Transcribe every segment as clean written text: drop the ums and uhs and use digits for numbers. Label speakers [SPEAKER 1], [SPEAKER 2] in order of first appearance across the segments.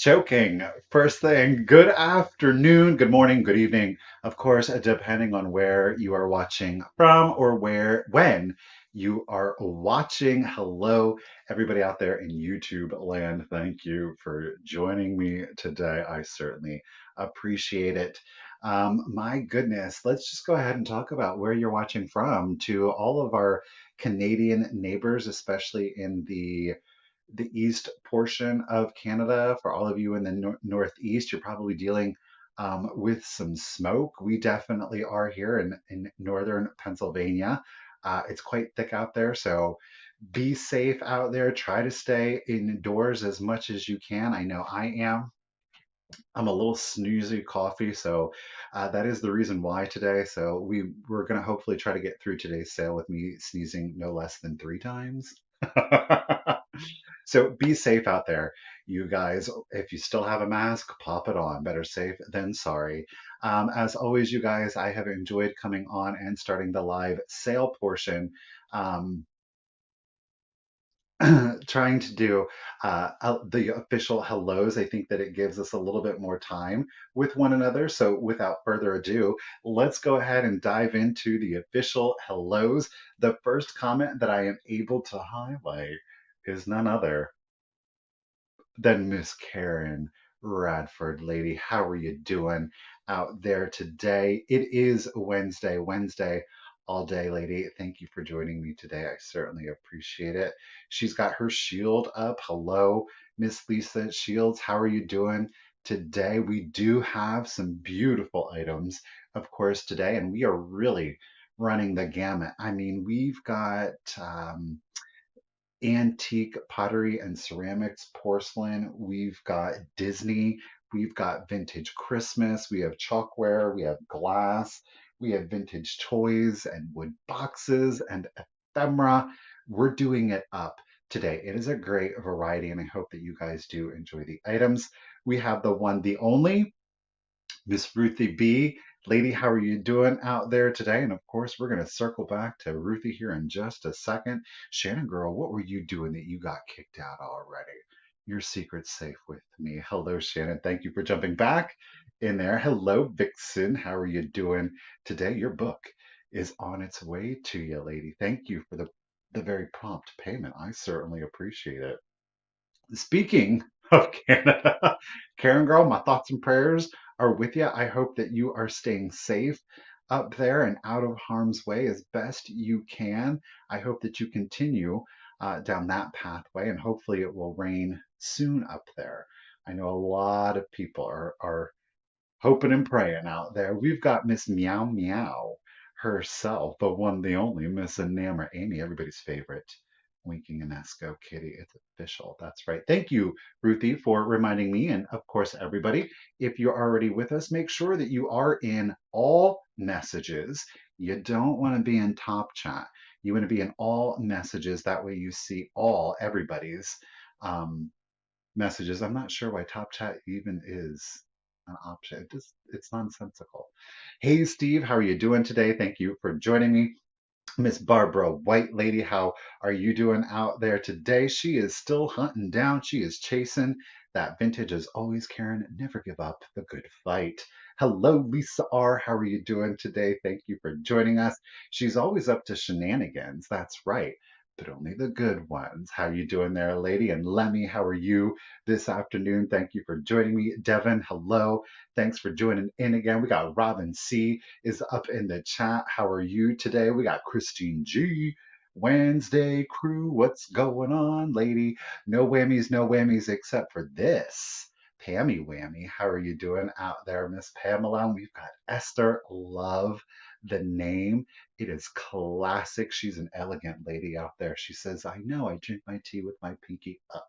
[SPEAKER 1] Joking. First thing, good afternoon, good morning, good evening. Of course, depending on where you are watching from or when you are watching. Hello, everybody out there in YouTube land. Thank you for joining me today. I certainly appreciate it. My goodness, let's just go ahead and talk about where you're watching from to all of our Canadian neighbors, especially in the east portion of Canada. For all of you in the northeast, you're probably dealing with some smoke. We definitely are here in northern Pennsylvania. It's quite thick out there, so be safe out there. Try to stay indoors as much as you can. I know I am. I'm a little snoozy coffee, so that is the reason why today. So we're gonna hopefully try to get through today's sale with me sneezing no less than 3 times. So be safe out there, you guys. If you still have a mask, pop it on. Better safe than sorry. As always, you guys, I have enjoyed coming on and starting the live sale portion. Um, trying to do the official hellos. I think that it gives us a little bit more time with one another. So without further ado, let's go ahead and dive into the official hellos. The first comment that I am able to highlight is none other than Miss Karen Radford. Lady, how are you doing out there today? It is Wednesday all day, lady. Thank you for joining me today. I certainly appreciate it. She's got her shield up. Hello, Miss Lisa Shields. How are you doing today? We do have some beautiful items, of course, today, and we are really running the gamut. I mean, we've got antique pottery and ceramics, porcelain. We've got Disney. We've got vintage Christmas. We have chalkware. We have glass. We have vintage toys and wood boxes and ephemera. We're doing it up today. It is a great variety, and I hope that you guys do enjoy the items. We have the one, the only, Miss Ruthie B. Lady, how are you doing out there today? And of course, we're going to circle back to Ruthie here in just a second. Shannon, girl, what were you doing that you got kicked out already? Your secret's safe with me. Hello, Shannon. Thank you for jumping back in there. Hello, Vixen. How are you doing today? Your book is on its way to you, lady. Thank you for the very prompt payment. I certainly appreciate it. Speaking of Canada, Karen girl, my thoughts and prayers are with you. I hope that you are staying safe up there and out of harm's way as best you can. I hope that you continue down that pathway, and hopefully it will rain soon up there. I know a lot of people are hoping and praying out there. We've got Miss Meow Meow herself, the one, the only Miss Enamor Amy, everybody's favorite. Winking and Esco Kitty. It's official. That's right. Thank you, Ruthie, for reminding me. And of course, everybody, if you're already with us, make sure that you are in all messages. You don't want to be in top chat. You want to be in all messages. That way you see everybody's um, messages. I'm not sure why top chat even is an option. It's nonsensical. Hey, Steve, how are you doing today? Thank you for joining me. Miss Barbara White Lady, how are you doing out there today? She is still hunting down. She is chasing that vintage as always, Karen. Never give up the good fight. Hello, Lisa R. How are you doing today? Thank you for joining us. She's always up to shenanigans. That's right. But only the good ones. How you doing there, lady? And Lemmy, how are you this afternoon? Thank you for joining me. Devin, hello. Thanks for joining in again. We got Robin C is up in the chat. How are you today? We got Christine G. Wednesday crew. What's going on, lady? No whammies except for this. Pammy Whammy. How are you doing out there, Miss Pamela? And we've got Esther. Love the name. It is classic. She's an elegant lady out there. She says, I know I drink my tea with my pinky up.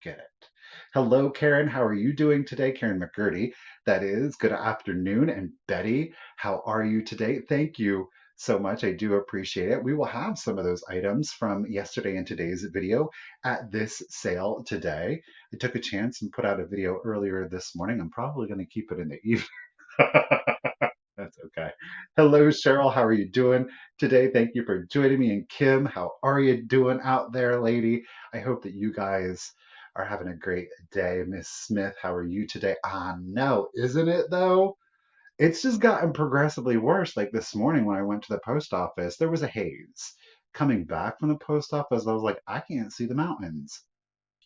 [SPEAKER 1] Get it. Hello, Karen. How are you doing today? Karen McGurdy, that is. Good afternoon. And Betty, how are you today? Thank you so much. I do appreciate it. We will have some of those items from yesterday and today's video at this sale today. I took a chance and put out a video earlier this morning. I'm probably going to keep it in the evening. That's okay. Hello, Cheryl. How are you doing today? Thank you for joining me. And Kim, how are you doing out there, lady? I hope that you guys are having a great day. Miss Smith, how are you today? I know, isn't it though? It's just gotten progressively worse. Like this morning when I went to the post office, there was a haze. Coming back from the post office, I was like, I can't see the mountains.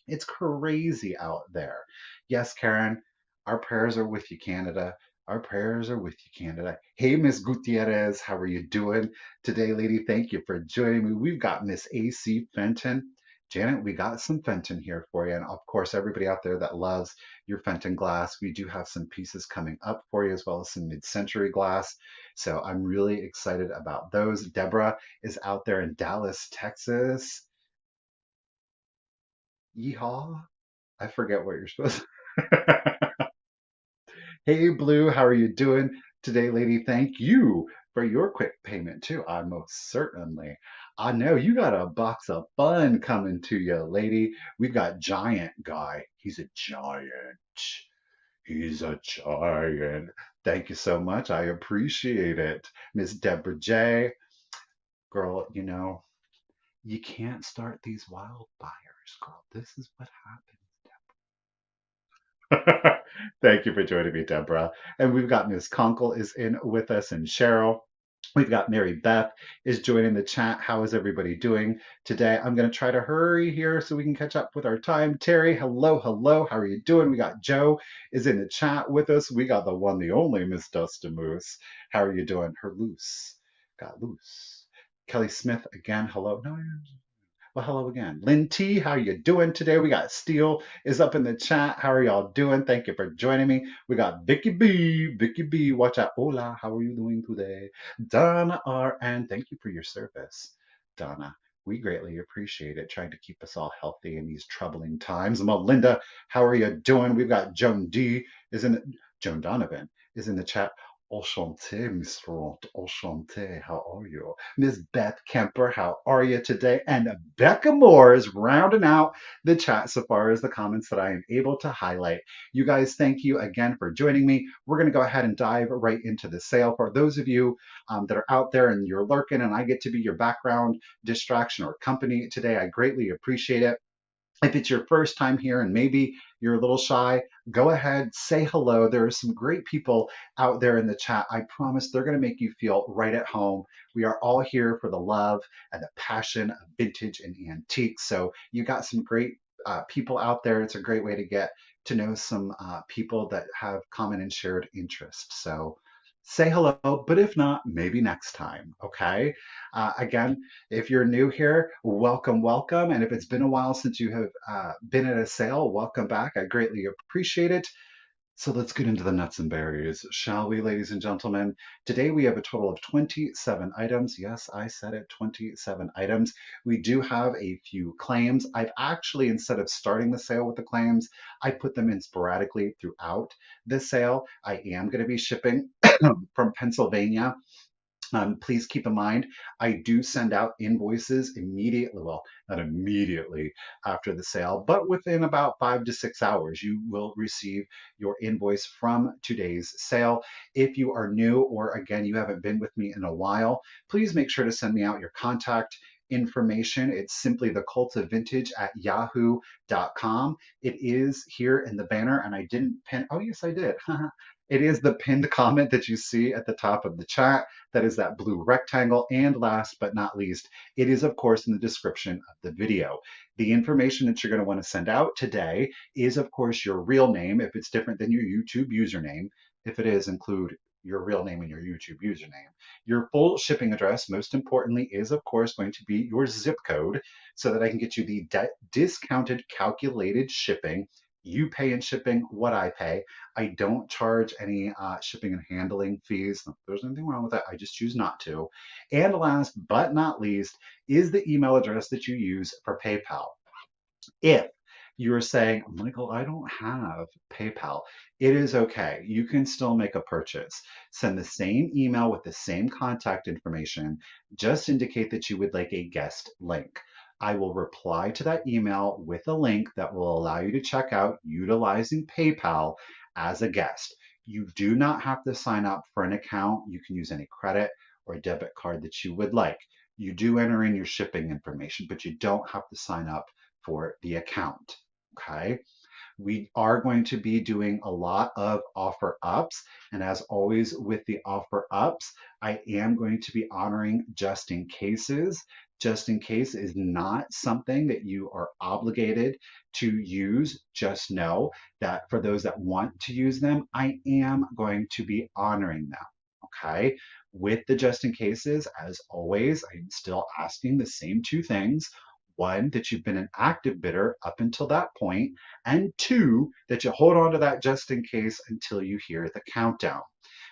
[SPEAKER 1] It's crazy out there. Yes, Karen, our prayers are with you, Canada. Our prayers are with you, Canada. Hey, Miss Gutierrez, how are you doing today, lady? Thank you for joining me. We've got Miss AC Fenton. Janet, we got some Fenton here for you. And of course, everybody out there that loves your Fenton glass, we do have some pieces coming up for you as well as some mid-century glass. So I'm really excited about those. Deborah is out there in Dallas, Texas. Yeehaw. I forget what you're supposed to. Hey, Blue, how are you doing today, lady? Thank you for your quick payment, too. I most certainly. I know you got a box of fun coming to you, lady. We've got Giant Guy. He's a giant. He's a giant. Thank you so much. I appreciate it. Miss Deborah J. Girl, you can't start these wildfires, girl. This is what happens. Thank you for joining me, Deborah. And we've got Ms. Conkle is in with us and Cheryl. We've got Mary Beth is joining the chat. How is everybody doing today? I'm going to try to hurry here so we can catch up with our time. Terry, hello, hello. How are you doing? We got Joe is in the chat with us. We got the one, the only Miss Dusty Moose. How are you doing? Her loose. Got loose. Kelly Smith again. Hello. No, well, hello again. Lynn T, how you doing today? We got Steele is up in the chat. How are y'all doing? Thank you for joining me. We got Vicky B. Vicky B, watch out. Hola, how are you doing today? Donna R. And thank you for your service, Donna. We greatly appreciate it, trying to keep us all healthy in these troubling times. Melinda, how are you doing? We've got Joan D. is in the, Joan Donovan is in the chat. Enchanté, Miss Ront. Enchanté. How are you? Miss Beth Kemper, how are you today? And Becca Moore is rounding out the chat so far as the comments that I am able to highlight. You guys, thank you again for joining me. We're going to go ahead and dive right into the sale. For those of you that are out there and you're lurking and I get to be your background distraction or company today, I greatly appreciate it. If it's your first time here and maybe you're a little shy, go ahead, say hello. There are some great people out there in the chat. I promise they're going to make you feel right at home. We are all here for the love and the passion of vintage and antiques. So you got some great people out there. It's a great way to get to know some people that have common and shared interests. So say hello, but if not, maybe next time. Okay. Again, if you're new here, welcome, welcome. And if it's been a while since you have been at a sale, welcome back. I greatly appreciate it. So let's get into the nuts and berries, shall we, ladies and gentlemen? Today we have a total of 27 items. Yes, I said it, 27 items. We do have a few claims. I've actually, instead of starting the sale with the claims, I put them in sporadically throughout the sale. I am going to be shipping from Pennsylvania. Please keep in mind, I do send out invoices immediately, well, not immediately after the sale, but within about 5 to 6 hours, you will receive your invoice from today's sale. If you are new or again, you haven't been with me in a while, please make sure to send me out your contact information. It's simply The.Cult.Of.Vintage at yahoo.com. It is here in the banner, and I didn't pin, oh, yes, I did. It is the pinned comment that you see at the top of the chat. That is that blue rectangle. And last but not least, it is of course in the description of the video. The information that you're going to want to send out today is of course your real name if it's different than your YouTube username. If it is, include your real name and your YouTube username. Your full shipping address, most importantly, is of course going to be your zip code so that I can get you the discounted calculated shipping. You pay in shipping what I pay. I don't charge any shipping and handling fees. If there's anything wrong with that, I just choose not to. And last but not least is the email address that you use for PayPal. If you're saying, Michael, I don't have PayPal, it is okay. You can still make a purchase. Send the same email with the same contact information. Just indicate that you would like a guest link. I will reply to that email with a link that will allow you to check out utilizing PayPal as a guest. You do not have to sign up for an account. You can use any credit or debit card that you would like. You do enter in your shipping information, but you don't have to sign up for the account. Okay. We are going to be doing a lot of offer ups. And as always with the offer ups, I am going to be honoring just in cases. Just in case is not something that you are obligated to use. Just know that for those that want to use them, I am going to be honoring them. Okay. With the just in cases, as always, I'm still asking the same two things. One, that you've been an active bidder up until that point, and two, that you hold on to that just in case until you hear the countdown.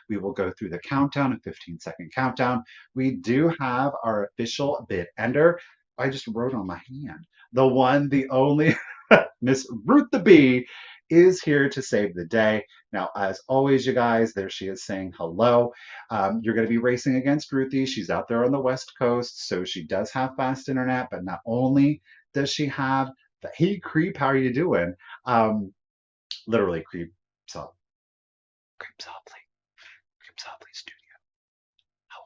[SPEAKER 1] We will go through the countdown, a 15-second countdown. We do have our official bid ender. I just wrote on my hand. The one, the only, Miss Ruth the Bee is here to save the day. Now, as always, you guys, there she is saying hello. You're going to be racing against Ruthie. She's out there on the West Coast, so she does have fast internet, but not only does she have the hey creep, how are you doing? Um, Literally creep soft, creep softly, creep softly studio. How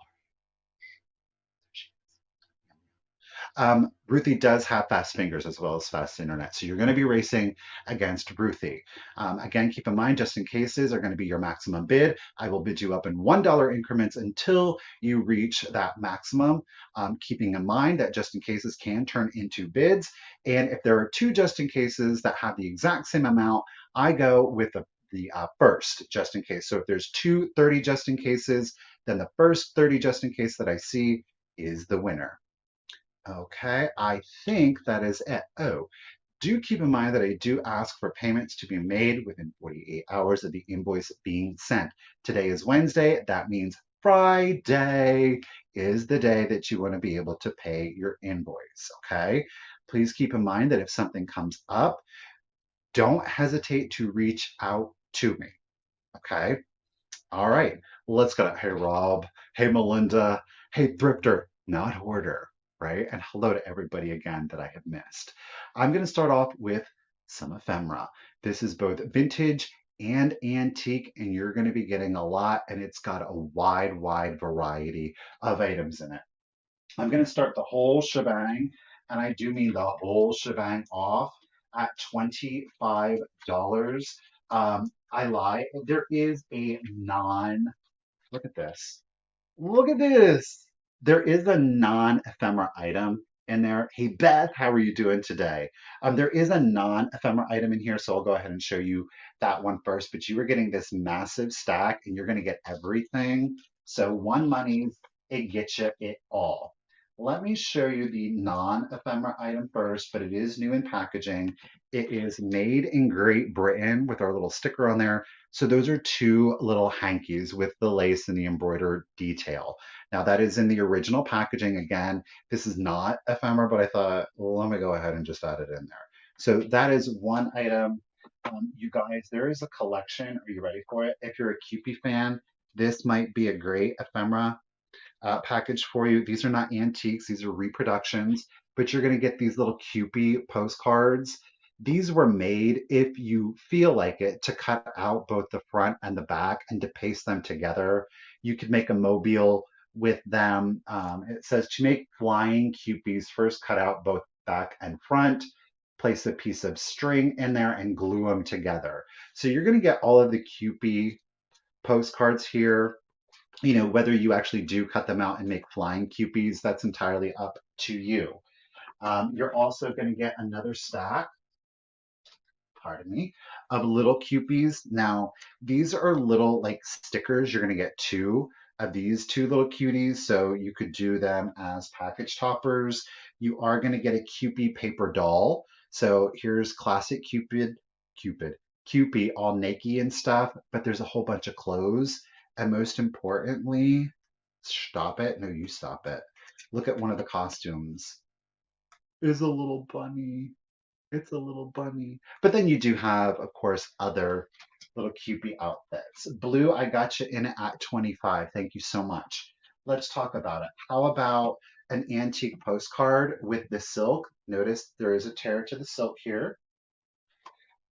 [SPEAKER 1] are Ruthie does have fast fingers as well as fast internet. So you're going to be racing against Ruthie. Again, keep in mind, just in cases are going to be your maximum bid. I will bid you up in $1 increments until you reach that maximum. Keeping in mind that just in cases can turn into bids. And if there are two just in cases that have the exact same amount, I go with the first just in case. So if there's two 30 just in cases, then the first 30 just in case that I see is the winner. Okay, I think that is it. Oh, do keep in mind that I do ask for payments to be made within 48 hours of the invoice being sent. Today is Wednesday. That means Friday is the day that you want to be able to pay your invoice. Okay, please keep in mind that if something comes up, don't hesitate to reach out to me. Okay. All right, let's go. Hey, Rob. Hey, Melinda. Hey, Thrifter, not hoarder, right? And hello to everybody again that I have missed. I'm going to start off with some ephemera. This is both vintage and antique, and you're going to be getting a lot, and it's got a wide variety of items in it. I'm going to start the whole shebang, and I do mean the whole shebang off at $25. I lie. There is a non, look at this. Look at this. There is a non-ephemera item in there. Hey, Beth, how are you doing today? There is a non-ephemera item in here, so I'll go ahead and show you that one first. But you were getting this massive stack, and you're going to get everything. So one money's, it gets you it all. Let me show you the non-ephemera item first, but it is new in packaging. It is made in Great Britain with our little sticker on there. So those are two little hankies with the lace and the embroidered detail. Now that is in the original packaging. Again, this is not ephemera, but I thought, well, let me go ahead and just add it in there. So that is one item. You guys, there is a collection. Are you ready for it? If you're a Kewpie fan, this might be a great ephemera package for you. These are not antiques, these are reproductions, but you're going to get these little Kewpie postcards. These were made, if you feel like it, to cut out both the front and the back and to paste them together. You could make a mobile with them. It says to make flying Kewpies, first cut out both back and front, place a piece of string in there and glue them together. So you're going to get all of the Kewpie postcards here. You know, whether you actually do cut them out and make flying Kewpies, that's entirely up to you. You're also going to get another stack, pardon me, of little Kewpies. Now, these are little like stickers. You're going to get two of these two little cuties, so you could do them as package toppers. You are going to get a Kewpie paper doll. So here's classic Kewpie, all naked and stuff, but there's a whole bunch of clothes. And most importantly, stop it. No, you stop it. Look at one of the costumes. Is a little bunny. It's a little bunny. But then you do have, of course, other little Kewpie outfits. Blue, I got you in at 25. Thank you so much. Let's talk about it. How about an antique postcard with the silk? Notice there is a tear to the silk here.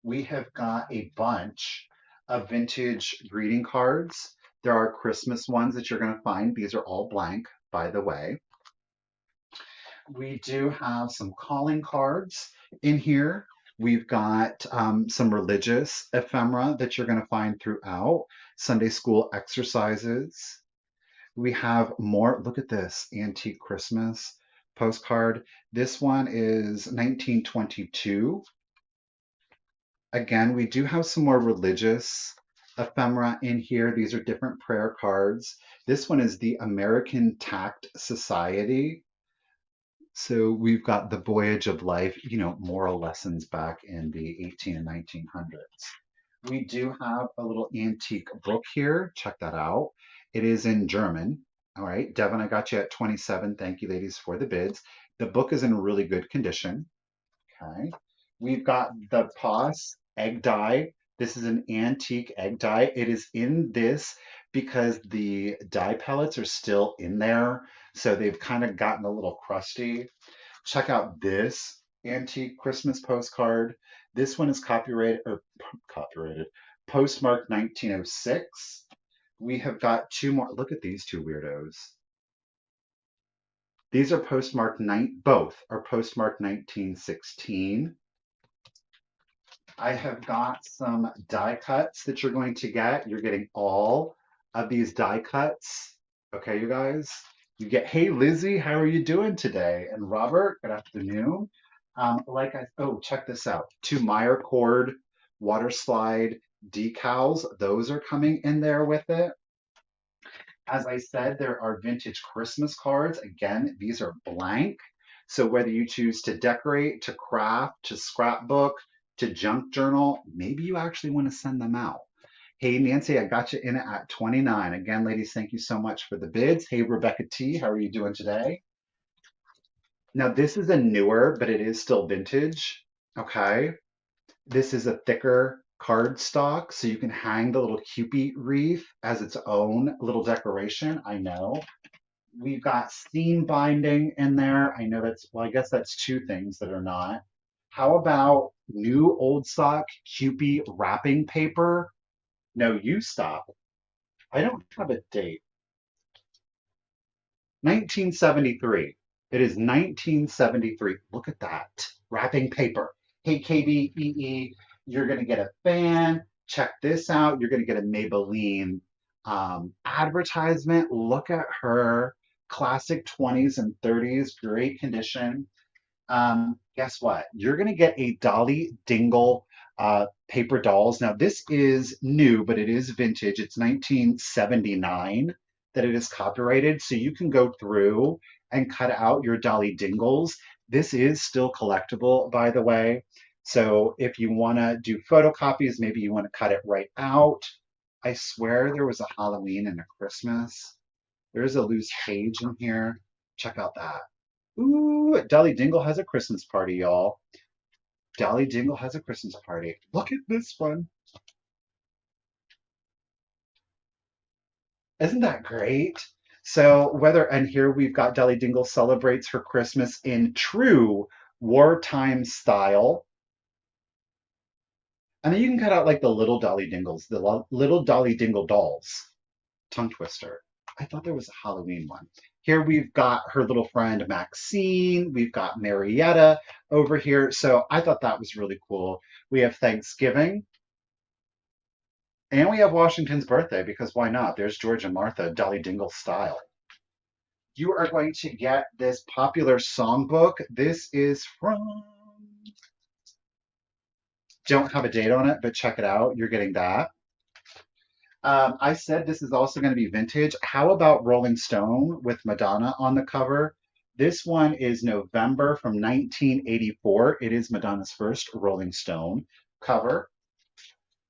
[SPEAKER 1] We have got a bunch of vintage greeting cards. There are Christmas ones that you're going to find. These are all blank, by the way. We do have some calling cards in here. We've got some religious ephemera that you're going to find throughout Sunday school exercises. We have more, look at this antique Christmas postcard. This one is 1922. Again, we do have some more religious ephemera in here. These are different prayer cards. This one is the American Tact Society. So we've got the voyage of life, moral lessons back in the 18 and 1900s. We do have a little antique book here. Check that out. It is in German. All right, Devin, I got you at 27. Thank you, ladies, for the bids. The book is in really good condition. Okay. We've got the Poss egg die. This is an antique egg die. It is in this because the die pellets are still in there. So they've kind of gotten a little crusty. Check out this antique Christmas postcard. This one is copyrighted, postmarked 1906. We have got two more. Look at these two weirdos. These are both are postmarked 1916. I have got some die cuts that you're going to get. You're getting all of these die cuts. Okay, you guys. You get, hey, Lizzie, how are you doing today? And Robert, good afternoon. Check this out. Two Meyer cord water slide decals. Those are coming in there with it. As I said, there are vintage Christmas cards. Again, these are blank. So whether you choose to decorate, to craft, to scrapbook, to junk journal, maybe you actually want to send them out. Hey, Nancy, I got you in at 29. Again, ladies, thank you so much for the bids. Hey, Rebecca T, how are you doing today? Now, this is a newer, but it is still vintage. Okay. This is a thicker cardstock, so you can hang the little Cupid wreath as its own little decoration. I know. We've got seam binding in there. I know well, I guess that's two things that are not. How about new old stock Cupid wrapping paper? No, you stop. I don't have a date. 1973. It is 1973. Look at that. Wrapping paper. Hey, KBEE, you're going to get a fan. Check this out. You're going to get a Maybelline advertisement. Look at her. Classic 20s and 30s. Great condition. Guess what? You're going to get a Dolly Dingle paper dolls. Now, this is new, but it is vintage. It's 1979 that it is copyrighted. So you can go through and cut out your Dolly Dingles. This is still collectible, by the way. So if you want to do photocopies, maybe you want to cut it right out. I swear there was a Halloween and a Christmas. There's a loose page in here. Check out that. Ooh, Dolly Dingle has a Christmas party, y'all. Dolly Dingle has a Christmas party. Look at this one. Isn't that great? So and here we've got Dolly Dingle celebrates her Christmas in true wartime style. And then you can cut out like the little Dolly Dingles, the little Dolly Dingle dolls. Tongue twister. I thought there was a Halloween one. Here we've got her little friend Maxine. We've got Marietta over here. So I thought that was really cool. We have Thanksgiving. And we have Washington's birthday, because why not? There's George and Martha, Dolly Dingle style. You are going to get this popular songbook. This is from, don't have a date on it, but check it out. You're getting that. I said this is also going to be vintage. How about Rolling Stone with Madonna on the cover? This one is November from 1984. It is Madonna's first Rolling Stone cover.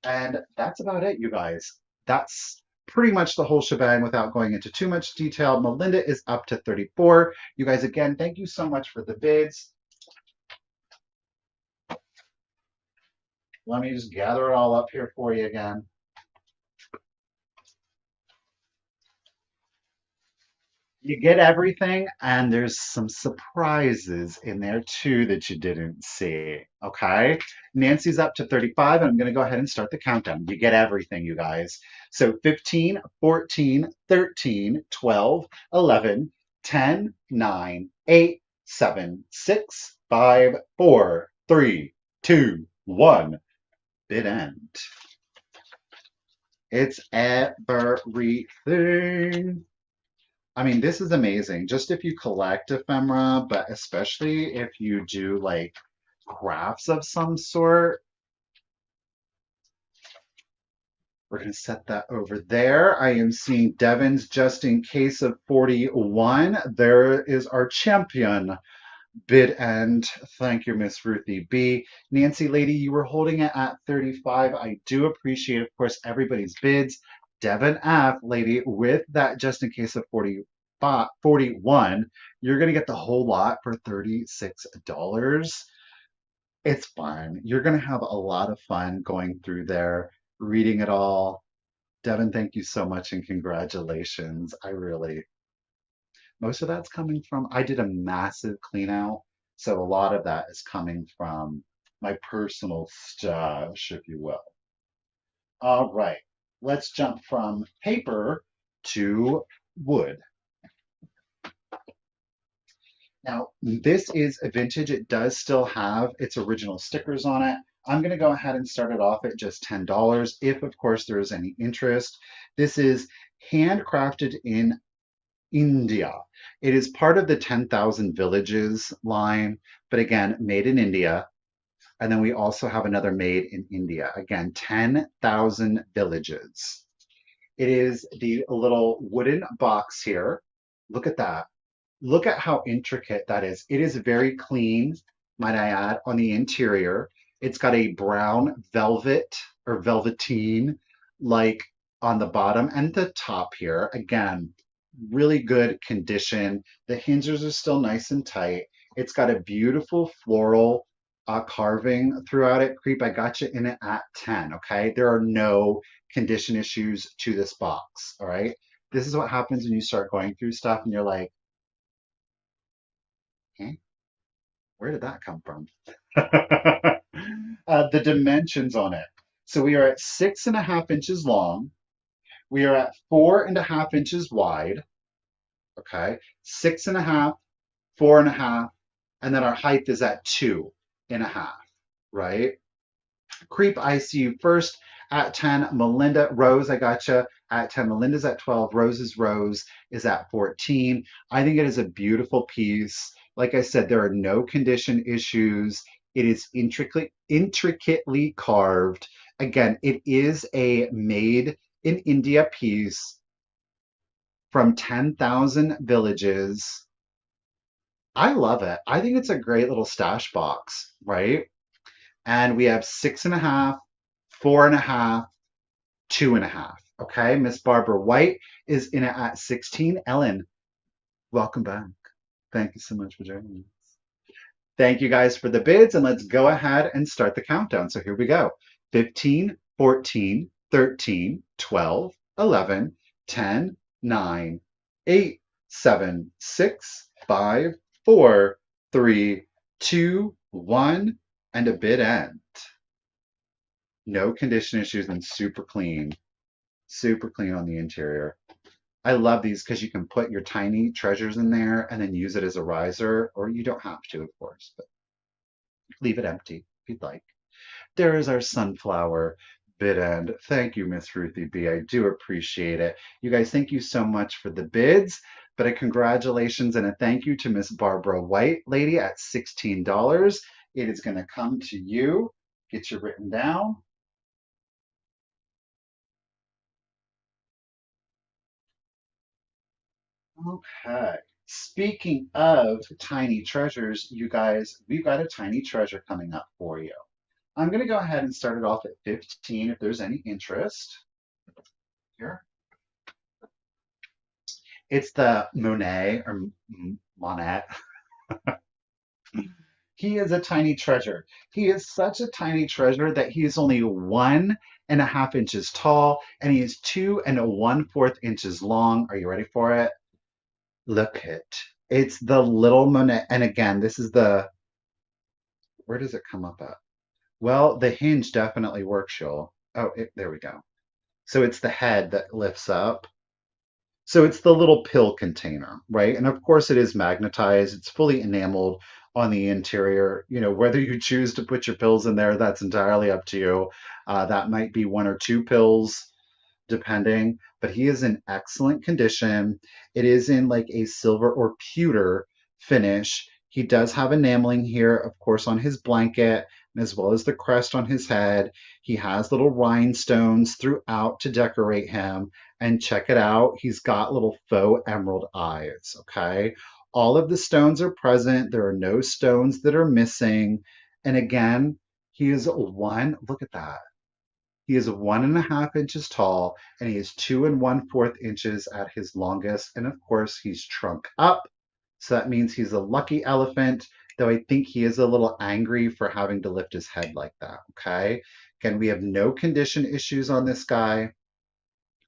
[SPEAKER 1] And that's about it, you guys. That's pretty much the whole shebang without going into too much detail. Melinda is up to 34. You guys, again, thank you so much for the bids. Let me just gather it all up here for you again. You get everything, and there's some surprises in there too that you didn't see. Okay. Nancy's up to 35, and I'm going to go ahead and start the countdown. You get everything, you guys. So 15, 14, 13, 12, 11, 10, 9, 8, 7, 6, 5, 4, 3, two, one, bid end. It's everything. I mean, this is amazing. Just if you collect ephemera, but especially if you do like crafts of some sort. We're going to set that over there. I am seeing Devin's just in case of 41. There is our champion. Bid end. Thank you, Miss Ruthie B. Nancy Lady, you were holding it at 35. I do appreciate, of course, everybody's bids. Devin F. Lady, with that just in case of 41, you're going to get the whole lot for $36. It's fun. You're going to have a lot of fun going through there, reading it all. Devin, thank you so much and congratulations. Most of that's coming from, I did a massive clean out. So a lot of that is coming from my personal stash, if you will. All right, let's jump from paper to wood. Now, this is a vintage. It does still have its original stickers on it. I'm going to go ahead and start it off at just $10, if, of course, there is any interest. This is handcrafted in India. It is part of the 10,000 Villages line, but again, made in India. And then we also have another made in India. Again, 10,000 Villages. It is the little wooden box here. Look at that. Look at how intricate that is. It is very clean, might I add, on the interior. It's got a brown velvet or velveteen like on the bottom and the top here. Again, really good condition. The hinges are still nice and tight. It's got a beautiful floral carving throughout it. Creep, I got you in it at 10, okay? There are no condition issues to this box, all right? This is what happens when you start going through stuff and you're like, eh, where did that come from? The dimensions on it. So we are at 6.5 inches long. We are at 4.5 inches wide. Okay. 6.5, 4.5, and then our height is at 2.5, right? Creep, I see you first at 10. Melinda, Rose, I gotcha at 10. Melinda's at 12. Rose is at 14. I think it is a beautiful piece. Like I said, there are no condition issues. It is intricately carved. Again, it is a made in India piece from 10,000 villages. I love it. I think it's a great little stash box, right? And we have 6.5, 4.5, 2.5. Okay, Miss Barbara White is in it at 16. Ellen, welcome back. Thank you so much for joining us. Thank you guys for the bids, and let's go ahead and start the countdown. So here we go. 15, 14, 13, 12, 11, 10, 9, 8, 7, 6, 5, 4, 3, 2, 1, and a bid end. No condition issues and super clean on the interior. I love these because you can put your tiny treasures in there and then use it as a riser, or you don't have to, of course, but leave it empty if you'd like. There is our sunflower bid end. Thank you, Miss Ruthie B. I do appreciate it. You guys, thank you so much for the bids, but a congratulations and a thank you to Miss Barbara White lady at $16. It is going to come to you. Get you written down. Okay. Speaking of tiny treasures, you guys, we've got a tiny treasure coming up for you. I'm going to go ahead and start it off at 15 if there's any interest. Here. It's the Monet or Monet. He is a tiny treasure. He is such a tiny treasure that he is only 1.5 inches tall and he is 2 1/4 inches long. Are you ready for it? Look it. It's the little Monet. And again, this is the, where does it come up at? Well, the hinge definitely works, y'all. Oh, there we go. So it's the head that lifts up. So it's the little pill container, right? And of course it is magnetized. It's fully enameled on the interior. You know, whether you choose to put your pills in there, that's entirely up to you. That might be one or two pills, depending, but he is in excellent condition. It is in like a silver or pewter finish. He does have enameling here, of course, on his blanket, as well as the crest on his head. He has little rhinestones throughout to decorate him. And check it out, he's got little faux emerald eyes, okay? All of the stones are present. There are no stones that are missing. And again, he is one, look at that. He is 1.5 inches tall, and he is 2 1/4 inches at his longest. And of course, he's trunk up. So that means he's a lucky elephant, though I think he is a little angry for having to lift his head like that. Okay. Again, we have no condition issues on this guy.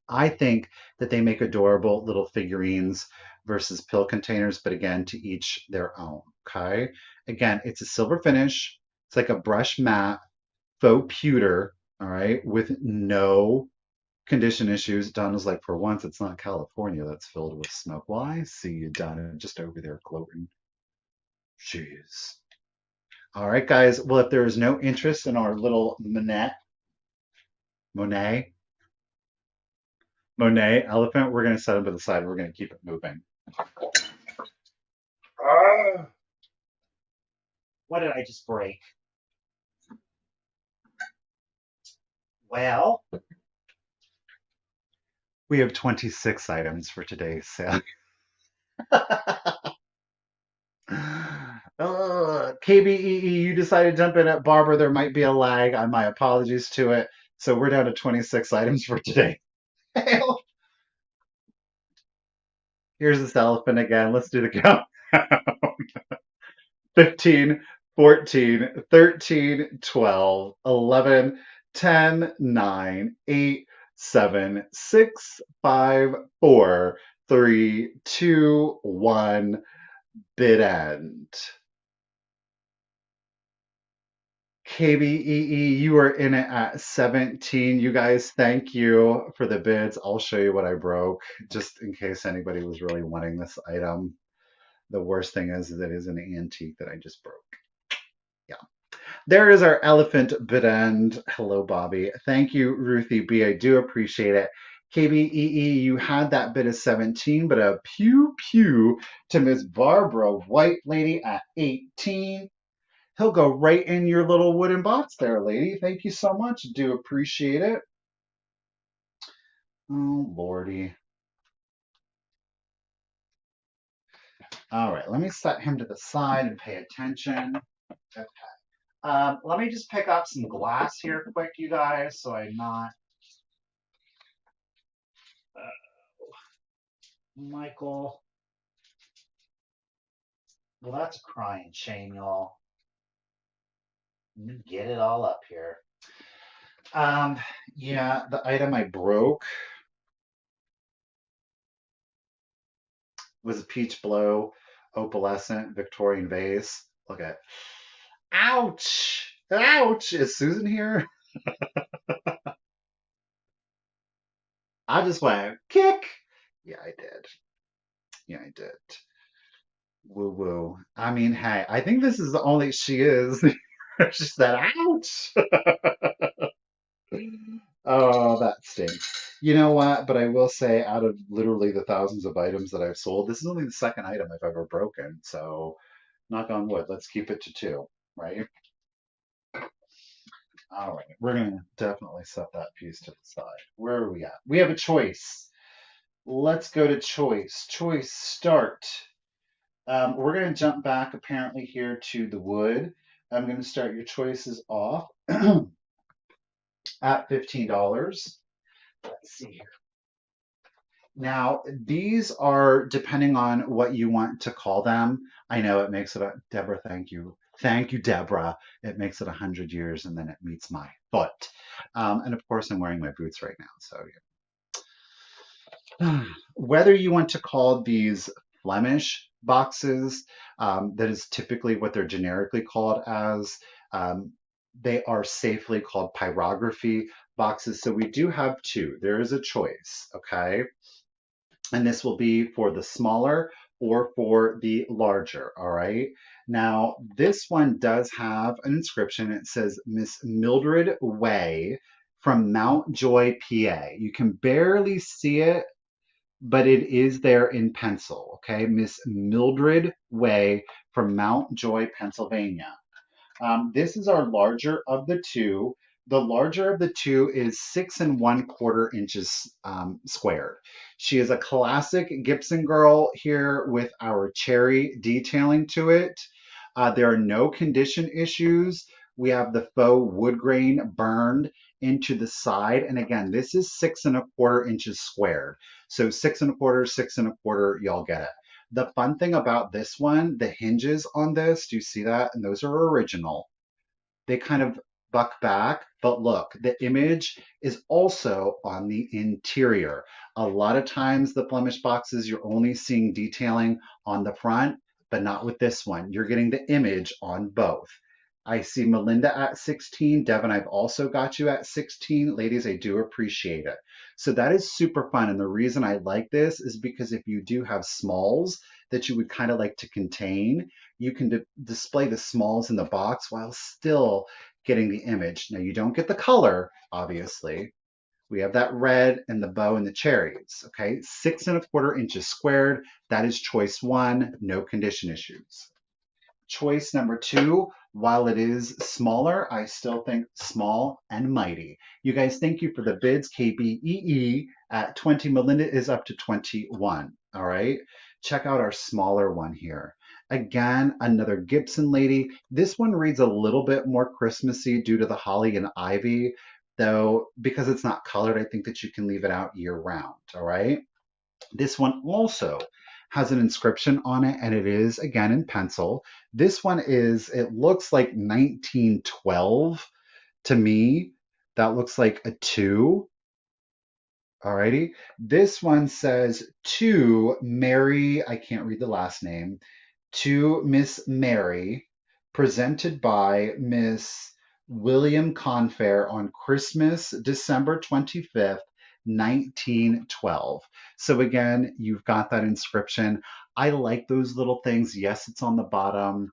[SPEAKER 1] I think that they make adorable little figurines versus pill containers, but again, to each their own. Okay. Again, it's a silver finish. It's like a brush matte faux pewter, all right, with no condition issues. Donna's like, for once, it's not California that's filled with smoke. Well, I see you, Donna, just over there gloating. Jeez. All right, guys. Well, if there is no interest in our little Monet, Monet elephant, we're going to set him to the side. We're going to keep it moving. What did I just break? Well, we have 26 items for today's sale. KBEE, you decided to jump in at Barbara. There might be a lag. My apologies to it. So we're down to 26 items for today. Here's this elephant again. Let's do the count. 15, 14, 13, 12, 11, 10, 9, 8, 7, 6, 5, 4, 3, 2, 1. Bid end. KBEE, you are in it at 17. You guys, thank you for the bids. I'll show you what I broke, just in case anybody was really wanting this item. The worst thing is that it is an antique that I just broke. Yeah. There is our elephant bid end. Hello, Bobby. Thank you, Ruthie B. I do appreciate it. KBEE, you had that bid of 17, but a pew pew to Miss Barbara White Lady at 18. He'll go right in your little wooden box there, lady. Thank you so much. Do appreciate it. Oh, Lordy. All right, let me set him to the side and pay attention. Okay. Let me just pick up some glass here quick, you guys, so I'm not... Michael. Well, that's a crying shame, y'all. Get it all up here. Yeah, the item I broke was a peach blow, opalescent Victorian vase. Look at it. Ouch! Ouch! Is Susan here? I just went kick. Yeah, I did. Yeah, I did. Woo woo. I mean, hey, I think this is the only she is. She said, ouch. Oh, that stinks. You know what? But I will say, out of literally the thousands of items that I've sold, this is only the second item I've ever broken. So, knock on wood, let's keep it to two, right? All right, we're going to definitely set that piece to the side. Where are we at? We have a choice. Let's go to choice. Choice start. We're going to jump back apparently here to the wood. I'm going to start your choices off at $15. Let's see here. Now, these are depending on what you want to call them. I know it makes it a, Deborah, thank you. Thank you, Deborah. It makes it 100 years and then it meets my foot. And of course, I'm wearing my boots right now. So, yeah. Whether you want to call these Flemish boxes, that is typically what they're generically called as. They are safely called pyrography boxes. So we do have two. There is a choice, okay? And this will be for the smaller or for the larger, all right? Now, this one does have an inscription. It says Miss Mildred Way from Mount Joy, PA. You can barely see it, but it is there in pencil, okay? Miss Mildred Way from Mount Joy, Pennsylvania. This is our larger of the two. The larger of the two is 6¼ inches squared. She is a classic Gibson girl here with our cherry detailing to it. There are no condition issues. We have the faux wood grain burned into the side. And again, this is 6¼ inches squared. So 6¼ 6¼ y'all get it. The fun thing about this one, the hinges on this, do you see that? And those are original. They kind of buck back, but look, the image is also on the interior. A lot of times the Flemish boxes, you're only seeing detailing on the front, but not with this one. You're getting the image on both. I see Melinda at 16. Devin, I've also got you at 16. Ladies, I do appreciate it. So that is super fun. And the reason I like this is because if you do have smalls that you would kind of like to contain, you can display the smalls in the box while still getting the image. Now you don't get the color, obviously. We have that red and the bow and the cherries, okay? 6¼ inches squared. That is choice one, no condition issues. Choice number two, while it is smaller, I still think small and mighty. You guys, thank you for the bids. KBEE at 20. Melinda is up to 21. All right. Check out our smaller one here. Again, another Gibson lady. This one reads a little bit more Christmassy due to the holly and ivy, though, because it's not colored, I think that you can leave it out year round. All right. This one also has an inscription on it, and it is again in pencil. This one is, it looks like 1912 to me. That looks like a 2. Alrighty. This one says to Mary, I can't read the last name, to Miss Mary, presented by Miss William Confair on Christmas, December 25th, 1912. So again, you've got that inscription. I like those little things. Yes, it's on the bottom.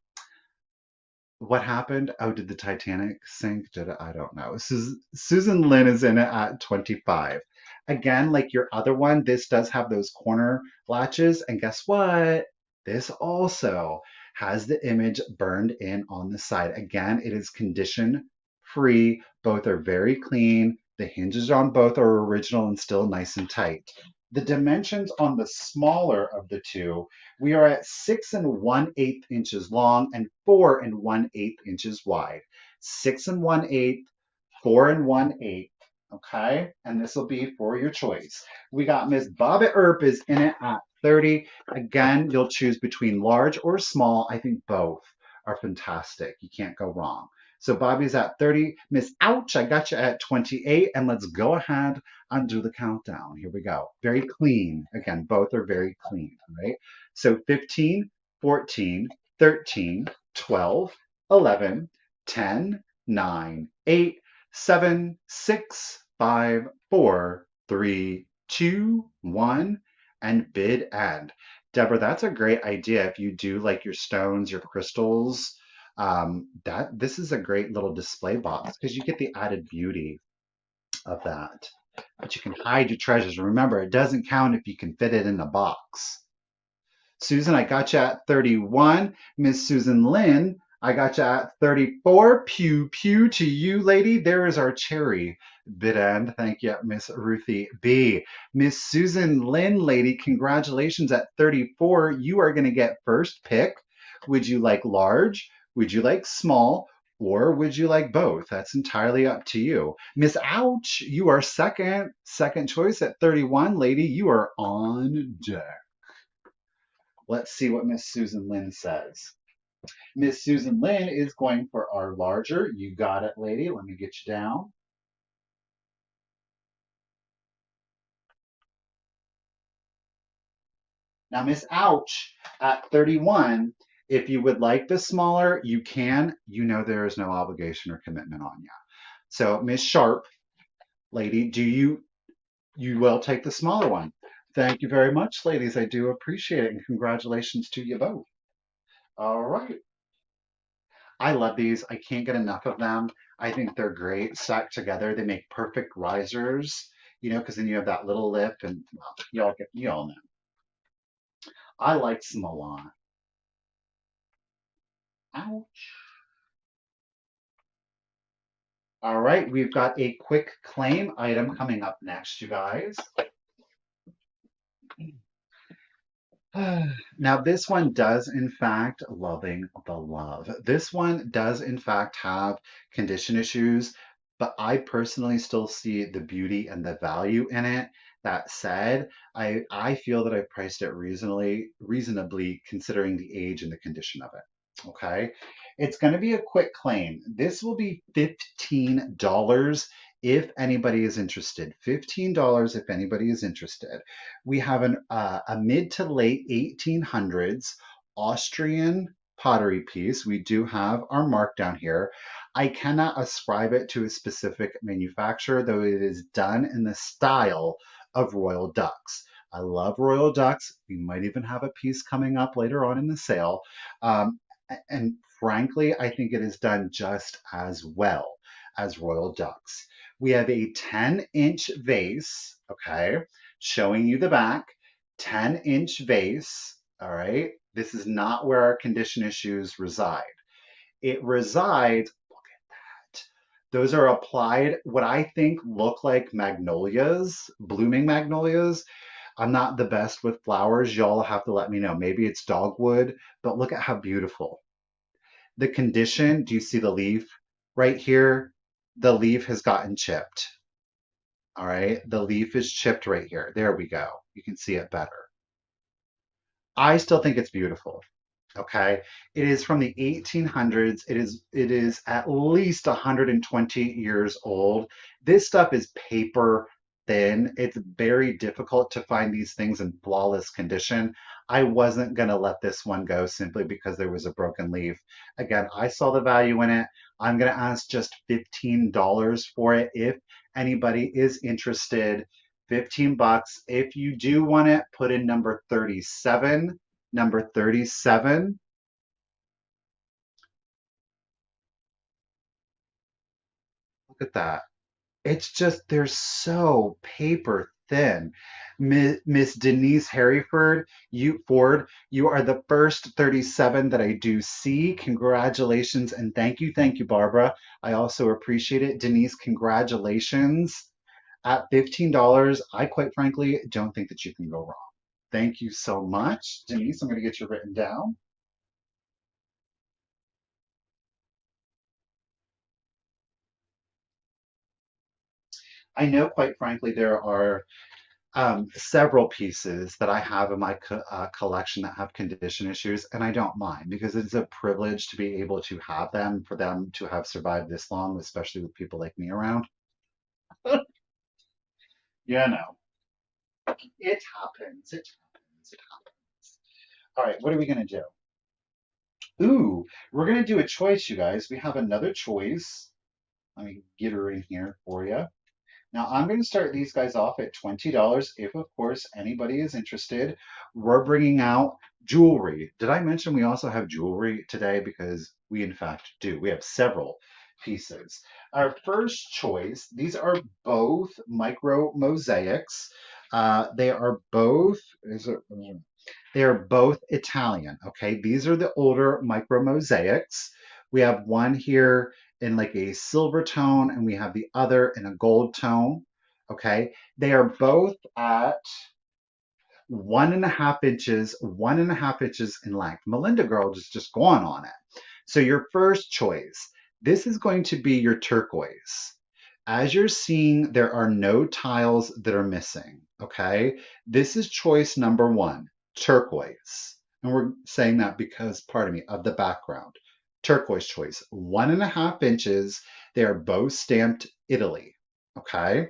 [SPEAKER 1] What happened? Oh, did the Titanic sink? Did it? I don't know. Susan Lynn is in it at 25. Again, like your other one, this does have those corner latches. And guess what? This also has the image burned in on the side. Again, it is condition free. Both are very clean. The hinges on both are original and still nice and tight. The dimensions on the smaller of the two, we are at 6⅛ inches long and 4⅛ inches wide. 6⅛, 4⅛. Okay, and this will be for your choice. We got Miss Bobbitt Earp is in it at 30. Again, you'll choose between large or small. I think both are fantastic. You can't go wrong. So Bobby's at 30. Miss Ouch, I got you at 28. And let's go ahead and do the countdown. Here we go. Very clean. Again, both are very clean, right? So 15, 14, 13, 12, 11, 10, 9, 8, 7, 6, 5, 4, 3, 2, 1, and bid end. Deborah, that's a great idea. If you do like your stones, your crystals, this is a great little display box because you get the added beauty of that. But you can hide your treasures. Remember, it doesn't count if you can fit it in a box. Susan, I got you at 31. Miss Susan Lynn, I got you at 34. Pew, pew to you, lady. There is our cherry bid end. Thank you, Miss Ruthie B. Miss Susan Lynn, lady, congratulations at 34. You are going to get first pick. Would you like large? Would you like small? Or would you like both? That's entirely up to you. Miss Ouch, you are second. Second choice at 31. Lady, you are on deck. Let's see what Miss Susan Lynn says. Miss Susan Lynn is going for our larger. You got it, lady. Let me get you down. Now, Miss Ouch at 31, if you would like the smaller, you can. You know there is no obligation or commitment on you. So, Miss Sharp, lady, you will take the smaller one. Thank you very much, ladies. I do appreciate it, and congratulations to you both. All right. I love these. I can't get enough of them. I think they're great stacked together. They make perfect risers, because then you have that little lip, and well, you all know. I like them a lot. Ouch. All right, we've got a quick claim item coming up next, you guys. Now, this one does, in fact, loving the love. This one does, in fact, have condition issues, but I personally still see the beauty and the value in it. That said, I feel that I priced it reasonably considering the age and the condition of it. Okay. It's going to be a quick claim. This will be $15 if anybody is interested. $15 if anybody is interested. We have a mid to late 1800s Austrian pottery piece. We do have our mark down here. I cannot ascribe it to a specific manufacturer, though it is done in the style of royal ducks. I love royal ducks. We might even have a piece coming up later on in the sale. And frankly, I think it is done just as well as royal ducks. We have a 10-inch vase, okay, showing you the back, 10-inch vase, all right? This is not where our condition issues reside. It resides, look at that. Those are applied, what I think look like magnolias, blooming magnolias. I'm not the best with flowers. Y'all have to let me know. Maybe it's dogwood, but look at how beautiful. The condition, do you see the leaf right here? The leaf has gotten chipped. All right, the leaf is chipped right here. There we go. You can see it better. I still think it's beautiful. Okay. It is from the 1800s. It is at least 120 years old. This stuff is paper thin. It's very difficult to find these things in flawless condition. I wasn't going to let this one go simply because there was a broken leaf. Again, I saw the value in it. I'm going to ask just $15 for it if anybody is interested. 15 bucks. If you do want it, put in number 37. Number 37. Look at that. It's just, they're so paper thin. Miss Denise you are the first 37 that I do see. Congratulations and thank you, Barbara. I also appreciate it. Denise, congratulations. At $15, I quite frankly don't think that you can go wrong. Thank you so much. Denise, I'm going to get you written down. I know, quite frankly, there are several pieces that I have in my collection that have condition issues, and I don't mind because it's a privilege to be able to have them, for them to have survived this long, especially with people like me around. You know, it happens. It happens. It happens. All right, what are we going to do? Ooh, we're going to do a choice, you guys. We have another choice. Let me get her in here for you. Now I'm going to start these guys off at $20 if, of course, anybody is interested. We're bringing out jewelry. Did I mention we also have jewelry today? Because we, in fact, do. We have several pieces. Our first choice, these are both micro mosaics. They are both, they are both Italian. Okay, these are the older micro mosaics. We have one here in like a silver tone, and we have the other in a gold tone. Okay, they are both at 1.5 inches, 1.5 inches in length. Melinda girl just going on it. So your first choice, this is going to be your turquoise. As you're seeing, there are no tiles that are missing. Okay, this is choice number one, turquoise. And we're saying that because, pardon me, of the background. Turquoise choice, 1.5 inches. They are both stamped Italy. Okay.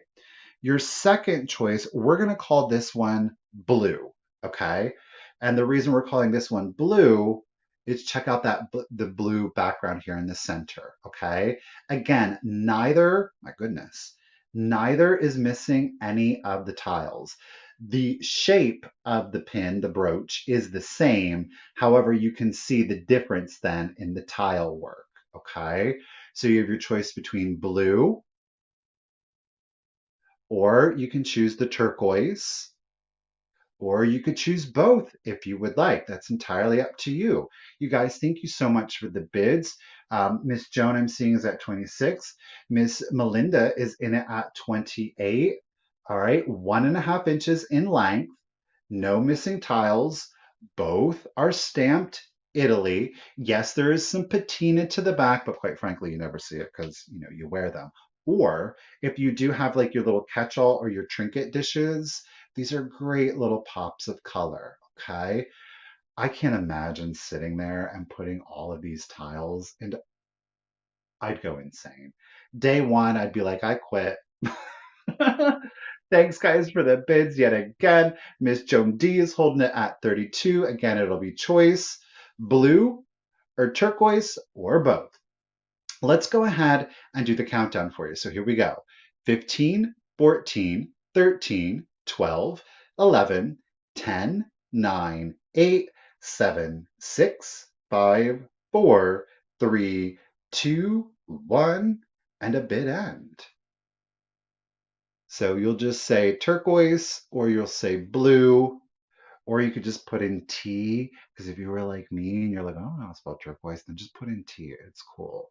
[SPEAKER 1] Your second choice, we're going to call this one blue, okay? And the reason we're calling this one blue is check out the blue background here in the center, okay? Again, neither, my goodness, neither is missing any of the tiles. The shape of the pin, the brooch, is the same. However, you can see the difference then in the tile work. Okay, so you have your choice between blue, or you can choose the turquoise, or you could choose both if you would like. That's entirely up to you. You guys, thank you so much for the bids. Miss Joan, I'm seeing, is at 26. Miss Melinda is in it at 28. All right, 1.5 inches in length, no missing tiles. Both are stamped Italy. Yes, there is some patina to the back, but quite frankly, you never see it because you wear them. Or if you do have like your little catch-all or your trinket dishes, these are great little pops of color. Okay. I can't imagine sitting there and putting all of these tiles, and I'd go insane. Day one, I'd be like, I quit. Thanks, guys, for the bids yet again. Miss Joan D is holding it at 32. Again, it'll be choice blue or turquoise or both. Let's go ahead and do the countdown for you. So here we go: 15, 14, 13, 12, 11, 10, 9, 8, 7, 6, 5, 4, 3, 2, 1, and a bid end. So you'll just say turquoise, or you'll say blue, or you could just put in T, because if you were like me and you're like, I don't know how to spell turquoise, then just put in T. It's cool.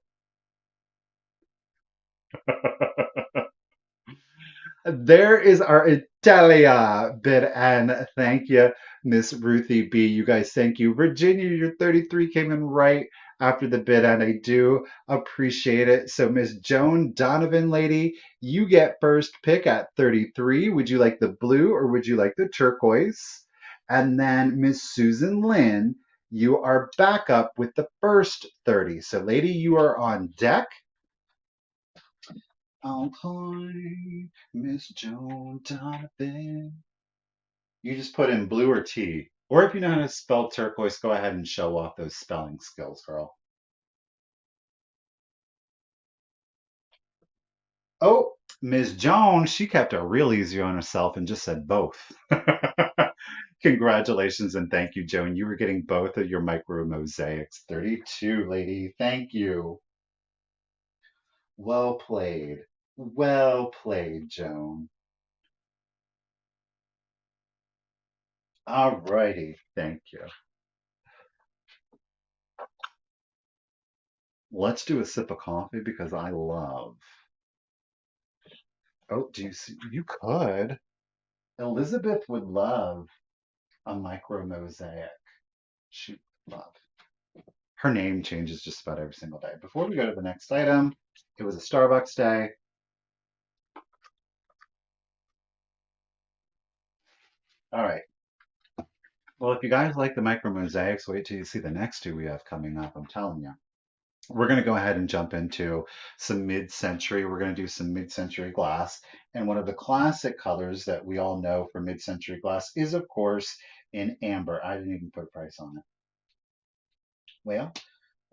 [SPEAKER 1] There is our Italia bid, and thank you, Miss Ruthie B. You guys, thank you. Virginia, your 33 came in right after the bid, and I do appreciate it. So, Miss Joan Donovan, lady, you get first pick at 33. Would you like the blue or would you like the turquoise? And then Miss Susan Lynn, you are back up with the first 30. So, lady, you are on deck. Okay, Miss Joan Donovan. You just put in blue or T. Or if you know how to spell turquoise, go ahead and show off those spelling skills, girl. Oh, Miss Joan, she kept it real easy on herself and just said both. Congratulations and thank you, Joan. You were getting both of your micro mosaics. 32, lady. Thank you. Well played. Well played, Joan. All righty. Thank you. Let's do a sip of coffee because I love. Oh, do you see? You could. Elizabeth would love a micro mosaic. She would love. Her name changes just about every single day. Before we go to the next item, it was a Starbucks day. All right. Well, if you guys like the micro mosaics, wait till you see the next two we have coming up. I'm telling you. We're going to go ahead and jump into some mid-century. We're going to do some mid-century glass. And one of the classic colors that we all know for mid-century glass is, of course, in amber. I didn't even put a price on it. Well,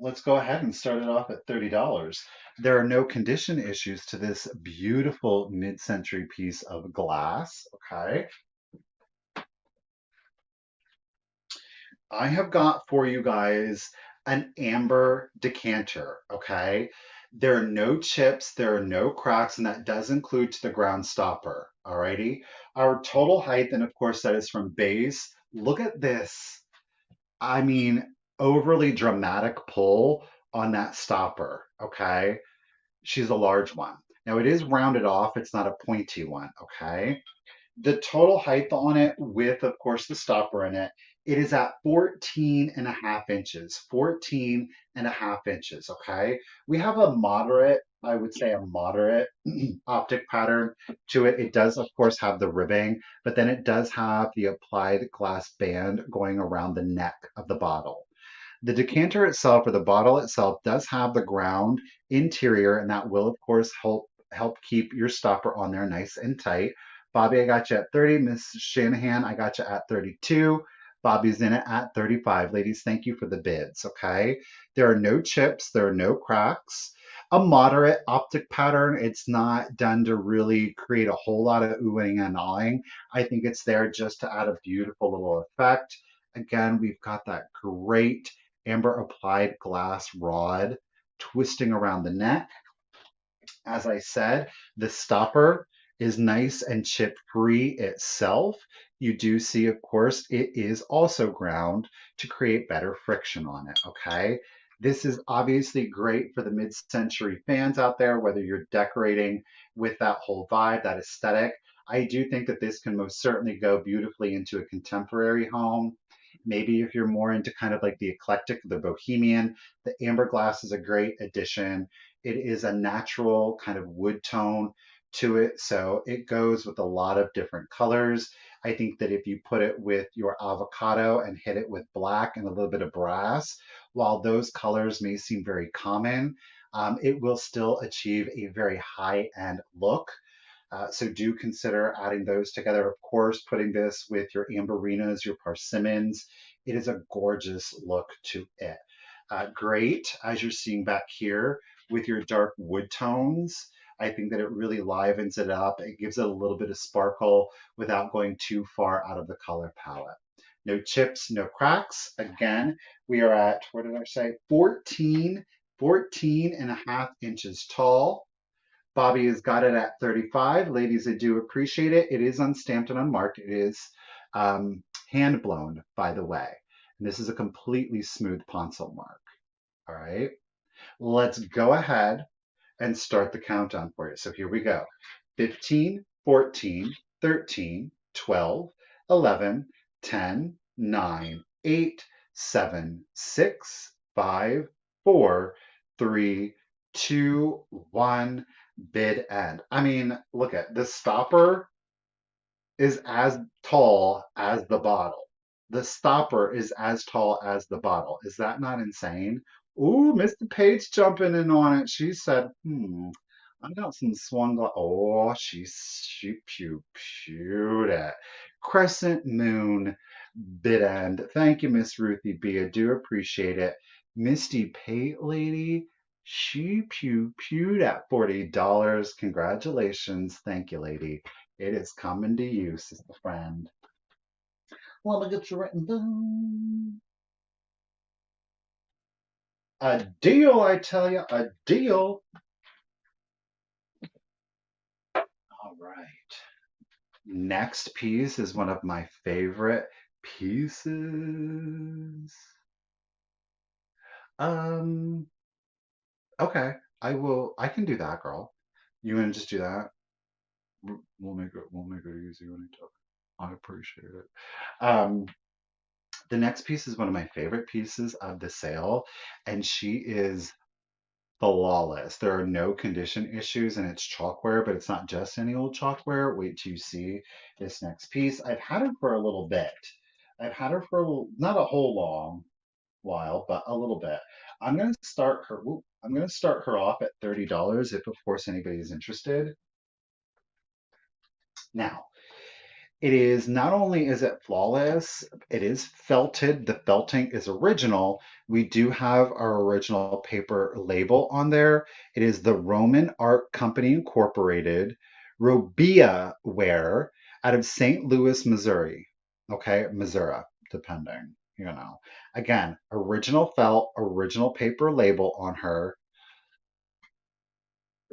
[SPEAKER 1] let's go ahead and start it off at $30. There are no condition issues to this beautiful mid-century piece of glass. Okay. I have got for you guys an amber decanter, okay? There are no chips, there are no cracks, and that does include to the ground stopper, alrighty? Our total height, and of course that is from base. Look at this. I mean, overly dramatic pull on that stopper, okay? She's a large one. Now it is rounded off, it's not a pointy one, okay? The total height on it with, of course, the stopper in it, it is at 14.5 inches. 14.5 inches, okay? We have a moderate, I would say a moderate optic pattern to it. It does, of course, have the ribbing, but then it does have the applied glass band going around the neck of the bottle. The decanter itself or the bottle itself does have the ground interior, and that will, of course, help keep your stopper on there nice and tight. Bobby, I got you at 30. Miss Shanahan, I got you at 32. Bobby's in it at 35. Ladies, thank you for the bids, okay? There are no chips, there are no cracks. a moderate optic pattern. It's not done to really create a whole lot of oohing and awing. I think it's there just to add a beautiful little effect. Again, we've got that great amber applied glass rod twisting around the neck. As I said, the stopper is nice and chip free itself. You do see, of course, it is also ground to create better friction on it, okay? This is obviously great for the mid-century fans out there, whether you're decorating with that whole vibe, that aesthetic. I do think that this can most certainly go beautifully into a contemporary home. Maybe if you're more into kind of like the eclectic, the bohemian, the amber glass is a great addition. It is a natural kind of wood tone to it, so it goes with a lot of different colors. I think that if you put it with your avocado and hit it with black and a little bit of brass, while those colors may seem very common, it will still achieve a very high-end look. So do consider adding those together. Of course, putting this with your amberinas, your persimmons, it is a gorgeous look to it. Great, as you're seeing back here with your dark wood tones. I think that it really livens it up. It gives it a little bit of sparkle without going too far out of the color palette. No chips, no cracks. Again, we are at, what did I say? 14 and a half inches tall. Bobby has got it at 35. Ladies, I do appreciate it. It is unstamped and unmarked. It is hand blown, by the way. And this is a completely smooth pencil mark. All right. Let's go ahead and start the countdown for you. So here we go. 15, 14, 13, 12, 11, 10, 9, 8, 7, 6, 5, 4, 3, 2, 1. Bid end. I mean, look at the stopper is as tall as the bottle. The stopper is as tall as the bottle. Is that not insane? Ooh, Mr. Page jumping in on it. She said, I got some swan glass. Oh, she pewed it. Crescent moon bid end. Thank you, Miss Ruthie B. I do appreciate it. Misty Pate lady, she pewed at $40. Congratulations. Thank you, lady. It is coming to you, sister friend. Let me get you written down. A deal, I tell you, a deal. All right. Next piece is one of my favorite pieces. Um, okay. I can do that, girl. You want to just do that? We'll make it easy when I talk. I appreciate it. Um, the next piece is one of my favorite pieces of the sale, and she is flawless. There are no condition issues, and it's chalkware, but it's not just any old chalkware. Wait till you see this next piece. I've had her for a little bit. I've had her for a little, not a whole long while, but a little bit. I'm gonna start her off at $30 if of course anybody is interested. Now, it is not only is it flawless, it is felted. The felting is original. We do have our original paper label on there. It is the Roman Art Company Incorporated, Robia Ware out of St. Louis, Missouri. Okay, Missouri, depending, you know. Again, original felt, original paper label on her.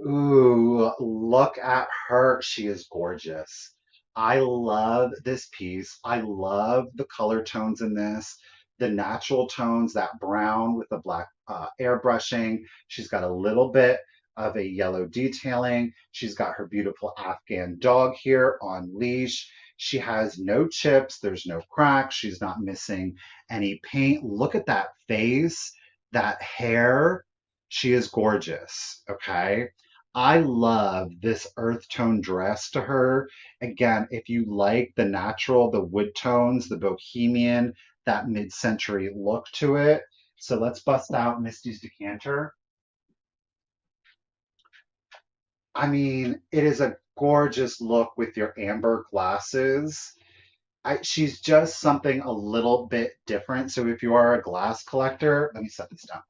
[SPEAKER 1] Ooh, look at her. She is gorgeous. I love this piece. I love the color tones in this, the natural tones, that brown with the black airbrushing. She's got a little bit of a yellow detailing. She's got her beautiful Afghan dog here on leash. She has no chips. There's no cracks. She's not missing any paint. Look at that face, that hair. She is gorgeous. Okay. I love this earth tone dress to her. Again, if you like the natural, the wood tones, the bohemian, that mid-century look to it. So let's bust out Misty's decanter. I mean, it is a gorgeous look with your amber glasses. She's just something a little bit different. So if you are a glass collector, let me set this down.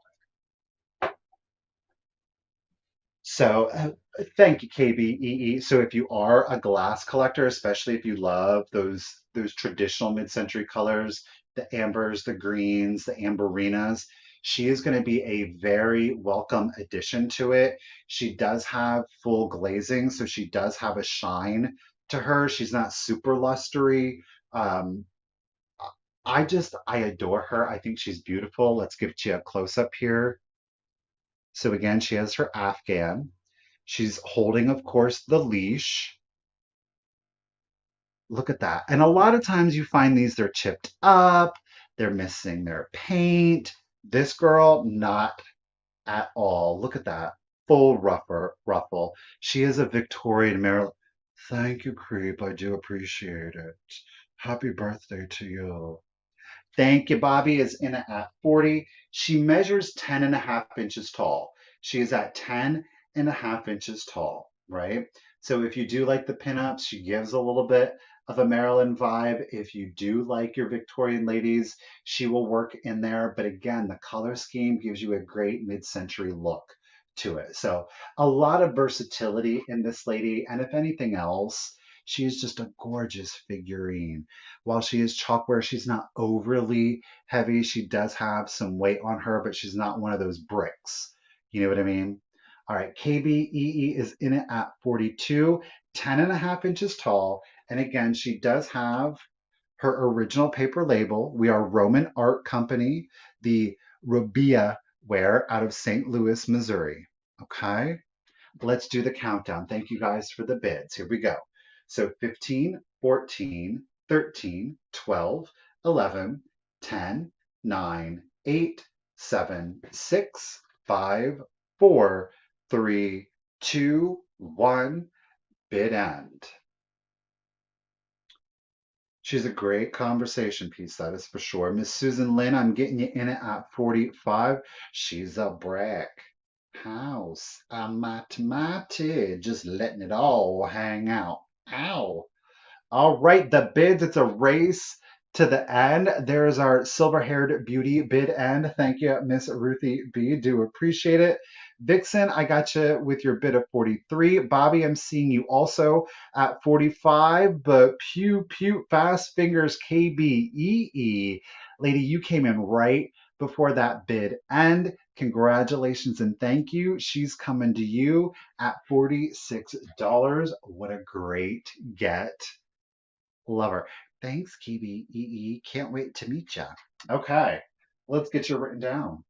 [SPEAKER 1] So thank you, KBEE. So if you are a glass collector, especially if you love those traditional mid-century colors, the ambers, the greens, the amberinas, she is going to be a very welcome addition to it. She does have full glazing, so she does have a shine to her. She's not super lustery. Um, I adore her. I think she's beautiful. Let's give you a close up here. So again, she has her Afghan. She's holding, of course, the leash. Look at that. And a lot of times you find these, they're chipped up, they're missing their paint. This girl, not at all. Look at that. Full ruffle. She is a Victorian Maryland. Thank you, Creep. I do appreciate it. Happy birthday to you. Thank you, Bobby is in at 40. She measures 10 and a half inches tall. She is at 10 and a half inches tall, right? So if you do like the pinups, she gives a little bit of a Maryland vibe. If you do like your Victorian ladies, she will work in there. But again, the color scheme gives you a great mid-century look to it. So a lot of versatility in this lady. And if anything else, she is just a gorgeous figurine. While she is chalkware, she's not overly heavy. She does have some weight on her, but she's not one of those bricks. You know what I mean? All right, KBEE is in it at 42, 10 and a half inches tall. And again, she does have her original paper label. We are Roman Art Company, the Robia ware out of St. Louis, Missouri. Okay. Let's do the countdown. Thank you guys for the bids. Here we go. So 15, 14, 13, 12, 11, 10, 9, 8, 7, 6, 5, 4, 3, 2, 1. Bid end. She's a great conversation piece, that is for sure. Miss Susan Lynn, I'm getting you in it at 45. She's a brick. House, a matey, just letting it all hang out. Ow. All right, the bids, it's a race to the end. There's our silver-haired beauty bid end. Thank you, Miss Ruthie B. Do appreciate it. Vixen, I got you with your bid of 43. Bobby, I'm seeing you also at 45, but pew, fast fingers, KBEE. Lady, you came in right before that bid end. Congratulations and thank you. She's coming to you at $46. What a great get. Love her. Thanks, Kiwi. EE. Can't wait to meet ya. Okay, let's get you written down.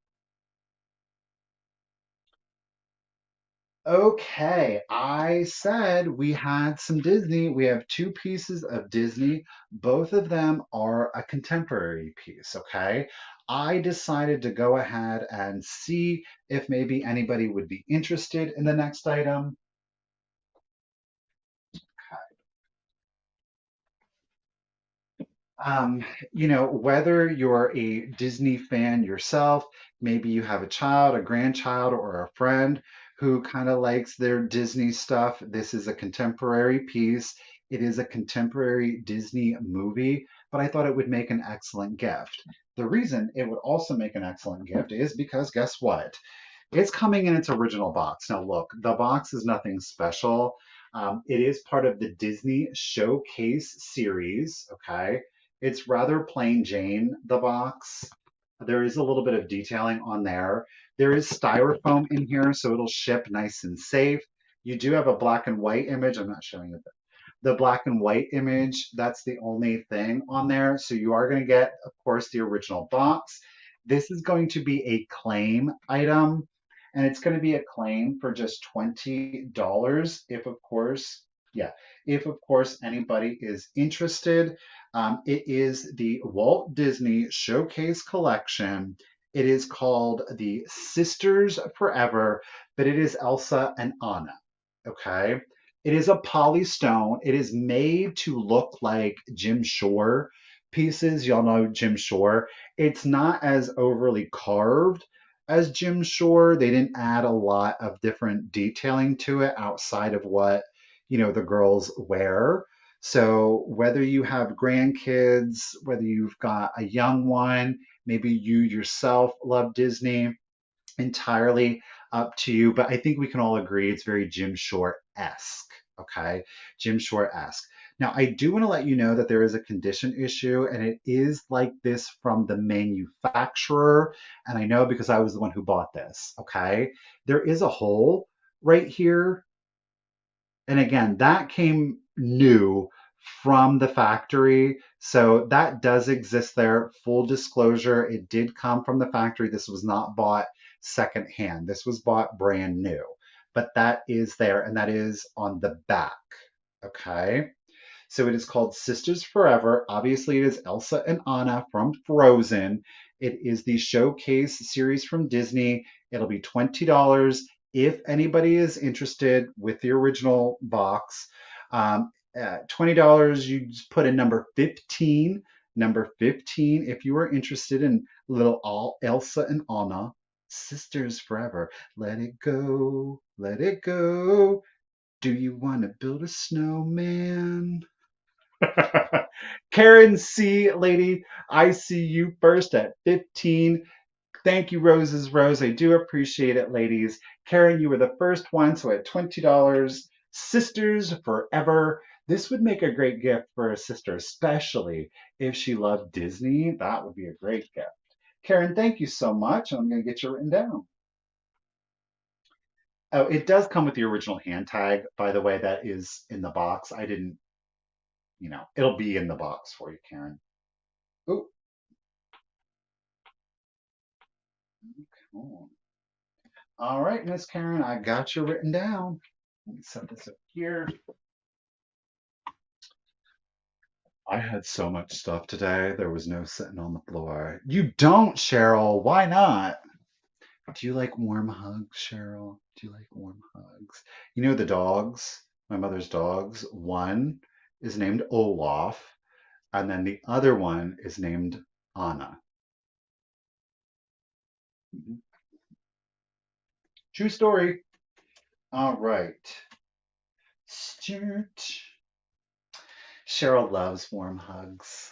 [SPEAKER 1] Okay, I said we had some Disney. We have two pieces of Disney. Both of them are a contemporary piece, okay? I decided to go ahead and see if maybe anybody would be interested in the next item. um, whether you're a Disney fan yourself, maybe you have a child, a grandchild, or a friend who kind of likes their Disney stuff, this is a contemporary piece. It is a contemporary Disney movie, but I thought it would make an excellent gift. The reason it would also make an excellent gift is because guess what? It's coming in its original box. Now, look, the box is nothing special. It is part of the Disney Showcase series. Okay. It's rather plain Jane, the box. There is a little bit of detailing on there. There is styrofoam in here, so it'll ship nice and safe. You do have a black and white image. I'm not showing it. The black and white image, that's the only thing on there. So you are going to get, of course, the original box. This is going to be a claim item, and it's going to be a claim for just $20 if, of course, yeah, if, of course, anybody is interested. It is the Walt Disney Showcase Collection. It is called the Sisters Forever, but it is Elsa and Anna. Okay. It is a polystone. It is made to look like Jim Shore pieces. Y'all know Jim Shore. It's not as overly carved as Jim Shore. They didn't add a lot of different detailing to it outside of what, the girls wear. So whether you have grandkids, whether you've got a young one, maybe you yourself love Disney entirely. up to you, but I think we can all agree it's very Jim Shore-esque. Okay, Jim Shore-esque. Now, I do want to let you know that there is a condition issue, and it is like this from the manufacturer. And I know because I was the one who bought this. Okay, there is a hole right here, and again, that came new from the factory. So that does exist there. Full disclosure, it did come from the factory. This was not bought secondhand. This was bought brand new. But that is there, and that is on the back. Okay. So it is called Sisters Forever. Obviously, it is Elsa and Anna from Frozen. It is the Showcase series from Disney. It'll be $20 if anybody is interested with the original box. $20, you just put in number 15. Number 15, if you are interested in little all Elsa and Anna, Sisters Forever. Let it go, let it go. Do you want to build a snowman? Karen C, lady, I see you first at 15. Thank you, Rose's Rose. I do appreciate it, ladies. Karen, you were the first one, so at $20, Sisters Forever. This would make a great gift for a sister, especially if she loved Disney. That would be a great gift. Karen, thank you so much. I'm going to get you written down. Oh, it does come with the original hand tag, by the way, that is in the box. I didn't, it'll be in the box for you, Karen. Oh, cool. All right, Miss Karen, I got you written down. Let me set this up here. I had so much stuff today. There was no sitting on the floor. You don't, Cheryl. Why not? Do you like warm hugs, Cheryl? Do you like warm hugs? You know the dogs, my mother's dogs, one is named Olaf, and then the other one is named Anna. Mhm. True story. All right. Stuart. Cheryl loves warm hugs.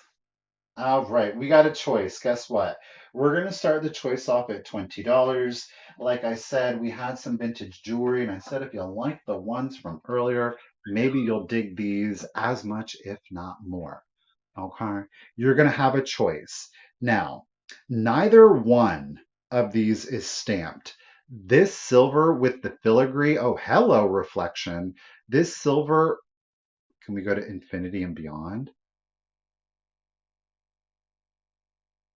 [SPEAKER 1] All right, we got a choice. Guess what? We're going to start the choice off at $20. Like I said, we had some vintage jewelry, and I said if you like the ones from earlier, maybe you'll dig these as much, if not more. Okay, you're going to have a choice. Now, neither one of these is stamped. This silver with the filigree, oh, hello, reflection. This silver, can we go to infinity and beyond?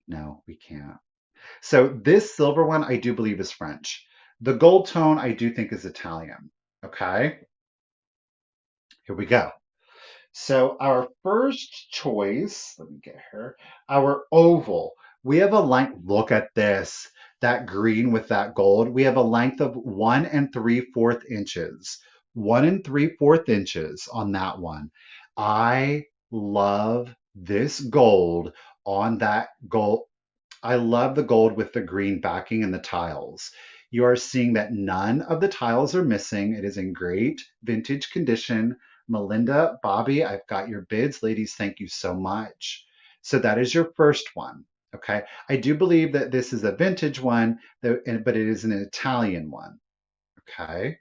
[SPEAKER 1] No, we can't. So this silver one, I do believe is French. The gold tone, I do think is Italian. Okay, here we go. So our first choice, let me get her, our oval. We have a length, look at this, that green with that gold. We have a length of 1 3/4 inches. 1 3/4 inches on that one. I love this gold on that gold. I love the gold with the green backing and the tiles. You are seeing that none of the tiles are missing. It is in great vintage condition. Melinda, Bobby, I've got your bids. Ladies, thank you so much. So that is your first one. Okay. I do believe that this is a vintage one, but it is an Italian one. Okay.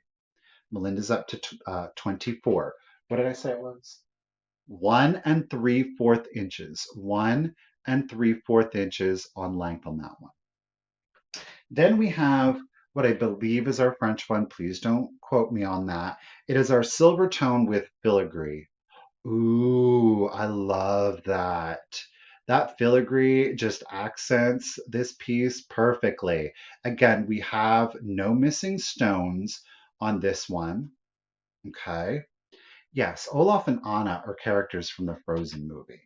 [SPEAKER 1] Melinda's up to 24. What did I say it was? 1 3/4 inches. 1 3/4 inches on length on that one. Then we have what I believe is our French one. Please don't quote me on that. It is our silver tone with filigree. Ooh, I love that. That filigree just accents this piece perfectly. Again, we have no missing stones on this one. Okay. Yes, Olaf and Anna are characters from the Frozen movie.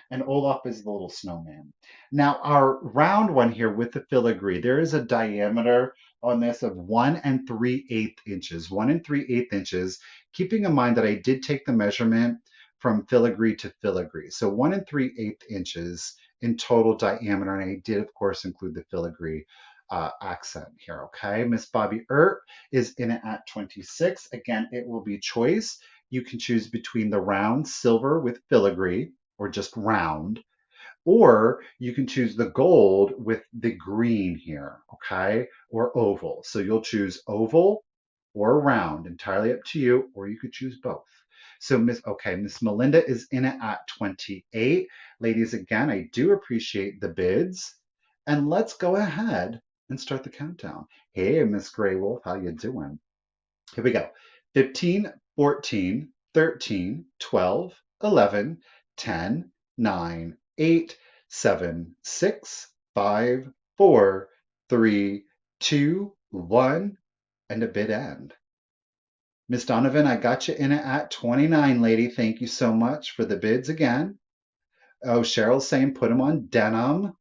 [SPEAKER 1] And Olaf is the little snowman. Now, our round one here with the filigree, there is a diameter on this of 1 3/8 inches. 1 3/8 inches, keeping in mind that I did take the measurement from filigree to filigree. So 1 3/8 inches in total diameter. And I did, of course, include the filigree accent here. Okay. Miss Bobby Earp is in it at 26. Again, it will be choice. You can choose between the round silver with filigree or just round, Or you can choose the gold with the green here, okay? Or oval. So you'll choose oval or round, entirely up to you, or you could choose both. So Miss Melinda is in it at 28. Ladies, again, I do appreciate the bids. And let's go ahead and start the countdown. Hey, Miss Gray Wolf, how you doing? Here we go. 15, 14, 13, 12, 11, 10, 9, 8, 7, 6, 5, 4, 3, 2, 1, and a bid end. Miss Donovan, I got you in it at 29, lady. Thank you so much for the bids again. Oh, Cheryl's saying put them on denim.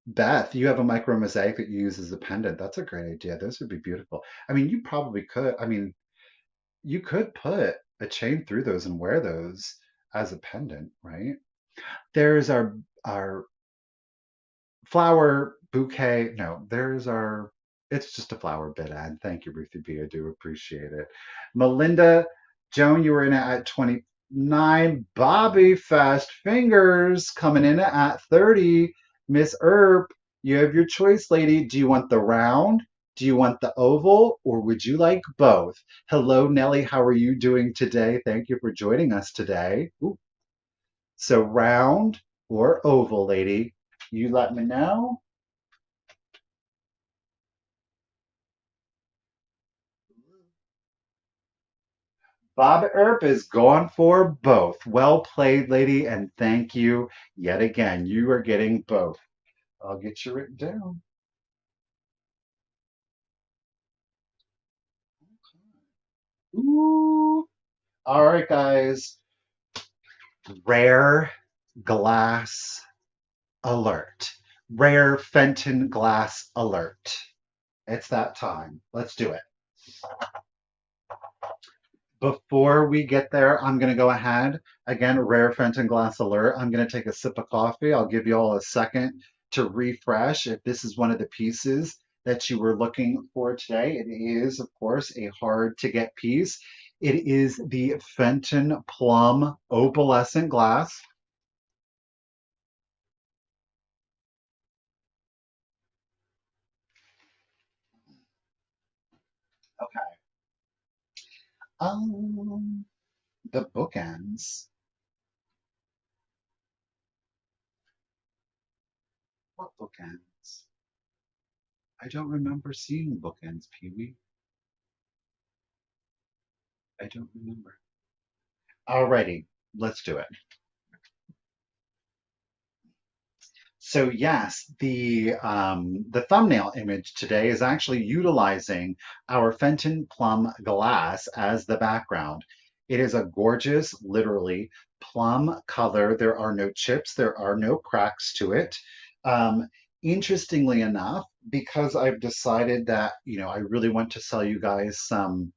[SPEAKER 1] Beth, you have a micro mosaic that you use as a pendant. That's a great idea. Those would be beautiful. I mean, you probably could. I mean, you could put a chain through those and wear those as a pendant, right? There's our flower bouquet. No, there's our, it's just a flower bit ad. Thank you, Ruthie B. I do appreciate it. Melinda, Joan, you were in at 29. Bobby, Fast Fingers, coming in at 30. Miss Erb, you have your choice, lady. Do you want the round? Do you want the oval, or would you like both? Hello, Nellie. How are you doing today? Thank you for joining us today. Ooh. So round or oval, lady? You let me know. Bob Earp is going for both. Well played, lady, and thank you yet again. You are getting both. I'll get you written down. Ooh. All right, guys. Rare glass alert. Rare Fenton glass alert. It's that time. Let's do it. Before we get there, I'm going to go ahead. Again, rare Fenton glass alert. I'm going to take a sip of coffee. I'll give you all a second to refresh if this is one of the pieces that you were looking for today. It is, of course, a hard to get piece. It is the Fenton Plum opalescent glass. Okay. Um, the bookends. What bookends? I don't remember seeing bookends, Pee-wee. I don't remember. Alrighty, let's do it. So yes, the thumbnail image today is actually utilizing our Fenton plum glass as the background. It is a gorgeous, literally plum color. There are no chips, there are no cracks to it. Um, Interestingly enough, because I've decided that, I really want to sell you guys some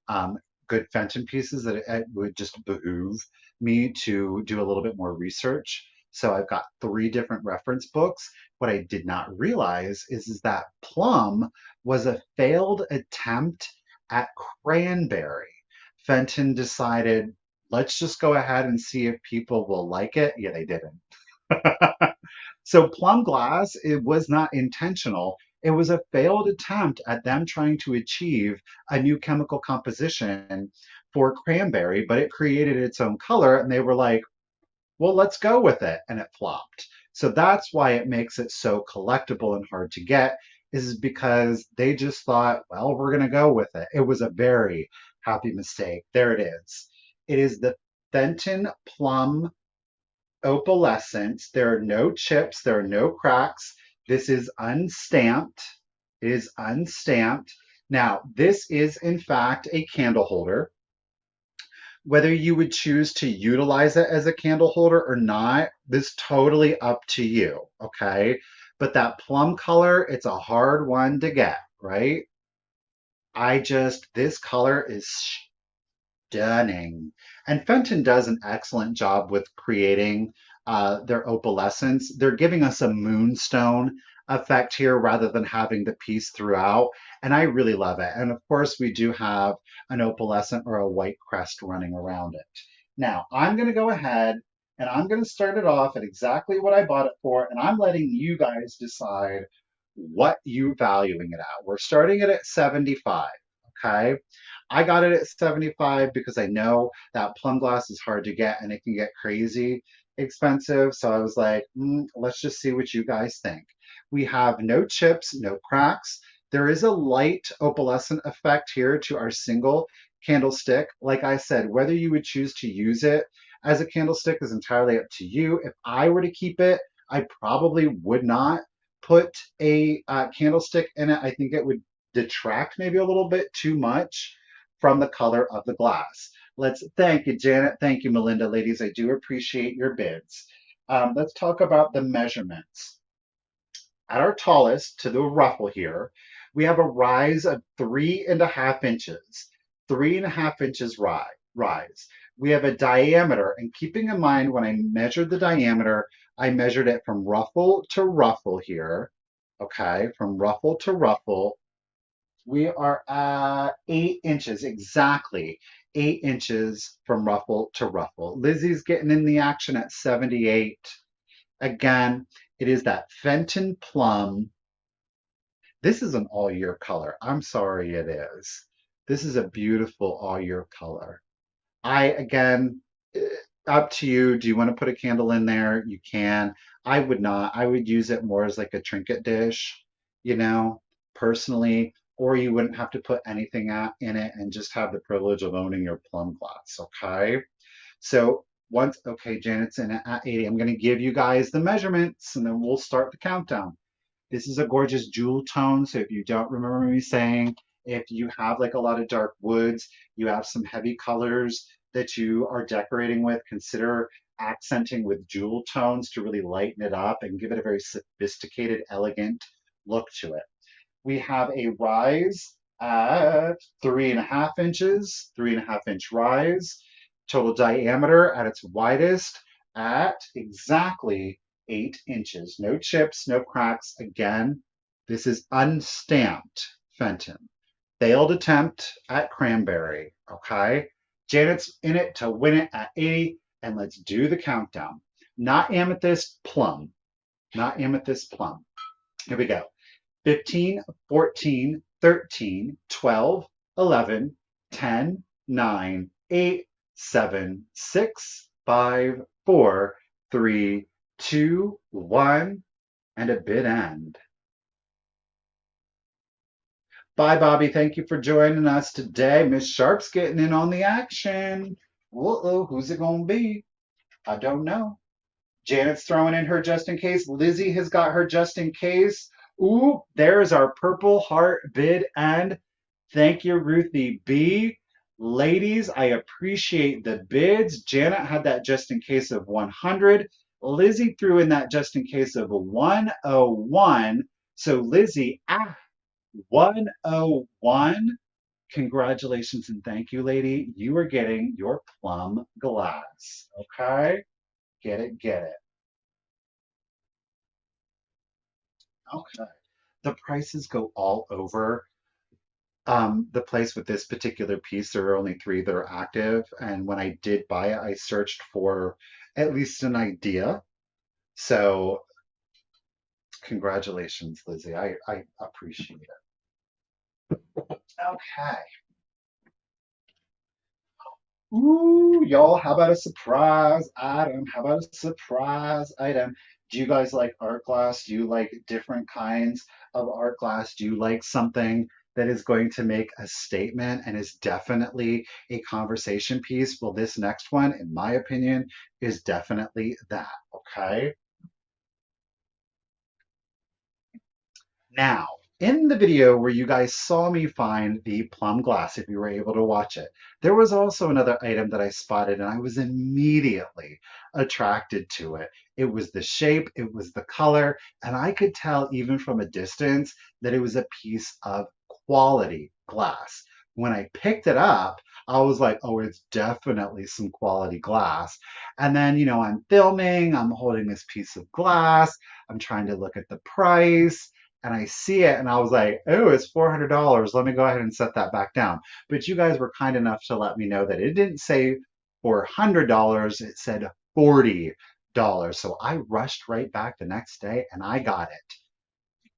[SPEAKER 1] um, good Fenton pieces, that it would just behoove me to do a little bit more research. So I've got three different reference books. What I did not realize is that plum was a failed attempt at cranberry. Fenton decided, let's just go ahead and see if people will like it. Yeah, they didn't. So plum glass, it was not intentional. It was a failed attempt at them trying to achieve a new chemical composition for cranberry, but it created its own color, and they were like, well, let's go with it. And it flopped. So that's why it makes it so collectible and hard to get, is because they just thought, well, we're going to go with it. It was a very happy mistake. There it is. It is the Fenton Plum opalescent. There are no chips, there are no cracks. This is unstamped. It is unstamped. Now, this is in fact a candle holder. Whether you would choose to utilize it as a candle holder or not, this is totally up to you, okay? But that plum color, it's a hard one to get, right? This color is stunning. And Fenton does an excellent job with creating their opalescence. They're giving us a moonstone effect here rather than having the piece throughout. And I really love it. And of course, we do have an opalescent or a white crest running around it. Now, I'm going to go ahead And I'm going to start it off at exactly what I bought it for, and I'm letting you guys decide what you valuing it at. We're starting it at 75, okay? I got it at 75 because I know that plum glass is hard to get and it can get crazy expensive. So I was like, let's just see what you guys think. We have no chips, no cracks. There is a light opalescent effect here to our single candlestick. Like I said, whether you would choose to use it as a candlestick is entirely up to you. If I were to keep it, I probably would not put a candlestick in it. I think it would detract maybe a little bit too much from the color of the glass. Let's thank you, Janet. Thank you, Melinda. Ladies, I do appreciate your bids. Let's talk about the measurements. At our tallest, to the ruffle here, we have a rise of 3.5 inches. 3.5 inches rise. We have a diameter, and keeping in mind when I measured the diameter, I measured it from ruffle to ruffle here. Okay, from ruffle to ruffle. We are at 8 inches, exactly 8 inches from ruffle to ruffle. Lizzie's getting in the action at 78. Again, it is that Fenton plum. This is an all year color. I'm sorry, it is. This is a beautiful all year color. Again, up to you. Do you want to put a candle in there? You can. I would not. I would use it more as like a trinket dish, you know, personally, or you wouldn't have to put anything in it and just have the privilege of owning your plum glass. Okay. So okay, Janet's in at 80. I'm going to give you guys the measurements and then we'll start the countdown. This is a gorgeous jewel tone. So if you don't remember me saying, if you have like a lot of dark woods, you have some heavy colors that you are decorating with, consider accenting with jewel tones to really lighten it up and give it a very sophisticated, elegant look to it. We have a rise at 3.5 inches, 3.5 inch rise. Total diameter at its widest at exactly 8 inches. No chips, no cracks. Again, this is unstamped Fenton. Failed attempt at cranberry. Okay. Janet's in it to win it at 80. And let's do the countdown. Not amethyst, plum. Not amethyst, plum. Here we go. 15, 14, 13, 12, 11, 10, 9, 8, 7, 6, 5, 4, 3, 2, 1, and a bid end. Bye, Bobby. Thank you for joining us today. Miss Sharp's getting in on the action. Uh-oh, who's it going to be? I don't know. Janet's throwing in her just in case. Lizzie has got her just in case. Ooh, there's our purple heart bid end. Thank you, Ruthie B. Ladies, I appreciate the bids. Janet had that just in case of 100. Lizzie threw in that just in case of 101. So Lizzie, 101. Congratulations and thank you, lady. You are getting your plum glass. Okay? Get it, get it. Okay. The prices go all over the place with this particular piece. There are only three that are active. And when I did buy it, I searched for at least an idea. So congratulations, Lizzie. I appreciate it. Okay. Ooh, y'all, how about a surprise item? How about a surprise item? Do you guys like art glass? Do you like different kinds of art glass? Do you like something that is going to make a statement and is definitely a conversation piece? Well, this next one, in my opinion, is definitely that, okay? Now, in the video where you guys saw me find the plum glass, if you were able to watch it, there was also another item that I spotted and I was immediately attracted to it. It was the shape, it was the color, and I could tell even from a distance that it was a piece of quality glass. When I picked it up, I was like, oh, it's definitely some quality glass. And then, I'm filming, I'm holding this piece of glass, I'm trying to look at the price and I see it and I was like, oh, it's $400. Let me go ahead and set that back down. But you guys were kind enough to let me know that it didn't say $400, it said $40. So I rushed right back the next day and I got it.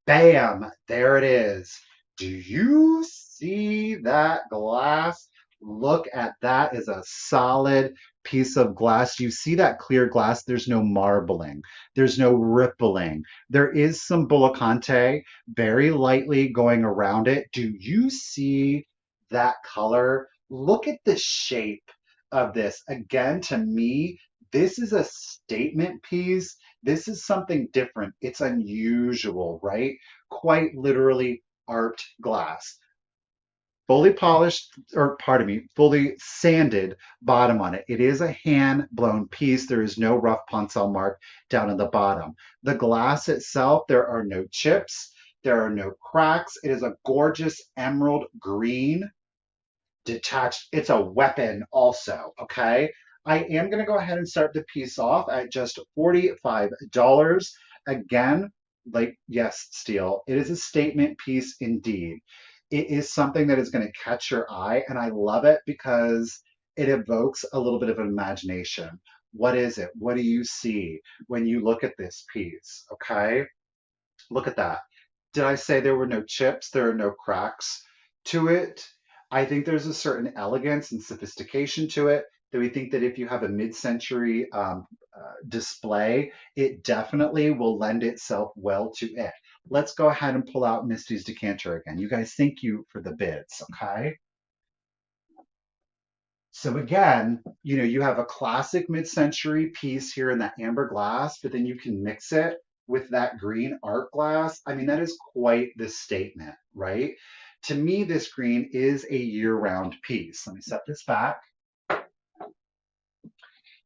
[SPEAKER 1] Bam, there it is. Do you see that glass? Look at that is a solid piece of glass. You see that clear glass? There's no marbling. There's no rippling. There is some bullicante very lightly going around it. Do you see that color? Look at the shape of this. Again, to me, this is a statement piece. This is something different. It's unusual, right? Quite literally art glass. Fully polished, or pardon me, fully sanded bottom on it. It is a hand blown piece. There is no rough poncel mark down in the bottom. The glass itself, there are no chips. There are no cracks. It is a gorgeous emerald green detached. It's a weapon also, okay? I am going to go ahead and start the piece off at just $45. Again, like, yes, steel, it is a statement piece indeed. It is something that is going to catch your eye, and I love it because it evokes a little bit of an imagination. What is it? What do you see when you look at this piece? Okay, look at that. Did I say there were no chips? There are no cracks to it. I think there's a certain elegance and sophistication to it that we think that if you have a mid-century display, it definitely will lend itself well to it. Let's go ahead and pull out Misty's decanter again. You guys, thank you for the bids, okay? So again, you have a classic mid-century piece here in that amber glass, but then you can mix it with that green art glass. I mean, that is quite the statement, right? To me, this green is a year-round piece. Let me set this back.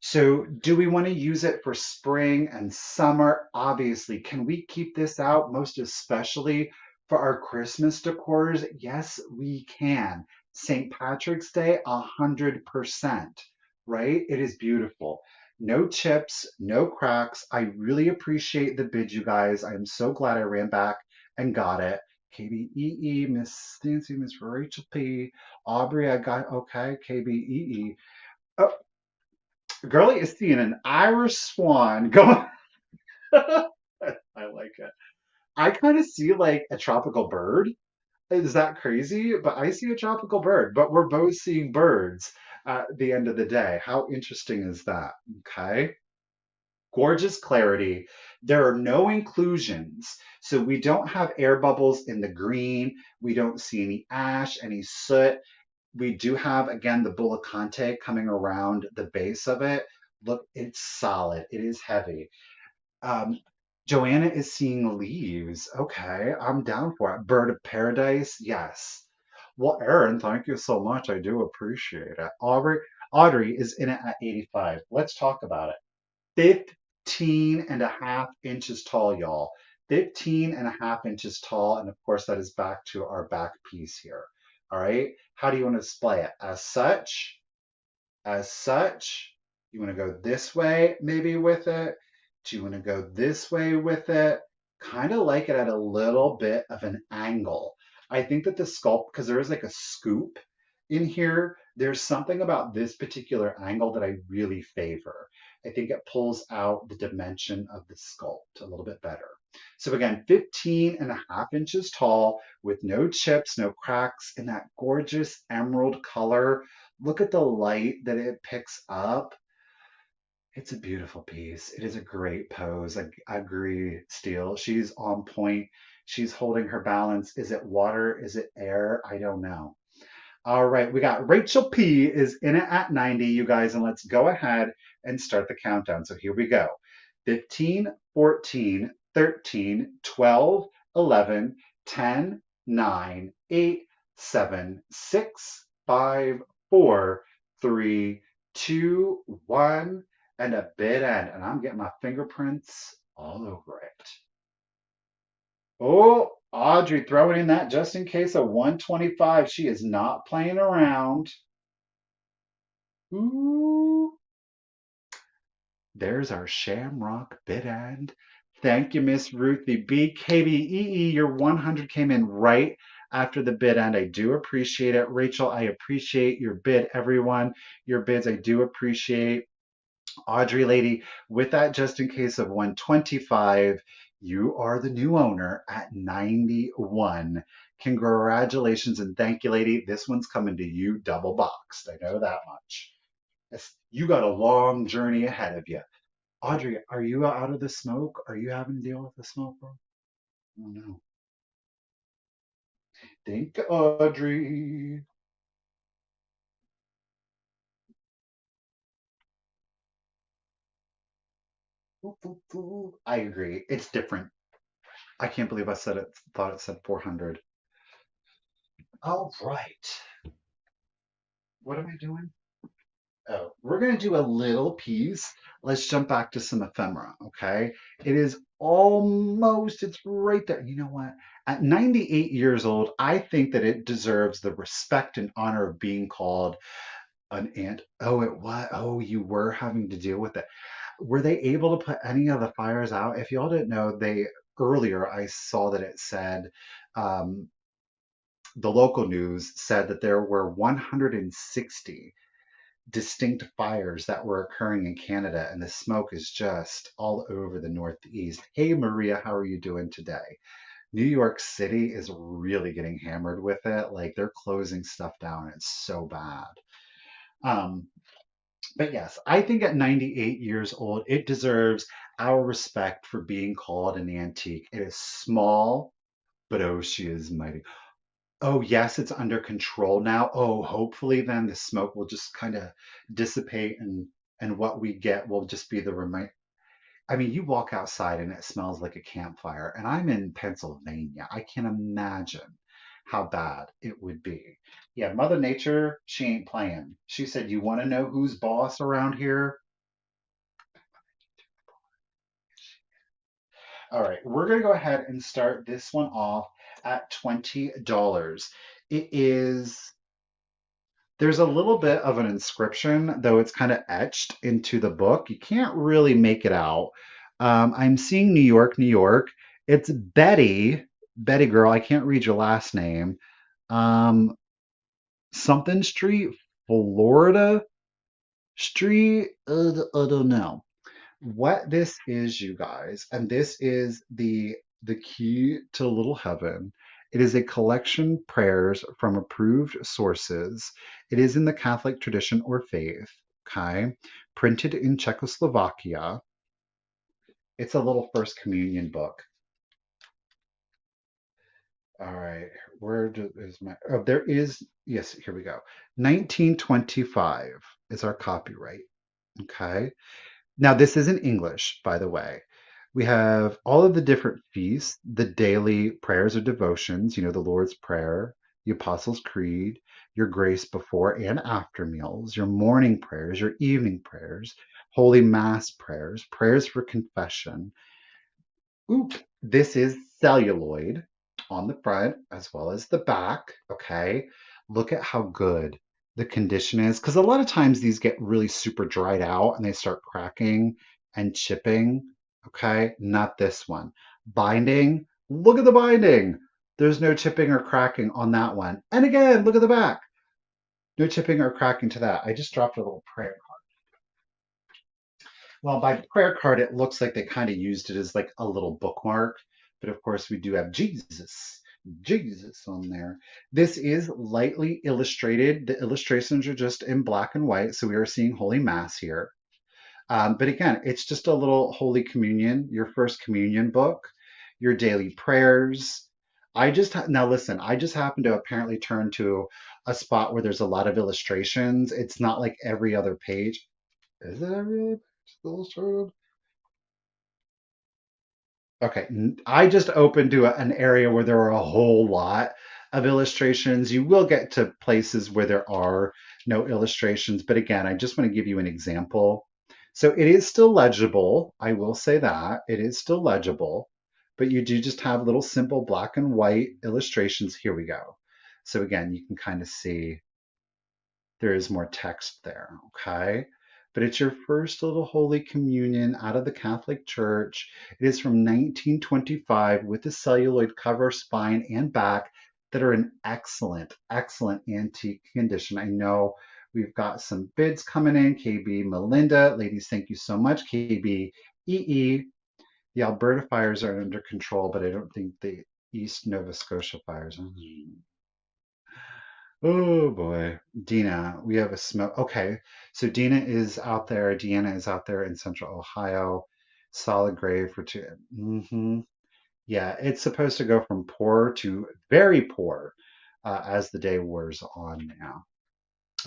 [SPEAKER 1] So do we want to use it for spring and summer? Obviously. Can we keep this out, most especially for our Christmas decors? Yes, we can. St. Patrick's Day, 100%, right? It is beautiful. No chips, no cracks. I really appreciate the bid, you guys. I am so glad I ran back and got it. KBEE, Miss Nancy, Miss Rachel P. Aubrey, I got, okay, KBEE. Oh, Girly is seeing an Irish swan going. I like it. I kind of see like a tropical bird. Is that crazy? But I see a tropical bird, but we're both seeing birds at the end of the day. How interesting is that? Okay. Gorgeous clarity. There are no inclusions. So we don't have air bubbles in the green. We don't see any ash, any soot. We do have, again, the bullicante coming around the base of it. Look, it's solid. It is heavy. Um, Joanna is seeing leaves. Okay, I'm down for it. Bird of paradise, yes. Well, Aaron, thank you so much. I do appreciate it. Audrey is in it at 85. Let's talk about it. 15 and a half inches tall, y'all. 15 and a half inches tall. And of course, that is back to our back piece here. All right. How do you want to display it? As such, you want to go this way maybe with it? Do you want to go this way with it? Kind of like it at a little bit of an angle. I think that the sculpt, because there is like a scoop in here, there's something about this particular angle that I really favor. I think it pulls out the dimension of the sculpt a little bit better. So again, 15 and a half inches tall with no chips, no cracks in that gorgeous emerald color. Look at the light that it picks up. It's a beautiful piece. It is a great pose. I agree, Steele. She's on point. She's holding her balance. Is it water? Is it air? I don't know. All right, we got Rachel P is in it at 90, you guys, and let's go ahead and start the countdown. So here we go. 15, 14, 13, 12, 11, 10, 9, 8, 7, 6, 5, 4, 3, 2, 1, and a bid end. And I'm getting my fingerprints all over it. Oh, Audrey throwing in that just in case a 125. She is not playing around. Ooh, there's our shamrock bid end. Thank you, Miss Ruthie B. KBEE, your 100 came in right after the bid end. I do appreciate it. Rachel, I appreciate your bid. Everyone, your bids, I do appreciate. Audrey lady, with that just in case of 125, you are the new owner at 91. Congratulations and thank you, lady. This one's coming to you double boxed. I know that much. You got a long journey ahead of you. Audrey, are you out of the smoke? Are you having to deal with the smoke, bro? Oh no. Thank you, Audrey. Ooh, ooh, ooh. I agree. It's different. I can't believe I said it. Thought it said 400. All right. What am I doing? Oh, we're going to do a little piece. Let's jump back to some ephemera, okay? It is almost, it's right there. You know what? At 98 years old, I think that it deserves the respect and honor of being called an ant. Oh, it what? Oh, you were having to deal with it. Were they able to put any of the fires out? If y'all didn't know, they earlier I saw that it said um, the local news said that there were 160 distinct fires that were occurring in Canada, and the smoke is just all over the Northeast. Hey, Maria, how are you doing today? New York City is really getting hammered with it. Like they're closing stuff down. It's so bad. Um, but yes, I think at 98 years old, it deserves our respect for being called an antique. It is small, but oh, she is mighty. Oh, yes, it's under control now. Oh, hopefully then the smoke will just kind of dissipate and what we get will just be the remind. I mean, you walk outside and it smells like a campfire, and I'm in Pennsylvania. I can imagine how bad it would be. Yeah, Mother Nature, she ain't playing. She said, "You want to know who's boss around here?" All right, we're going to go ahead and start this one off at $20. It is There's a little bit of an inscription, though it's kind of etched into the book. You can't really make it out. I'm seeing New York, New York. It's Betty, Betty girl. I can't read your last name. Um, Something Street, Florida Street. I don't know what this is, you guys, and this is the key to little heaven. It is a collection prayers from approved sources. It is in the Catholic tradition or faith, okay? Printed in Czechoslovakia. It's a little first communion book. All right, is my, oh, there is, yes, here we go. 1925 is our copyright, okay? Now, this is in English, by the way. We have all of the different feasts, the daily prayers or devotions, the Lord's Prayer, the Apostles' Creed, your grace before and after meals, your morning prayers, your evening prayers, Holy Mass prayers, prayers for confession. Oop, this is celluloid on the front as well as the back. Okay. Look at how good the condition is. Because a lot of times these get really super dried out and they start cracking and chipping. Okay. Not this one. Binding. Look at the binding. There's no chipping or cracking on that one. And again, look at the back. No chipping or cracking to that. I just dropped a little prayer. Well, by prayer card, it looks like they kind of used it as like a little bookmark. But of course, we do have Jesus on there. This is lightly illustrated. The illustrations are just in black and white. So we are seeing Holy Mass here. But again, it's just a little Holy Communion, your first communion book, your daily prayers. Now listen, I just happened to apparently turn to a spot where there's a lot of illustrations. It's not like every other page. Is it every other page illustrated? Okay, I just opened to an area where there are a whole lot of illustrations. You will get to places where there are no illustrations, but again, I just want to give you an example. So it is still legible. I will say that it is still legible, but you do just have little simple black and white illustrations. Here we go. So again, you can kind of see there is more text there, okay? But it's your first little Holy Communion out of the Catholic Church. It is from 1925 with the celluloid cover, spine, and back that are in excellent, excellent antique condition. I know We've got some bids coming in. KB Melinda, ladies, thank you so much. KB EE, the Alberta fires are under control, but I don't think the East Nova Scotia fires. Oh boy. Dina, we have a smoke. Okay. So Dina is out there. Deanna is out there in Central Ohio. Solid grade for two. Yeah, it's supposed to go from poor to very poor as the day wears on now.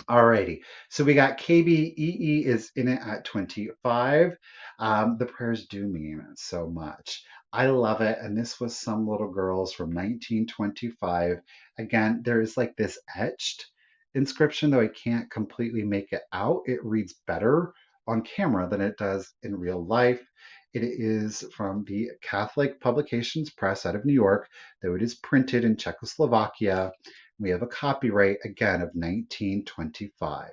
[SPEAKER 1] Alrighty, so we got KBEE is in it at 25. The prayers do mean so much. I love it. And this was some little girls from 1925. Again, there is like this etched inscription, though I can't completely make it out. It reads better on camera than it does in real life. It is from the Catholic Publications Press out of New York, though it is printed in Czechoslovakia. We have a copyright again of 1925.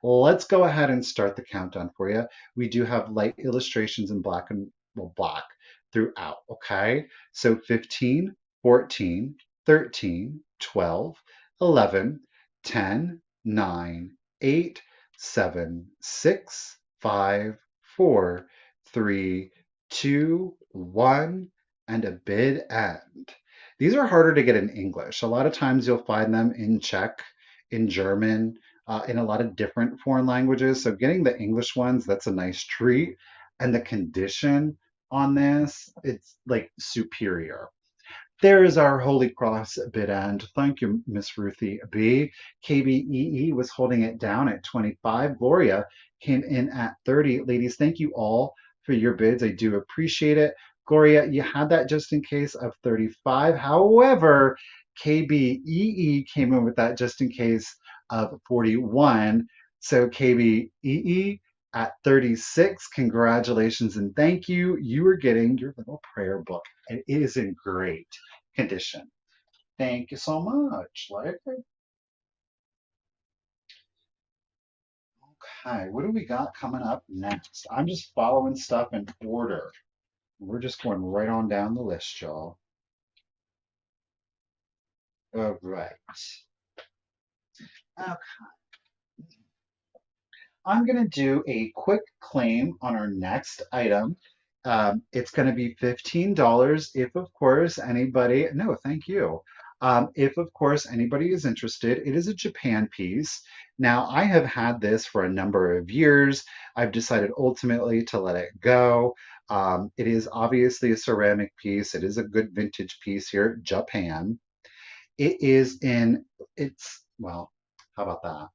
[SPEAKER 1] Let's go ahead and start the countdown for you. We do have light illustrations in black and well, black throughout, okay? So 15, 14, 13, 12, 11, 10, 9, 8, 7, 6, 5, 4, 3, 2, 1, and a bid end. These are harder to get in English. A lot of times you'll find them in Czech, in German, in a lot of different foreign languages. So getting the English ones, that's a nice treat. And the condition on this, it's like superior. There is our Holy Cross bid end. Thank you, Miss Ruthie B. KBEE was holding it down at 25. Gloria came in at 30. Ladies, thank you all for your bids. I do appreciate it. Gloria, you had that just in case of 35. However, KBEE came in with that just in case of 41. So KBEE at 36, congratulations and thank you. You are getting your little prayer book. It is in great condition. Thank you so much. Okay, what do we got coming up next? I'm just following stuff in order. We're just going right on down the list, y'all. All right. Okay. I'm going to do a quick claim on our next item. It's going to be $15 if, of course, anybody, no, thank you. If, of course, anybody is interested, it is a Japan piece. Now, I have had this for a number of years. I've decided ultimately to let it go. It is obviously a ceramic piece. It is a good vintage piece here, Japan. It is in, well, how about that?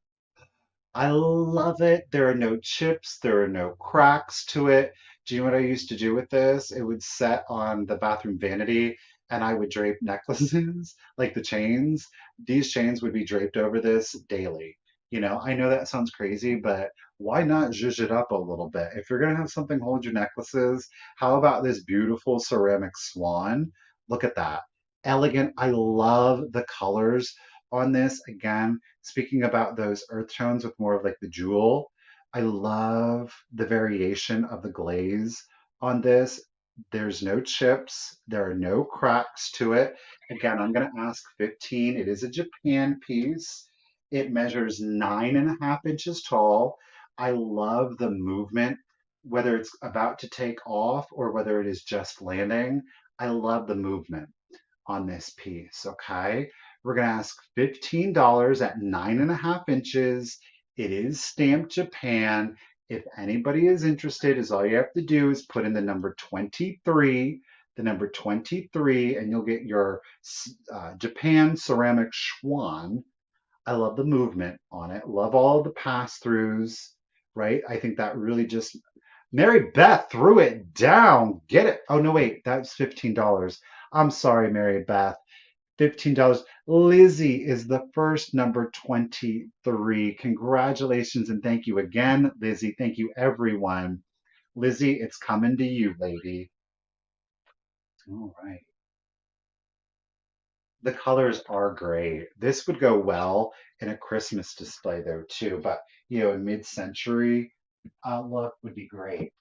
[SPEAKER 1] I love it. There are no chips, there are no cracks to it. Do you know what I used to do with this? It would set on the bathroom vanity and I would drape necklaces, like the chains. These chains would be draped over this daily. I know that sounds crazy, but why not zhuzh it up a little bit? If you're going to have something hold your necklaces, how about this beautiful ceramic swan? Look at that. Elegant. I love the colors on this. Again, speaking about those earth tones with more of like the jewel, I love the variation of the glaze on this. There's no chips, there are no cracks to it. Again, I'm going to ask 15. It is a Japan piece. It measures 9.5 inches tall. I love the movement, whether it's about to take off or whether it is just landing. I love the movement on this piece, okay? We're gonna ask $15 at 9.5 inches. It is stamped Japan. If anybody is interested, is all you have to do is put in the number 23, and you'll get your Japan ceramic swan. I love the movement on it. Love all the pass-throughs, right? I think that really just Mary Beth threw it down. Get it. Oh no, wait, that's $15. I'm sorry, Mary Beth. $15. Lizzie is the first number 23. Congratulations and thank you again, Lizzie. Thank you, everyone. Lizzie, it's coming to you, lady. All right. The colors are great. This would go well in a Christmas display, though, too. But, a mid-century look would be great.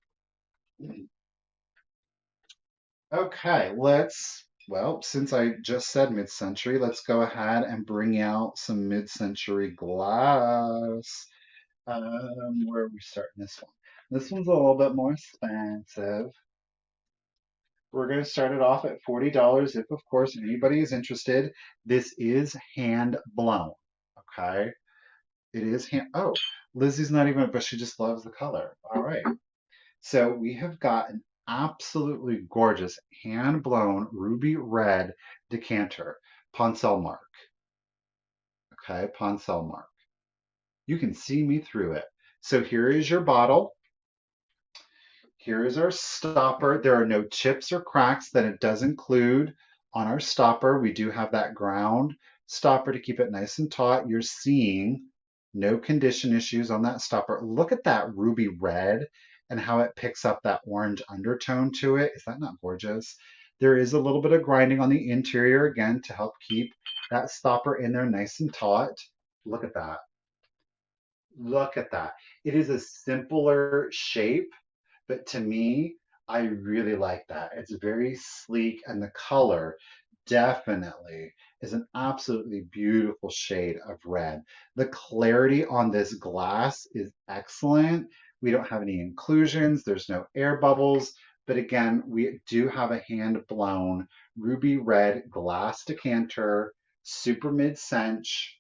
[SPEAKER 1] Okay, let's Well, since I just said mid-century, let's go ahead and bring out some mid-century glass. Where are we starting this one? This one's a little bit more expensive. We're going to start it off at $40 if, of course, anybody is interested. This is hand blown. Okay. It is hand. Oh, Lizzie's not even, but she just loves the color. All right. So we have got an absolutely gorgeous hand blown ruby red decanter, Poncel mark. Okay. Poncel mark. You can see me through it. So here is your bottle. Here is our stopper. There are no chips or cracks that it does include on our stopper. We do have that ground stopper to keep it nice and taut. You're seeing no condition issues on that stopper. Look at that ruby red and how it picks up that orange undertone to it. Is that not gorgeous? There is a little bit of grinding on the interior again to help keep that stopper in there nice and taut. Look at that. Look at that. It is a simpler shape, but to me, I really like that. It's very sleek, and the color definitely is an absolutely beautiful shade of red. The clarity on this glass is excellent. We don't have any inclusions, there's no air bubbles, but again, we do have a hand blown ruby red glass decanter, super mid-century,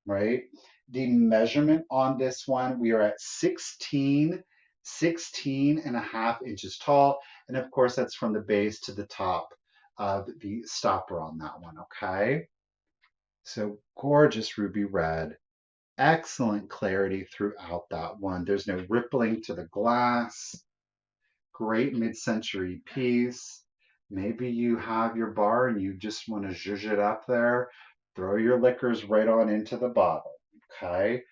[SPEAKER 1] right? The measurement on this one, we are at 16.5 inches tall. And of course, that's from the base to the top of the stopper on that one, okay? So gorgeous ruby red. Excellent clarity throughout that one. There's no rippling to the glass. Great mid-century piece. Maybe you have your bar and you just want to zhuzh it up there. Throw your liquors right on into the bottle. Okay.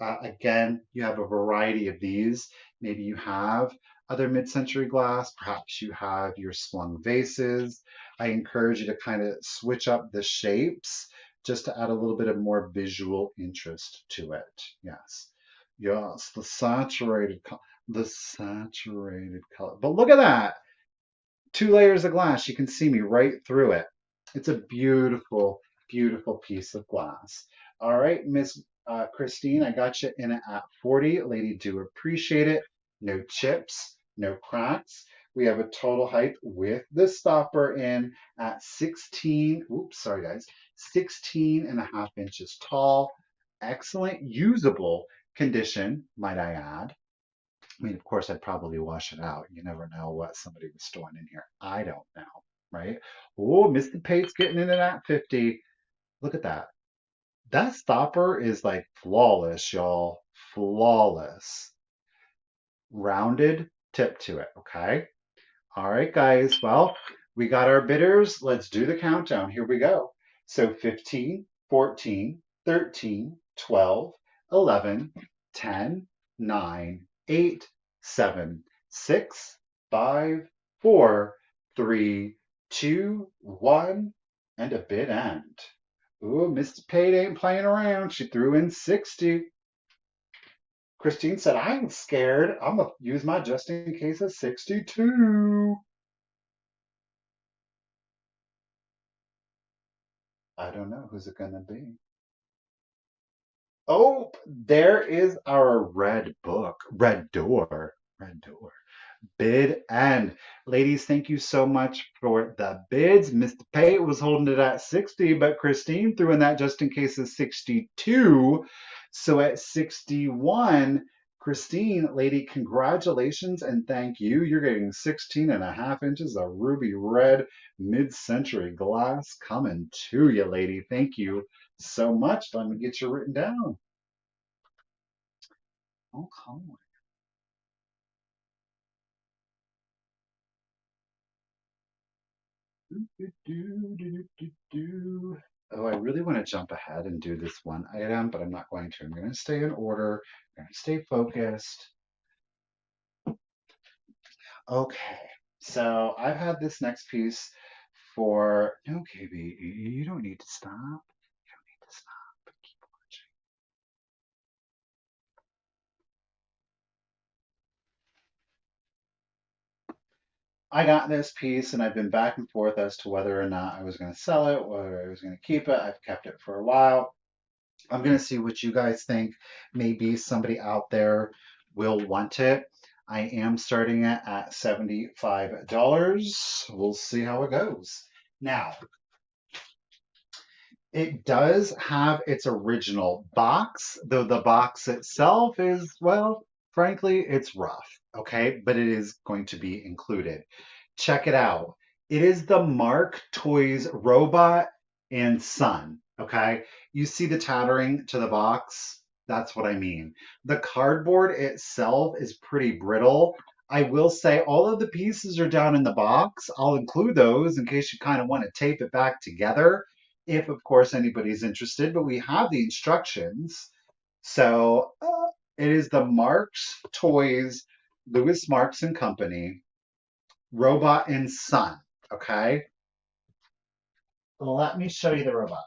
[SPEAKER 1] Again, you have a variety of these. Maybe you have other mid-century glass. Perhaps you have your swung vases. I encourage you to kind of switch up the shapes just to add a little bit of more visual interest to it. Yes. Yes, the saturated color. But look at that. 2 layers of glass. You can see me right through it. It's a beautiful, beautiful piece of glass. All right, Miss Christine, I got you in it at 40. Lady, do appreciate it. No chips, no cracks. We have a total height with the stopper in at 16, oops, sorry guys, 16.5 inches tall. Excellent, usable condition, might I add. I mean, of course, I'd probably wash it out. You never know what somebody was storing in here. I don't know, right? Oh, Mr. Pate's getting in at 50. Look at that. That stopper is like flawless, y'all. Flawless. Rounded tip to it, okay? All right, guys. Well, we got our bidders. Let's do the countdown. Here we go. So 15, 14, 13, 12, 11, 10, 9, 8, 7, 6, 5, 4, 3, 2, 1, and a bid end. Ooh, Mr. Pate ain't playing around. She threw in 60. Christine said, I ain't scared. I'm going to use my just in case of 62. I don't know. Who's it going to be? Oh, there is our red book. Red door. Red door. Bid end. Ladies, thank you so much for the bids. Mr. Pate was holding it at 60, but Christine threw in that just in case of 62. So at 61, Christine, lady, congratulations and thank you. You're getting 16.5 inches of ruby red mid-century glass coming to you, lady. Thank you so much. Let me get you written down. Okay. Do, do, do, do, do. Oh, I really want to jump ahead and do this one item, but I'm not going to. I'm going to stay in order. I'm going to stay focused. Okay, so I've had this next piece for, no, KB, you don't need to stop. You don't need to stop. Keep watching. I got this piece and I've been back and forth as to whether or not I was going to sell it, whether I was going to keep it. I've kept it for a while. I'm going to see what you guys think. Maybe somebody out there will want it. I am starting it at $75. We'll see how it goes. Now, it does have its original box, though the box itself is, well, frankly, it's rough, okay? But it is going to be included. Check it out. It is the Mark Toys Robot and Son, okay? You see the tattering to the box? That's what I mean. The cardboard itself is pretty brittle. I will say all of the pieces are down in the box. I'll include those in case you kind of want to tape it back together if of course anybody's interested, but we have the instructions. So it is the Marks Toys, Lewis Marks and Company, Robot and Son. Okay, let me show you the robot.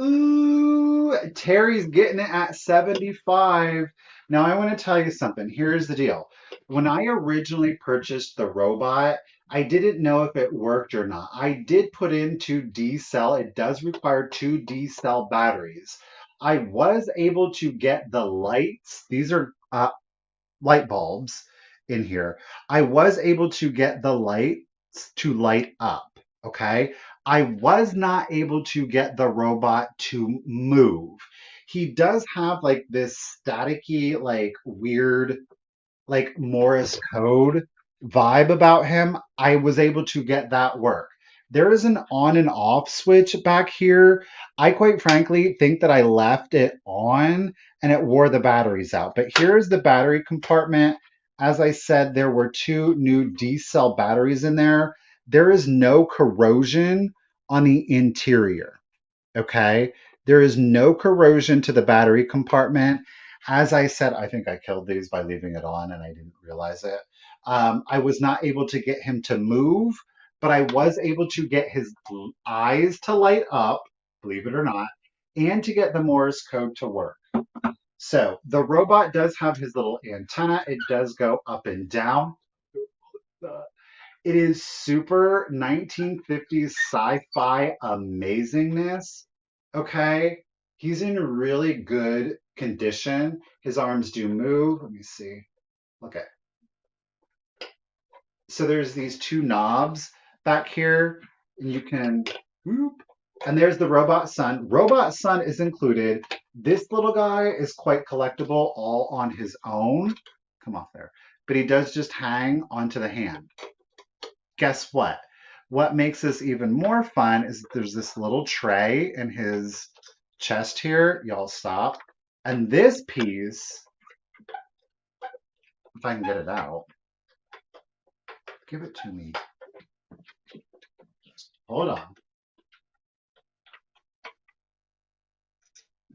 [SPEAKER 1] Ooh, Terry's getting it at 75. Now, I want to tell you something. Here's the deal. When I originally purchased the robot, I didn't know if it worked or not. I did put in two D cell. It does require two D cell batteries. I was able to get the lights. These are light bulbs in here. I was able to get the lights to light up. Okay. I was not able to get the robot to move. He does have like this staticky, like weird like Morse code vibe about him, I was able to get that work. There is an on and off switch back here. I quite frankly think that I left it on and it wore the batteries out. But here's the battery compartment. As I said, there were two new D cell batteries in there. There is no corrosion on the interior. Okay. There is no corrosion to the battery compartment. As I said, I think I killed these by leaving it on and I didn't realize it. I was not able to get him to move, but I was able to get his eyes to light up, believe it or not, and to get the Morse code to work. So the robot does have his little antenna. It does go up and down. It is super 1950s sci-fi amazingness. Okay. He's in really good condition. His arms do move. Let me see. Okay. So there's these two knobs back here. And you can whoop, and there's the Robot Son. Robot Son is included. This little guy is quite collectible all on his own. Come off there. But he does just hang onto the hand. Guess what? What makes this even more fun is there's this little tray in his chest here. Y'all stop. And this piece, if I can get it out, give it to me. Hold on.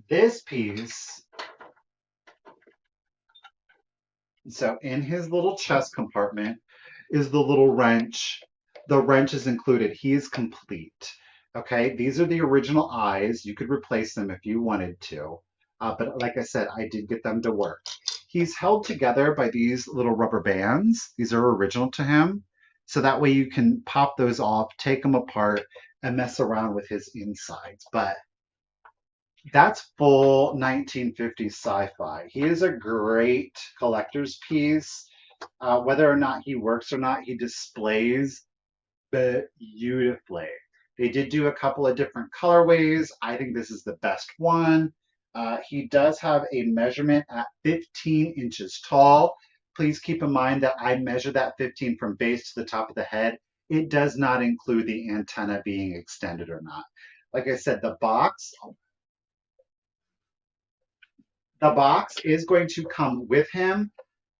[SPEAKER 1] This piece, so in his little chest compartment is the little wrench. The wrench is included. He is complete. Okay, these are the original eyes. You could replace them if you wanted to. But like I said, I did get them to work. He's held together by these little rubber bands. These are original to him. So that way you can pop those off, take them apart, and mess around with his insides. But that's full 1950s sci-fi. He is a great collector's piece. Whether or not he works or not, he displays beautifully. They did do a couple of different colorways. I think this is the best one. He does have a measurement at 15 inches tall. Please keep in mind that I measured that 15 from base to the top of the head. It does not include the antenna being extended or not. Like I said, the box is going to come with him.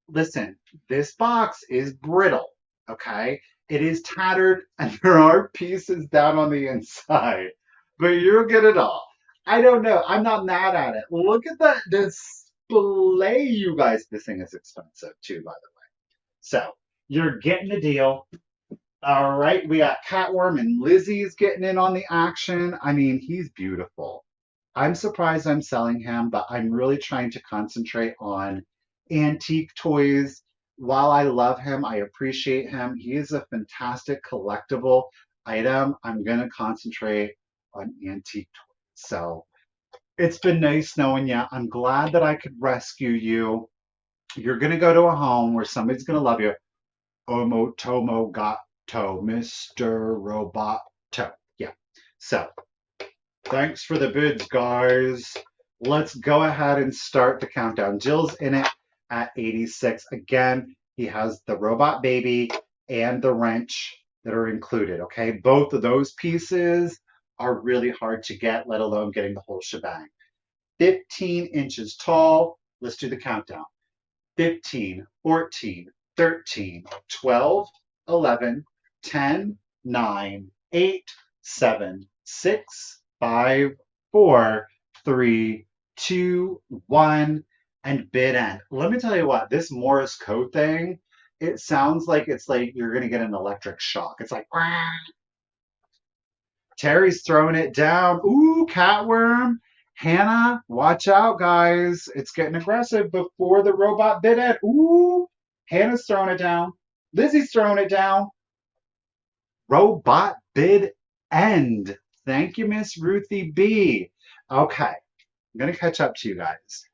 [SPEAKER 1] Listen, this box is brittle, okay? It is tattered and there are pieces down on the inside, but you'll get it all. I don't know. I'm not mad at it. Look at the display, you guys. This thing is expensive too, by the way. So you're getting a deal. All right. We got Catworm and Lizzie's getting in on the action. I mean, he's beautiful. I'm surprised I'm selling him, but I'm really trying to concentrate on antique toys. While I love him, I appreciate him. He is a fantastic collectible item. I'm going to concentrate on antique toys. So it's been nice knowing you. I'm glad that I could rescue you. You're going to go to a home where somebody's going to love you. Omotomo gato, Mr. Roboto. Yeah. So thanks for the bids, guys. Let's go ahead and start the countdown. Jill's in it at 86. Again, he has the robot baby and the wrench that are included, okay? Both of those pieces are really hard to get, let alone getting the whole shebang. 15 inches tall. Let's do the countdown. 15, 14, 13, 12, 11, 10, 9, 8, 7, 6, 5, 4, 3, 2, 1, and bid end. Let me tell you what, this Morse code thing, it sounds like it's like you're going to get an electric shock. It's like, "Wah." Terry's throwing it down. Ooh, catworm. Hannah, watch out, guys. It's getting aggressive before the robot bid it. Ooh, Hannah's throwing it down. Lizzie's throwing it down. Robot bid end. Thank you, Miss Ruthie B. Okay, I'm going to catch up to you guys.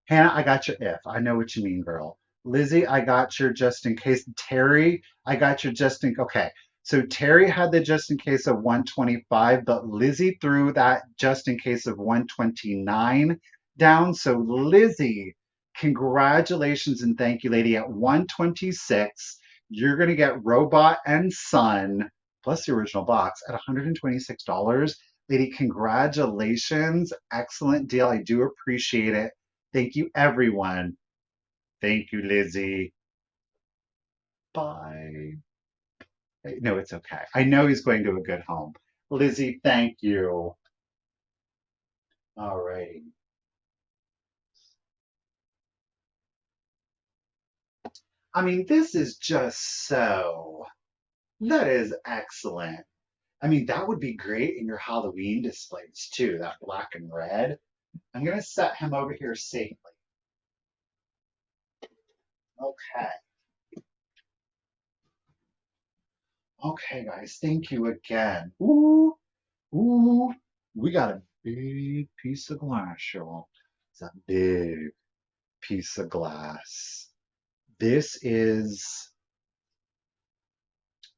[SPEAKER 1] Hannah, I got your if. I know what you mean, girl. Lizzie, I got your just in case. Terry, I got your just in. Okay. So Terry had the just in case of 125, but Lizzie threw that just in case of 129 down. So Lizzie, congratulations and thank you, lady. At 126, you're going to get Robot and Son plus the original box at $126. Lady, congratulations. Excellent deal. I do appreciate it. Thank you, everyone. Thank you, Lizzie. Bye. No, it's okay. I know he's going to a good home. Lizzie, thank you. All right. I mean, this is just so. That is excellent. I mean, that would be great in your Halloween displays too, that black and red. I'm going to set him over here safely. Okay. Okay, guys, thank you again. Ooh, ooh, we got a big piece of glass, y'all. It's a big piece of glass. This is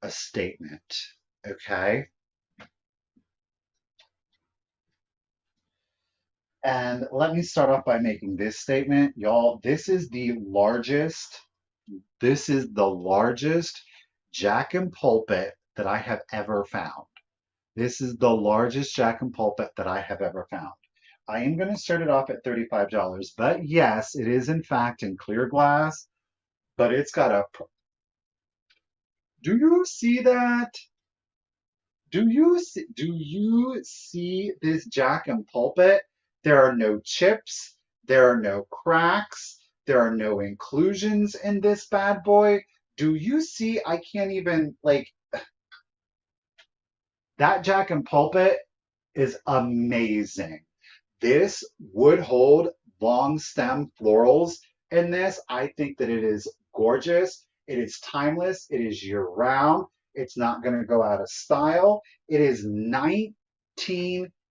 [SPEAKER 1] a statement, okay? And let me start off by making this statement, y'all. This is the largest Jack-in-pulpit that I have ever found. This is the largest Jack-in-pulpit that I have ever found. I am going to start it off at $35, but yes, it is in fact in clear glass, but it's got a. Do you see that? Do you see this Jack-in-pulpit? There are no chips, there are no cracks, there are no inclusions in this bad boy. Do you see? I can't even like that Jack-in-pulpit is amazing. This would hold long stem florals in this. I think that it is gorgeous. It is timeless. It is year round. It's not going to go out of style. It is 19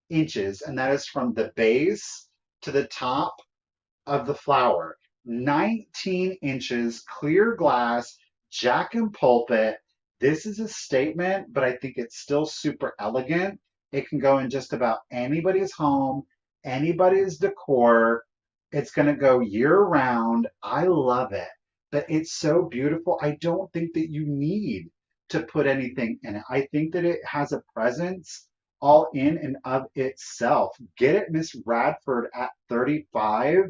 [SPEAKER 1] inches, and that is from the base to the top of the flower. 19 inches, clear glass, Jack-in-pulpit. This is a statement, but I think it's still super elegant. It can go in just about anybody's home, anybody's decor. It's going to go year round. I love it, but it's so beautiful. I don't think that you need to put anything in it. I think that it has a presence all in and of itself. Get it, Miss Radford, at 35.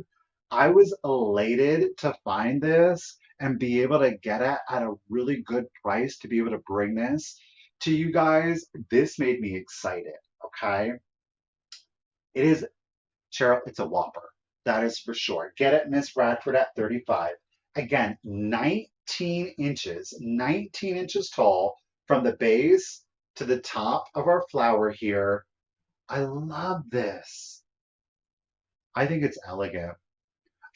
[SPEAKER 1] I was elated to find this and be able to get it at a really good price to be able to bring this to you guys. This made me excited. Okay. It is, Cheryl, it's a whopper. That is for sure. Get it, Miss Radford, at 35. Again, 19 inches tall from the base to the top of our flower here. I love this. I think it's elegant.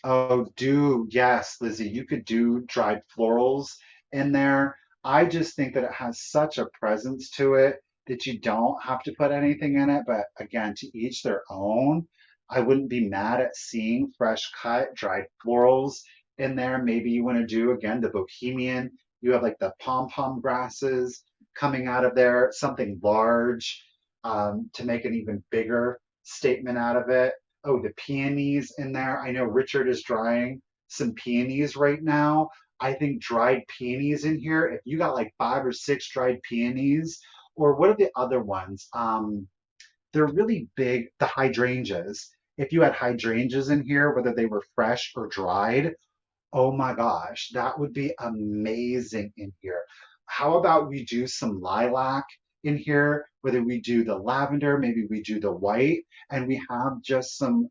[SPEAKER 1] Oh, do yes, Lizzie, you could do dried florals in there. I just think that it has such a presence to it that you don't have to put anything in it. But again, to each their own. I wouldn't be mad at seeing fresh cut dried florals in there. Maybe you want to do again the bohemian. You have like the pom-pom grasses coming out of there, something large to make an even bigger statement out of it. Oh, the peonies in there. I know Richard is drying some peonies right now. I think dried peonies in here, if you got like 5 or 6 dried peonies, or what are the other ones? They're really big, the hydrangeas. If you had hydrangeas in here, whether they were fresh or dried, oh my gosh, that would be amazing in here. How about we do some lilac in here? Whether we do the lavender, maybe we do the white, and we have just some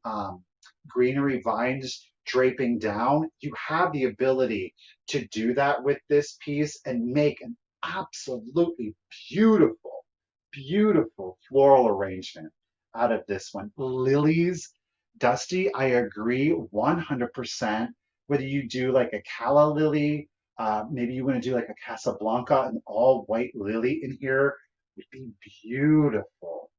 [SPEAKER 1] greenery vines draping down. You have the ability to do that with this piece and make an absolutely beautiful, beautiful floral arrangement out of this one. Lilies, Dusty, I agree 100%. Whether you do like a calla lily, maybe you want to do like a Casablanca, an all white lily in here would be beautiful.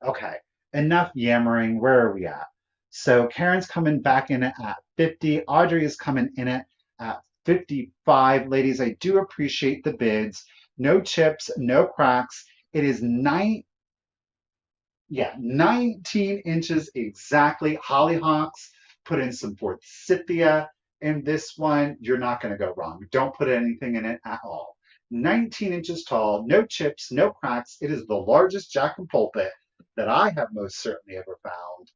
[SPEAKER 1] Okay, enough yammering. Where are we at? So Karen's coming back in it at 50. Audrey is coming in it at 55. Ladies, I do appreciate the bids. No chips, no cracks. It is 19 inches exactly. Hollyhocks, put in some forsythia. In this one, you're not going to go wrong. Don't put anything in it at all. 19 inches tall, no chips, no cracks. It is the largest Jack-in-the-pulpit that I have most certainly ever found.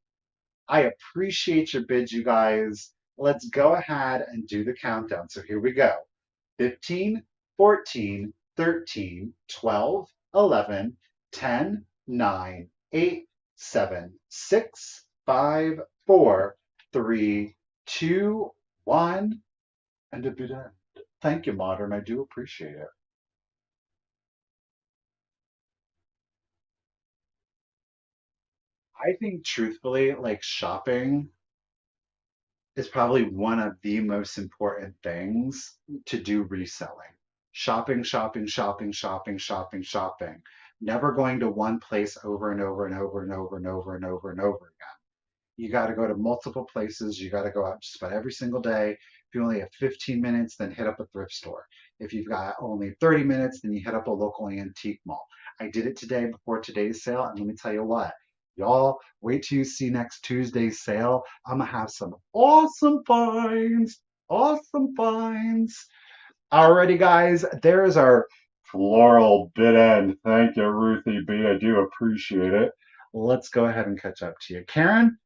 [SPEAKER 1] I appreciate your bids, you guys. Let's go ahead and do the countdown. So here we go. 15, 14, 13, 12, 11, 10, 9, 8, 7, 6, 5, 4, 3, 2, 1, and a bid end. Thank you, Modern. I do appreciate it. I think truthfully, like shopping is probably one of the most important things to do reselling. Shopping, shopping, shopping, shopping, shopping, shopping. Never going to one place over and over and over and over and over and over and over again. You got to go to multiple places. You got to go out just about every single day. If you only have 15 minutes, then hit up a thrift store. If you've got only 30 minutes, then you hit up a local antique mall. I did it today before today's sale, and let me tell you what, y'all, wait till you see next Tuesday's sale. I'm gonna have some awesome finds. Awesome finds. Alrighty, guys, there's our floral bid end. Thank you, Ruthie B. I do appreciate it. Let's go ahead and catch up to you. Karen,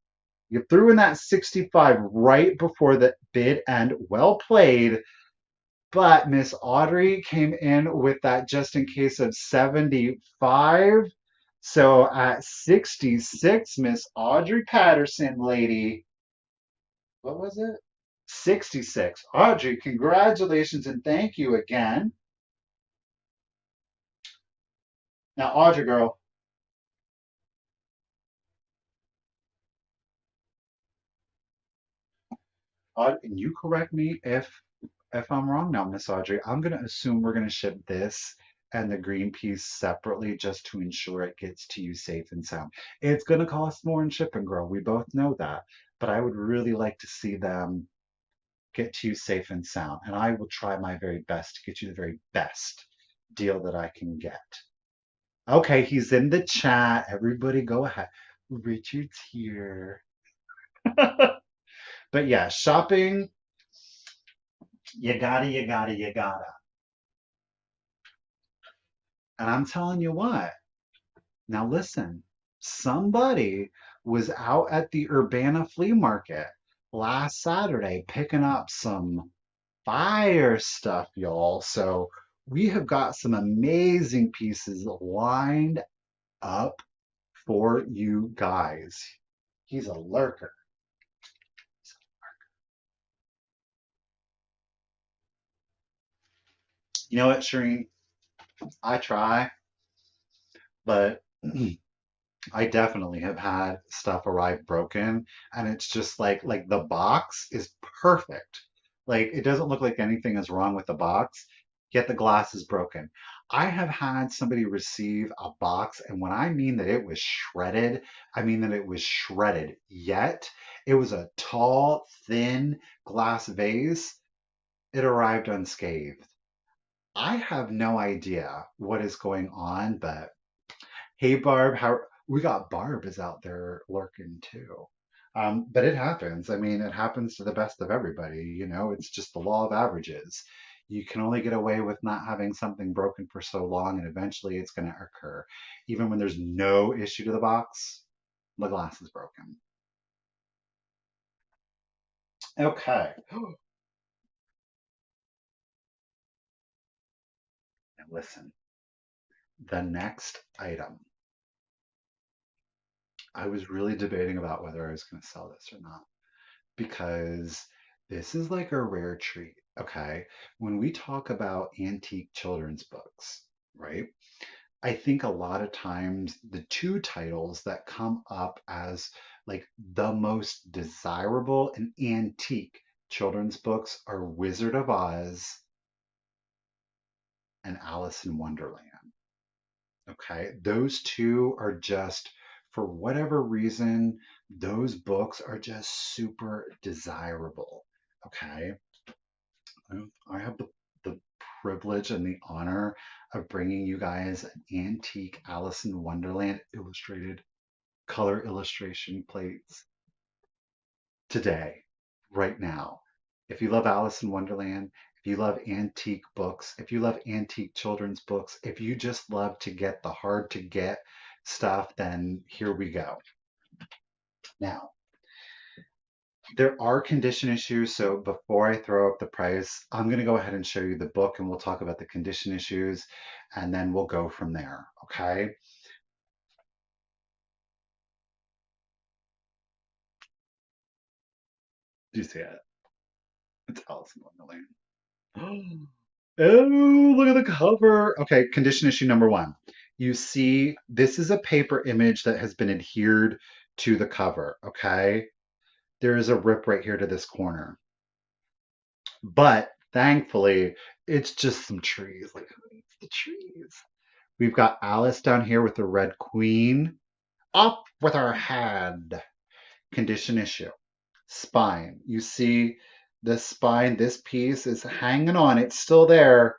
[SPEAKER 1] you threw in that 65 right before the bid end. Well played. But Miss Audrey came in with that just in case of 75. So at 66, Miss Audrey Patterson, lady, what was it? 66. Audrey, congratulations and thank you again. Now, Audrey, girl, and you correct me if I'm wrong now, Miss Audrey. I'm gonna assume we're gonna ship this and the green piece separately just to ensure it gets to you safe and sound. It's gonna cost more in shipping, girl. We both know that. But I would really like to see them get to you safe and sound. And I will try my very best to get you the very best deal that I can get. Okay, he's in the chat. Everybody go ahead. Richard's here. But yeah, shopping, you gotta. And I'm telling you what, now listen, somebody was out at the Urbana flea market last Saturday picking up some fire stuff, y'all. So we have got some amazing pieces lined up for you guys. He's a lurker. You know what, Shireen? I try, but I definitely have had stuff arrive broken, and it's just like the box is perfect. Like it doesn't look like anything is wrong with the box, yet the glass is broken. I have had somebody receive a box, and when I mean that it was shredded, I mean that it was shredded. Yet it was a tall, thin glass vase. It arrived unscathed. I have no idea what is going on, but hey Barb, how we got Barb is out there lurking too. But it happens. I mean, it happens to the best of everybody, you know, it's just the law of averages. You can only get away with not having something broken for so long, and eventually it's going to occur. Even when there's no issue to the box, the glass is broken. Okay. Now listen, the next item. I was really debating about whether I was going to sell this or not, because this is like a rare treat. Okay. When we talk about antique children's books, right? I think a lot of times the two titles that come up as like the most desirable and antique children's books are Wizard of Oz and Alice in Wonderland. Okay. Those two are just, for whatever reason, those books are just super desirable. Okay. I have the privilege and the honor of bringing you guys an antique Alice in Wonderland illustrated color illustration plates today, right now. If you love Alice in Wonderland, if you love antique books, if you love antique children's books, if you just love to get the hard to get stuff, then here we go. Now, there are condition issues, so before I throw up the price, I'm going to go ahead and show you the book and we'll talk about the condition issues and then we'll go from there. Okay? Do you see it? It's Alice in Wonderland. Oh, look at the cover. Okay, condition issue number one. You see, this is a paper image that has been adhered to the cover. Okay? There is a rip right here to this corner. But thankfully, it's just some trees. Like, who needs the trees? We've got Alice down here with the red queen. Up with her head. Condition issue. Spine. You see the spine, this piece is hanging on. It's still there.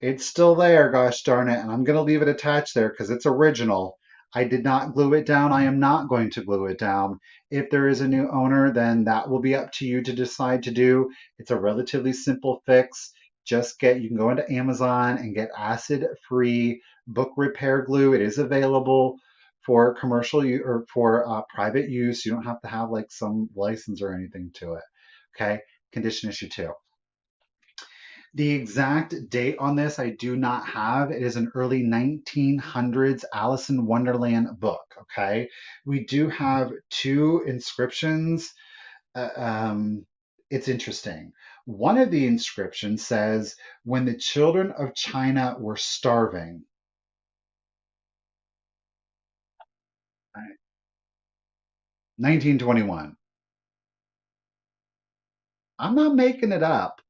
[SPEAKER 1] It's still there, gosh darn it. And I'm going to leave it attached there because it's original. I did not glue it down. I am not going to glue it down. If there is a new owner, then that will be up to you to decide to do. It's a relatively simple fix. You can go into Amazon and get acid-free book repair glue. It is available for commercial use or for private use. You don't have to have like some license or anything to it. Okay. Condition issue two. The exact date on this I do not have. It is an early 1900s Alice in Wonderland book. Okay. We do have two inscriptions. Uh, um, it's interesting. One of the inscriptions says, when the children of China were starving. 1921. I'm not making it up.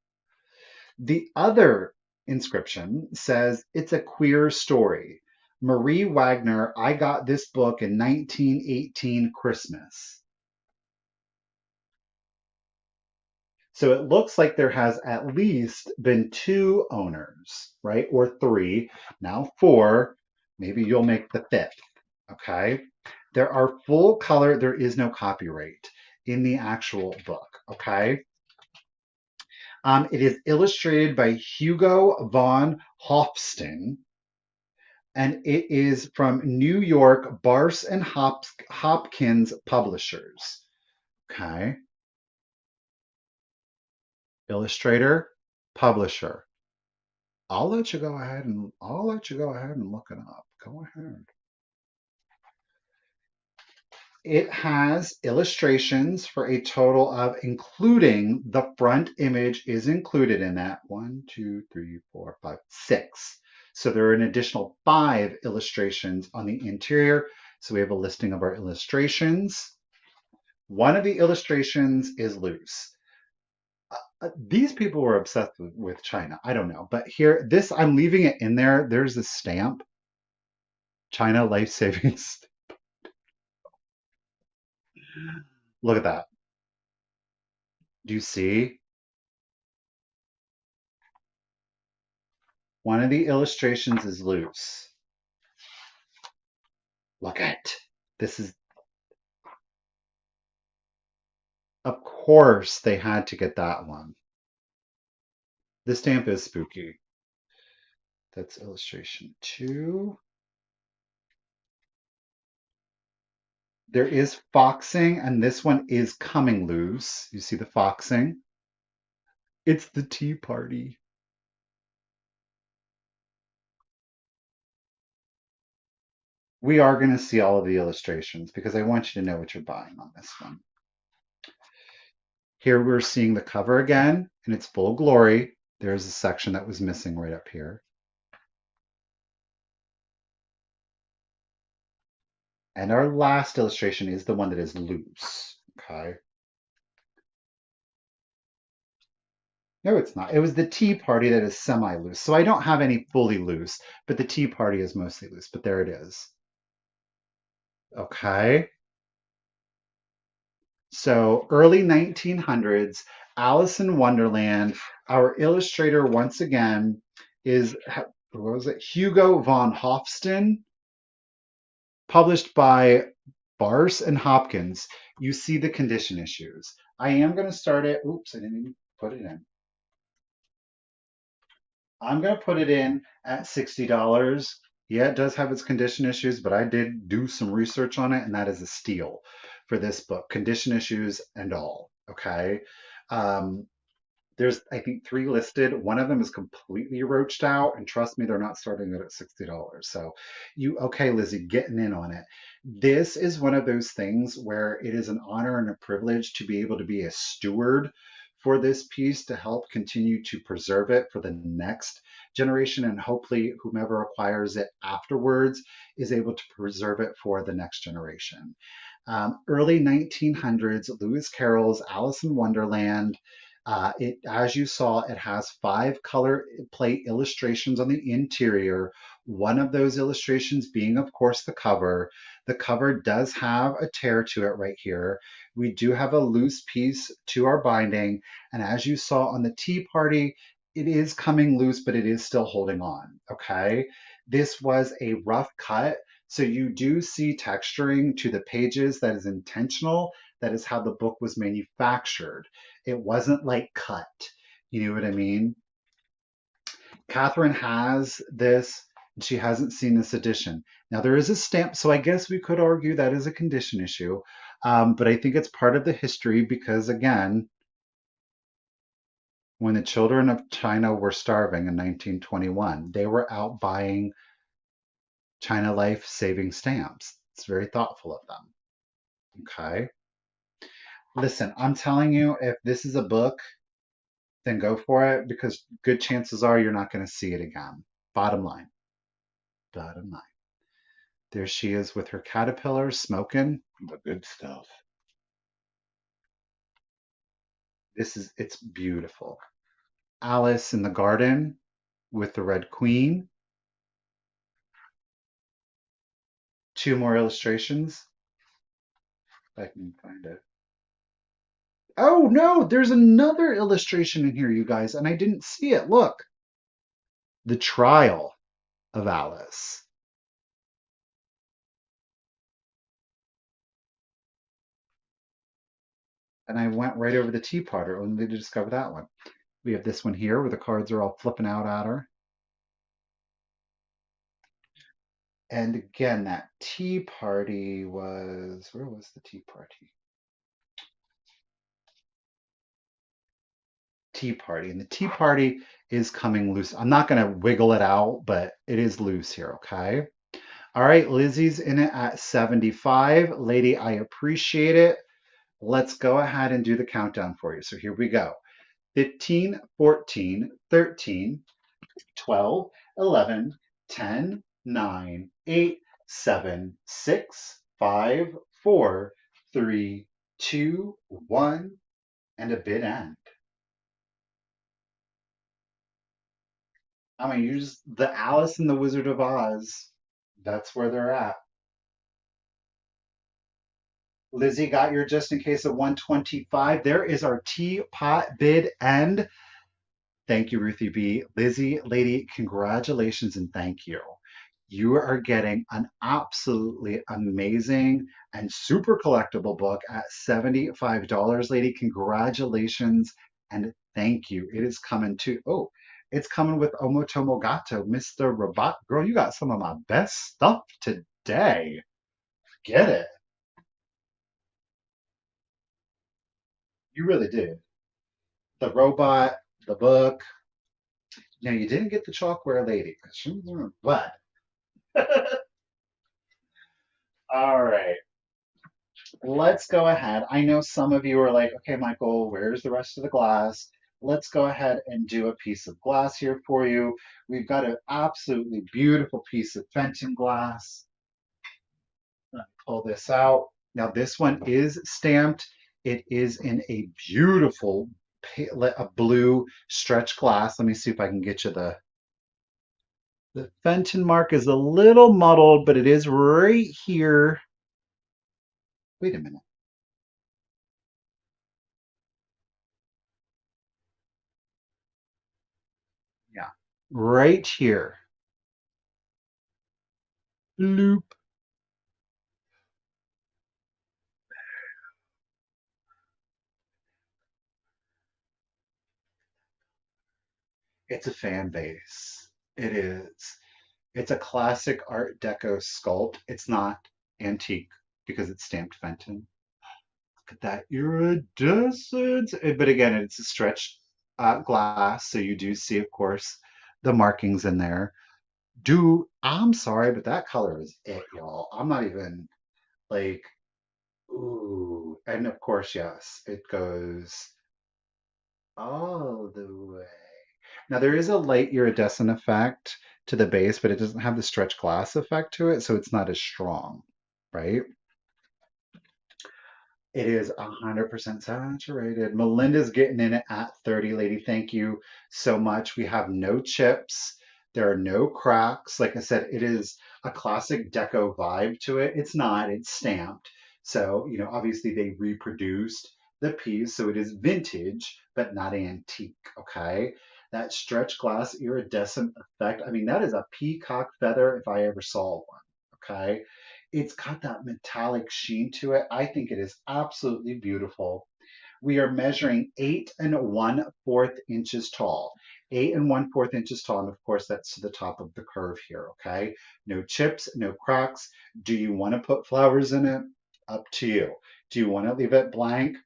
[SPEAKER 1] The other inscription says, it's a queer story. Marie Wagner, I got this book in 1918 Christmas. So it looks like there has at least been two owners, right? Or three, now four. Maybe you'll make the fifth. Okay. There are full color, there is no copyright in the actual book. Okay. It is illustrated by Hugo von Hofstein, and it is from New York Barnes and Hopkins Publishers. Okay. Illustrator, publisher. I'll let you go ahead and look it up. Go ahead. It has illustrations for a total of, including the front image is included in that. 1, 2, 3, 4, 5, 6. So there are an additional 5 illustrations on the interior. So we have a listing of our illustrations. One of the illustrations is loose. These people were obsessed with China. I don't know. But here, this, I'm leaving it in there. There's a stamp, China Life Savings. Look at that. Do you see? One of the illustrations is loose. Look at this is, of course, they had to get that one. This stamp is spooky. That's illustration 2. There is foxing, and this one is coming loose. You see the foxing? It's the tea party. We are going to see all of the illustrations because I want you to know what you're buying on this one. Here we're seeing the cover again in its full glory. There's a section that was missing right up here. And our last illustration is the one that is loose. Okay. No, it's not. It was the tea party that is semi-loose. So I don't have any fully loose, but the tea party is mostly loose. But there it is. Okay. So early 1900s, Alice in Wonderland. Our illustrator, once again, is, what was it? Hugo von Hofsten, published by Barse and Hopkins. You see the condition issues. I am going to start it. Oops, I didn't even put it in. I'm going to put it in at $60. Yeah, it does have its condition issues, but I did do some research on it, and that is a steal for this book. Condition issues and all. Okay. Um, there's, I think, 3 listed. One of them is completely roached out, and trust me, they're not starting it at $60. So okay, Lizzie, getting in on it. This is one of those things where it is an honor and a privilege to be able to be a steward for this piece to help continue to preserve it for the next generation, and hopefully whomever acquires it afterwards is able to preserve it for the next generation. Early 1900s, Lewis Carroll's Alice in Wonderland. As you saw, it has 5 color plate illustrations on the interior. One of those illustrations being, of course, the cover. The cover does have a tear to it right here. We do have a loose piece to our binding. And as you saw on the tea party, it is coming loose, but it is still holding on. Okay. This was a rough cut. So you do see texturing to the pages that is intentional. That is how the book was manufactured. It wasn't like cut. You know what I mean? Catherine has this, and she hasn't seen this edition. Now there is a stamp, so I guess we could argue that is a condition issue. But I think it's part of the history because, again, when the children of China were starving in 1921, they were out buying China Life saving stamps. It's very thoughtful of them. Okay. Listen, I'm telling you, if this is a book, then go for it because good chances are you're not going to see it again. Bottom line. Bottom line. There she is with her caterpillar smoking the good stuff. It's beautiful. Alice in the garden with the Red Queen. 2 more illustrations. If I can find it. Oh no, there's another illustration in here, you guys, and I didn't see it. Look. The Trial of Alice. And I went right over the teapot only to discover that one. We have this one here where the cards are all flipping out at her. And again, that tea party was, where was the tea party? Tea party. And the tea party is coming loose. I'm not going to wiggle it out, but it is loose here, okay? All right, Lizzie's in it at 75. Lady, I appreciate it. Let's go ahead and do the countdown for you. So here we go. 15, 14, 13, 12, 11, 10, 9, 8, 7, 6, 5, 4, 3, 2, 1, and a bid end. I mean, use the Alice and the Wizard of Oz. That's where they're at. Lizzie got your just in case of 125. There is our teapot bid end. Thank you, Ruthie B. Lizzie, lady, congratulations and thank you. You are getting an absolutely amazing and super collectible book at $75, lady. Congratulations and thank you. It is coming to, oh, it's coming with Omotomo Gato, Mr. Robot. Girl, you got some of my best stuff today. Get it. You really did. The robot, the book. Now, you didn't get the Chalkware lady because she was, but all right. Let's go ahead. I know some of you are like, okay, Michael, where's the rest of the glass? Let's go ahead and do a piece of glass here for you. We've got an absolutely beautiful piece of Fenton glass. Pull this out. Now, this one is stamped. It is in a beautiful a blue stretch glass. Let me see if I can get you the Fenton mark is a little muddled, but it is right here. Wait a minute. Yeah, right here. Bloop. It's a fan base. It is. It's a classic Art Deco sculpt. It's not antique because it's stamped Fenton. Look at that iridescence. But again, it's a stretched glass, so you do see, of course, the markings in there. I'm sorry, but that color is it, y'all. I'm not even like, ooh. And of course, yes, it goes all the way. Now there is a light iridescent effect to the base, but it doesn't have the stretch glass effect to it, so it's not as strong, right? It is 100% saturated. Melinda's getting in it at 30, lady. Thank you so much. We have no chips. There are no cracks. Like I said, it is a classic deco vibe to it. It's not, it's stamped. So, obviously they reproduced the piece. So it is vintage, but not antique. Okay. That stretch glass iridescent effect. I mean, that is a peacock feather if I ever saw one. Okay. It's got that metallic sheen to it. I think it is absolutely beautiful. We are measuring 8 1/4 inches tall. 8 1/4 inches tall, and of course that's to the top of the curve here, okay? No chips, no cracks. Do you want to put flowers in it? Up to you. Do you want to leave it blank?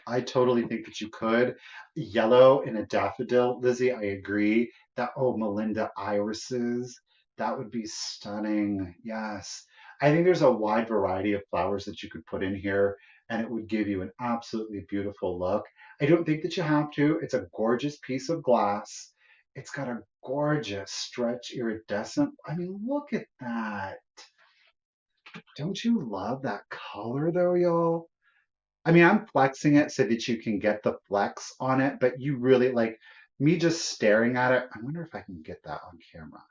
[SPEAKER 1] I totally think that you could. Yellow in a daffodil, Lizzie, I agree. That, oh, Melinda irises, that would be stunning. Yes. I think there's a wide variety of flowers that you could put in here, and it would give you an absolutely beautiful look. I don't think that you have to. It's a gorgeous piece of glass. It's got a gorgeous stretch iridescent. I mean, look at that. Don't you love that color though, y'all? I mean, I'm flexing it so that you can get the flex on it, but you really like me just staring at it. I wonder if I can get that on camera.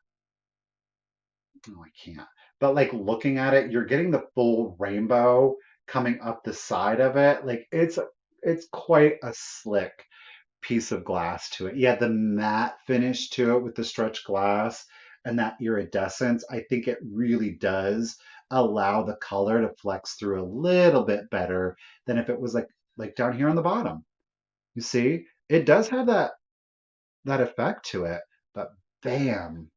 [SPEAKER 1] No, I can't. But like looking at it, you're getting the full rainbow coming up the side of it. Like it's quite a slick piece of glass to it. Yeah, the matte finish to it with the stretched glass and that iridescence, I think it really does allow the color to flex through a little bit better than if it was like down here on the bottom. You see? It does have that effect to it, but bam,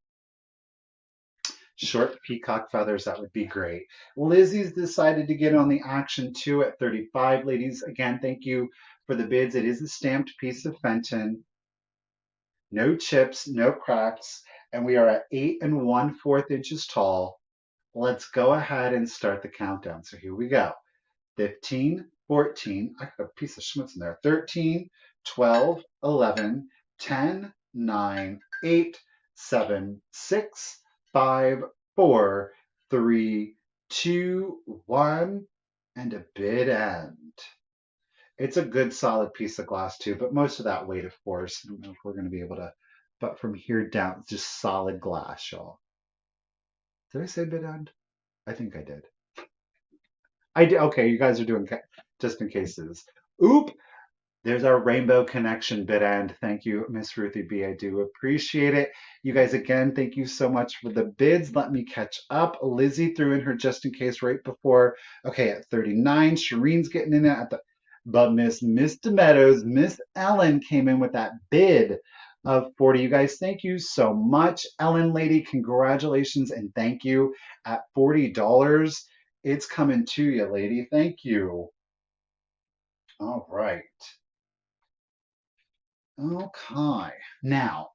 [SPEAKER 1] short peacock feathers, that would be great. Lizzie's decided to get on the action too at 35. Ladies, again, thank you for the bids. It is a stamped piece of Fenton. No chips, no cracks, and we are at 8 1/4 inches tall. Let's go ahead and start the countdown. So here we go. 15, 14, I got a piece of schmutz in there. 13, 12, 11, 10, 9, 8, 7, 6, 5, 4, Three, two, one, and a bid end. It's a good solid piece of glass too, but most of that weight, of course, I don't know if we're going to be able to, but from here down, it's just solid glass, y'all. Did I say bid end? I think I did. I did. Okay, you guys are doing just in cases. Oop, there's our rainbow connection bid end. Thank you, Miss Ruthie B. I do appreciate it. You guys, again, thank you so much for the bids. Let me catch up. Lizzie threw in her just in case right before. Okay, at 39. Shireen's getting in at the. But Miss Meadows, Miss Ellen came in with that bid of 40. You guys, thank you so much. Ellen lady, congratulations and thank you at $40. It's coming to you, lady. Thank you. All right. Okay. Now,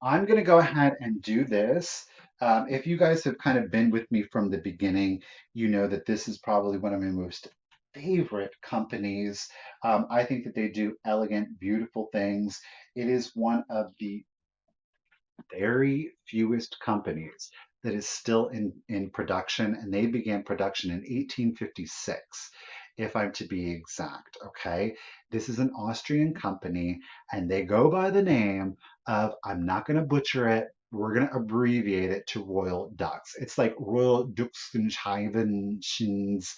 [SPEAKER 1] I'm going to go ahead and do this. If you guys have kind of been with me from the beginning, you know that this is probably one of my most favorite companies. I think that they do elegant, beautiful things. It is one of the very fewest companies that is still in production, and they began production in 1856, if I'm to be exact. Okay, this is an Austrian company, and they go by the name of, I'm not going to butcher it, we're going to abbreviate it to Royal Ducks. It's like Royal Duxenscheibenschins.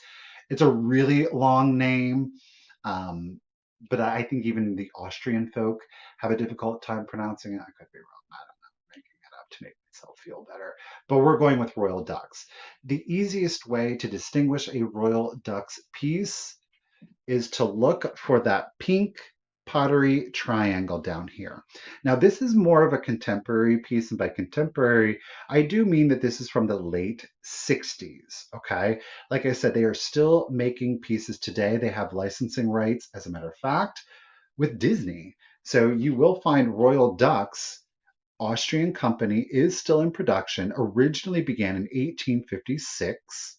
[SPEAKER 1] It's a really long name. Um, but I think even the Austrian folk have a difficult time pronouncing it. I could be wrong. I don't know. I'm making it up to make myself feel better. But we're going with Royal Ducks. The easiest way to distinguish a Royal Ducks piece is to look for that pink pottery triangle down here. Now, this is more of a contemporary piece, and by contemporary, I do mean that this is from the late 60s, okay? Like I said, they are still making pieces today. They have licensing rights, as a matter of fact, with Disney. So you will find Royal Ducks, Austrian company, is still in production, originally began in 1856.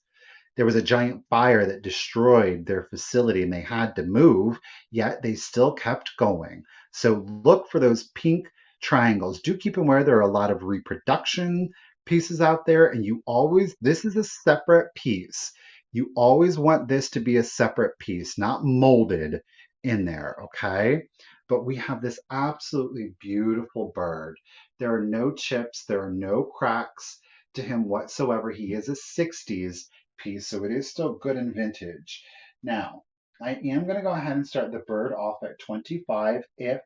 [SPEAKER 1] There was a giant fire that destroyed their facility and they had to move, yet they still kept going. So look for those pink triangles. Do keep in mind there are a lot of reproduction pieces out there, and you always, this is a separate piece. You always want this to be a separate piece, not molded in there, okay? But we have this absolutely beautiful bird. There are no chips, there are no cracks to him whatsoever. He is a 60s piece, so it is still good and vintage. Now, I am going to go ahead and start the bird off at 25. If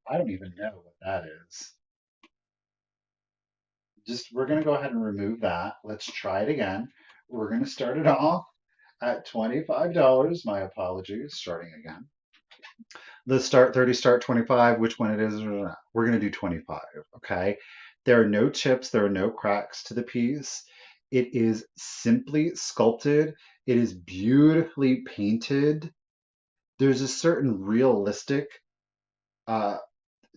[SPEAKER 1] I don't even know what that is. Just we're going to go ahead and remove that. Let's try it again. We're going to start it off at $25. My apologies. Starting again. Let's start 30, start 25, which one it is. We're going to do 25, okay? There are no chips, there are no cracks to the piece. It is simply sculpted. It is beautifully painted. There's a certain realistic uh,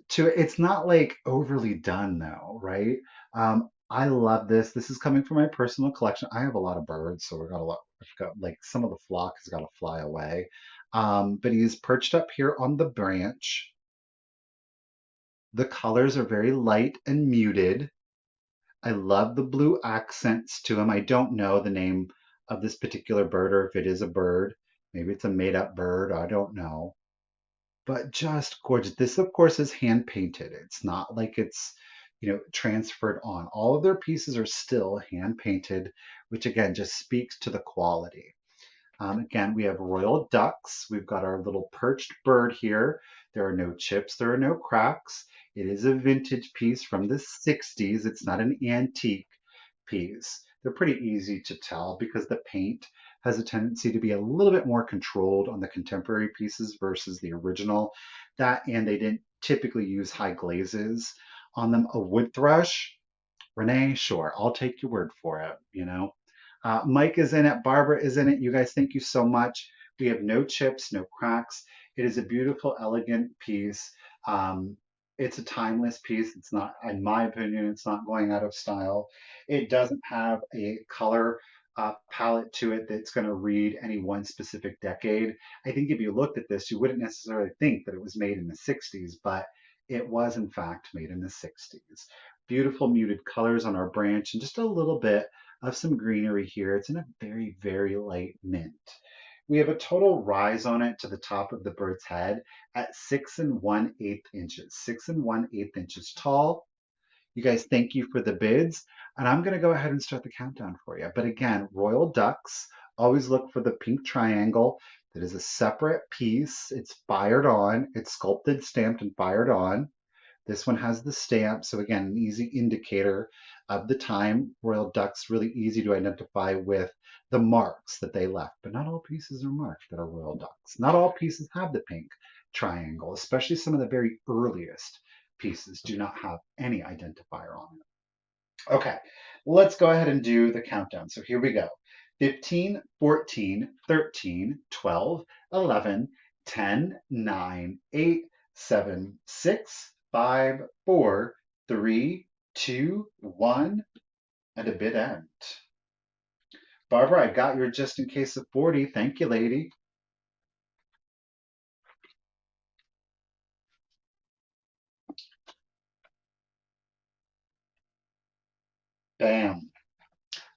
[SPEAKER 1] to it. It's not like overly done though, right? I love this. This is coming from my personal collection. I have a lot of birds, so we've got a lot. We've got like some of the flock has got to fly away. But he's perched up here on the branch. The colors are very light and muted. I love the blue accents to him. I don't know the name of this particular bird or if it is a bird. Maybe it's a made up bird. I don't know. But just gorgeous. This, of course, is hand painted. It's not like it's, transferred on. All of their pieces are still hand painted, which again just speaks to the quality. Again, we have royal ducks. We've got our little perched bird here. There are no chips, there are no cracks. It is a vintage piece from the 60s. It's not an antique piece. They're pretty easy to tell because the paint has a tendency to be a little bit more controlled on the contemporary pieces versus the original. That and they didn't typically use high glazes on them. A wood thrush, Renee, sure, I'll take your word for it. Mike is in it. Barbara is in it. You guys, thank you so much. We have no chips, no cracks. It is a beautiful, elegant piece. It's a timeless piece. It's not, in my opinion, it's not going out of style. It doesn't have a color palette to it that's going to read any one specific decade. I think if you looked at this, you wouldn't necessarily think that it was made in the 60s, but it was in fact made in the 60s. Beautiful muted colors on our branch and just a little bit of some greenery here. It's in a very, very light mint. We have a total rise on it to the top of the bird's head at 6 1/8 inches, 6 1/8 inches tall. You guys, thank you for the bids. And I'm going to go ahead and start the countdown for you. But again, royal ducks, always look for the pink triangle. That is a separate piece. It's fired on. It's sculpted, stamped, and fired on. This one has the stamp. So again, an easy indicator of the time. Royal ducks, really easy to identify with the marks that they left. But not all pieces are marked that are royal ducks. Not all pieces have the pink triangle, especially some of the very earliest pieces do not have any identifier on it. Okay, let's go ahead and do the countdown. So here we go. 15, 14, 13, 12, 11, 10, 9, 8, 7, 6, 5, 4, 3, 2, 1, and a bid end. Barbara, I got your just in case of 40. Thank you, lady. Bam.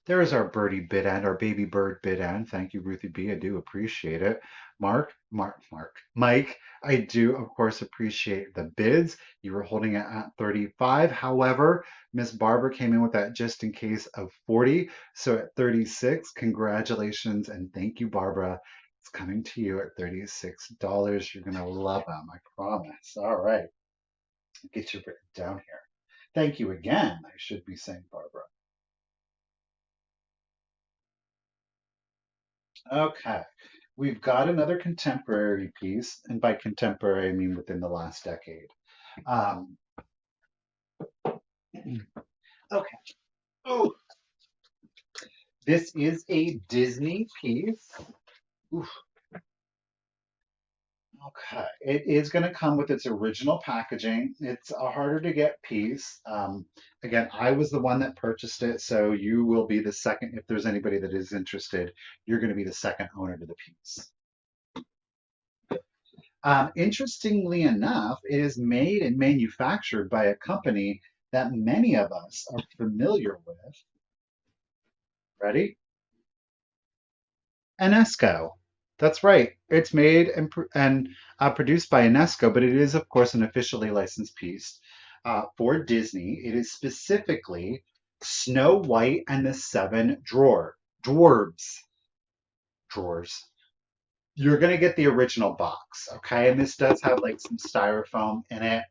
[SPEAKER 1] There is our birdie bid end, our baby bird bid end. Thank you, Ruthie B. I do appreciate it. Mike, I do, of course, appreciate the bids. You were holding it at 35. However, Miss Barbara came in with that just in case of 40. So at 36, congratulations and thank you, Barbara. It's coming to you at $36. You're going to love them, I promise. All right. Get you written down here. Thank you again, I should be saying, Barbara. Okay, we've got another contemporary piece, and by contemporary, I mean within the last decade. Um, okay, oh, this is a Disney piece. Oof. Okay, it is going to come with its original packaging. It's a harder to get piece. Again, I was the one that purchased it, so you will be the second. If there's anybody that is interested, you're going to be the second owner to the piece. Interestingly enough, it is made and manufactured by a company that many of us are familiar with. Ready? Enesco. That's right. It's made and produced by Enesco, but it is, of course, an officially licensed piece for Disney. It is specifically Snow White and the Seven Dwarves. Drawers. You're going to get the original box, okay? And this does have like some styrofoam in it.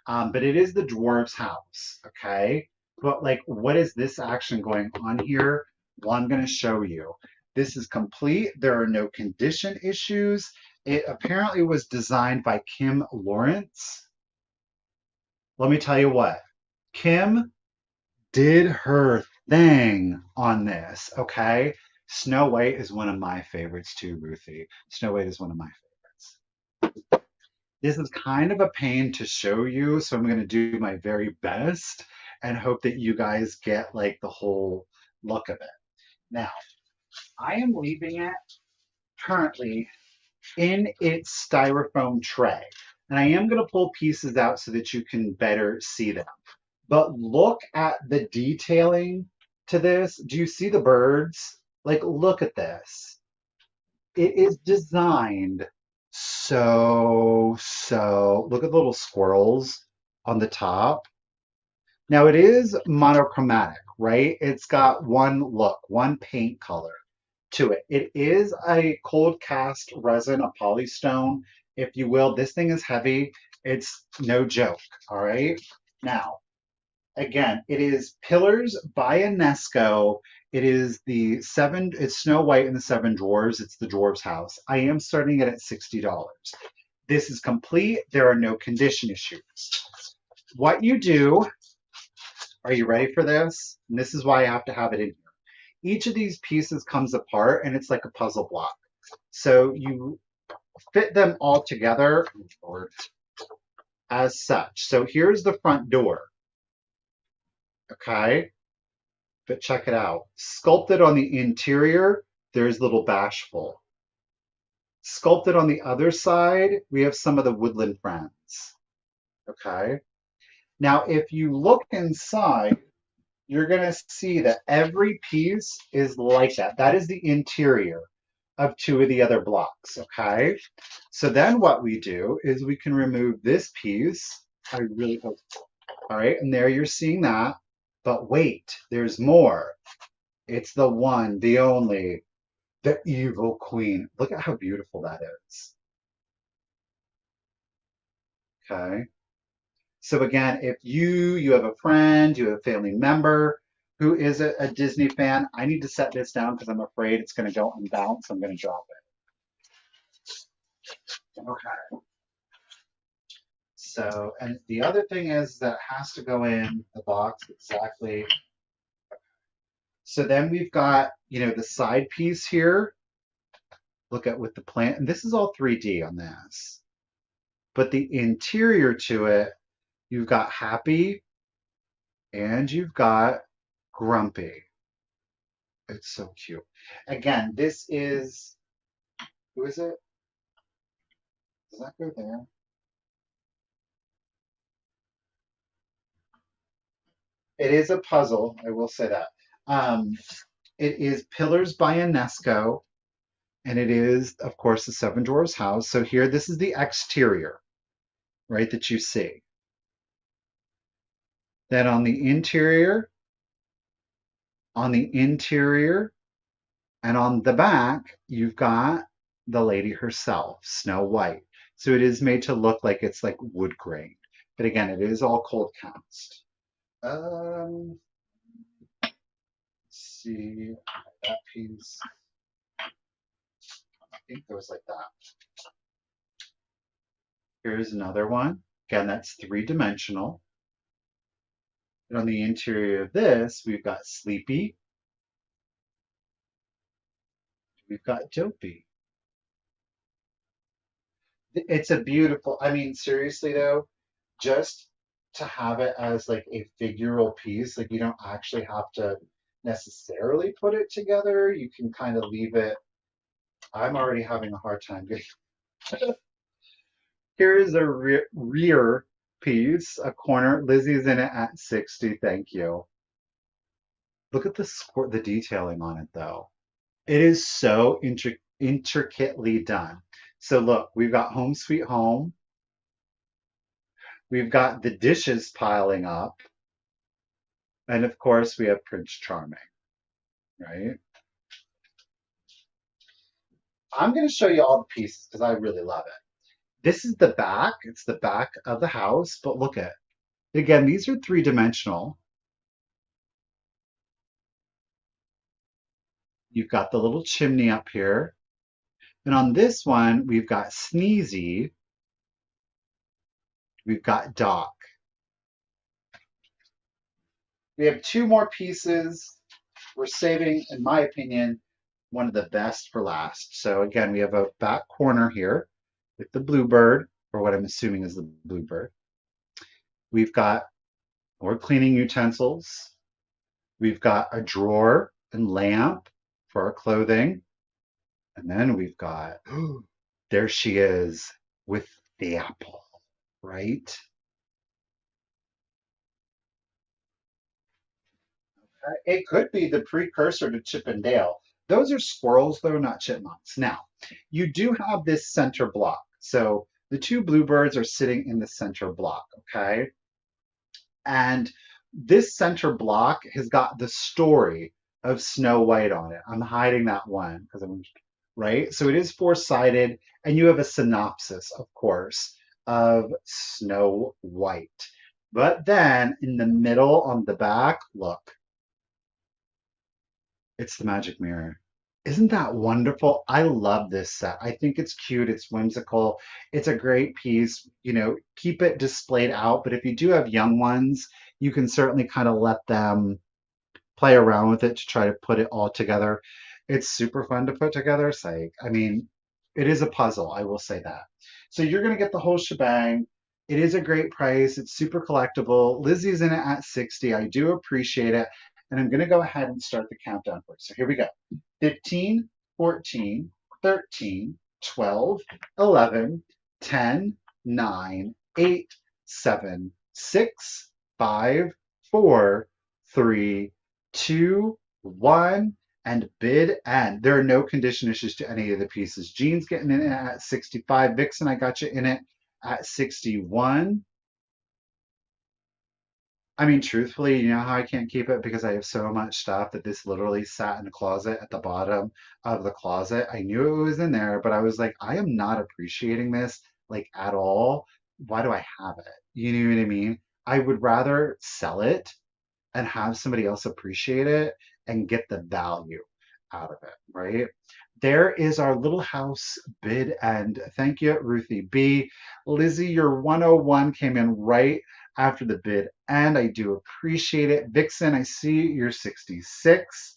[SPEAKER 1] But it is the dwarf's house, okay? But like, what is this action going on here? Well, I'm going to show you. This is complete. There are no condition issues. It apparently was designed by Kim Lawrence. Let me tell you what, Kim did her thing on this, okay? Snow White is one of my favorites too, Ruthie. Snow White is one of my favorites. This is kind of a pain to show you, so I'm going to do my very best and hope that you guys get like the whole look of it. Now, I am leaving it currently in its styrofoam tray. And I am going to pull pieces out so that you can better see them. But look at the detailing to this. Do you see the birds? Like, look at this. It is designed so, look at the little squirrels on the top. Now it is monochromatic, right? It's got one look, one paint color to it. It is a cold cast resin, a polystone, if you will. This thing is heavy. It's no joke, all right? Now, again, it is Pillars by Enesco. It is it's Snow White and the Seven Dwarves. It's the dwarves' house. I am starting it at $60. This is complete. There are no condition issues. What you do, are you ready for this? And this is why I have to have it in here. Each of these pieces comes apart and it's like a puzzle block. So you fit them all together, as such. So here's the front door. Okay. But check it out. Sculpted on the interior, there's little Bashful. Sculpted on the other side, we have some of the woodland friends. Okay. Now, if you look inside, you're going to see that every piece is like that. That is the interior of two of the other blocks. Okay. So then what we do is we can remove this piece. I really hope. All right. And there you're seeing that. But wait, there's more. It's the one, the only, the evil queen. Look at how beautiful that is. Okay. So again, if you have a friend, you have a family member who is a Disney fan, I need to set this down because I'm afraid it's going to go unbalanced. I'm going to drop it. Okay. So, and the other thing is that has to go in the box exactly. So then we've got, the side piece here. Look at with the plant, and this is all 3D on this. But the interior to it, you've got happy and you've got grumpy. It's so cute. Again, this is, who is it? Does that go there? It is a puzzle, I will say that. Um, it is Pillars by UNESCO, and it is, of course, the Seven Dwarfs house. So here, this is the exterior, right, that you see. Then on the interior, and on the back, you've got the lady herself, Snow White. So it is made to look like it's like wood grain. But again, it is all cold cast. Let's see that piece. I think goes like that. Here's another one. Again, that's three-dimensional. And on the interior of this, we've got Sleepy. We've got Dopey. It's a beautiful, I mean, seriously though, just to have it as like a figural piece, like you don't actually have to necessarily put it together. You can kind of leave it. I'm already having a hard time getting. Here is a rear piece, a corner. Lizzie's in it at 60. Thank you. Look at the detailing on it though. It is so intricately done. So look, we've got Home Sweet Home. We've got the dishes piling up. And of course, we have Prince Charming, right? I'm going to show you all the pieces because I really love it. This is the back. It's the back of the house, but look at it. Again, these are three-dimensional. You've got the little chimney up here. And on this one, we've got Sneezy. We've got Doc. We have two more pieces. We're saving, in my opinion, one of the best for last. So again, we have a back corner here with the bluebird, or what I'm assuming is the bluebird. We've got more cleaning utensils. We've got a drawer and lamp for our clothing. And then we've got, there she is with the apple, right? It could be the precursor to Chip and Dale. Those are squirrels, though, not chipmunks. Now, you do have this center block. So the two bluebirds are sitting in the center block, okay? And this center block has got the story of Snow White on it. I'm hiding that one because I'm right. So it is four-sided, and you have a synopsis, of course, of Snow White. But then in the middle on the back, look, it's the magic mirror. Isn't that wonderful? I love this set. I think it's cute. It's whimsical. It's a great piece. Keep it displayed out. But if you do have young ones, you can certainly kind of let them play around with it to try to put it all together. It's super fun to put together. It's like, I mean, it is a puzzle, I will say that. So you're going to get the whole shebang. It is a great price. It's super collectible. Lizzie's in it at 60. I do appreciate it. And I'm going to go ahead and start the countdown for you. So here we go. 15, 14, 13, 12, 11, 10, 9, 8, 7, 6, 5, 4, 3, 2, 1, and bid end. There are no condition issues to any of the pieces. Jean's getting in at 65. Vixen, I got you in it at 61. I mean, truthfully, you know how I can't keep it because I have so much stuff that this literally sat in the closet at the bottom of the closet. I knew it was in there, but I was like, I am not appreciating this like at all. Why do I have it? You know what I mean? I would rather sell it and have somebody else appreciate it and get the value out of it, right? There is our little house bid end. Thank you, Ruthie B. Lizzie, your 101 came in right after the bid end. I do appreciate it. Vixen, I see you're 66.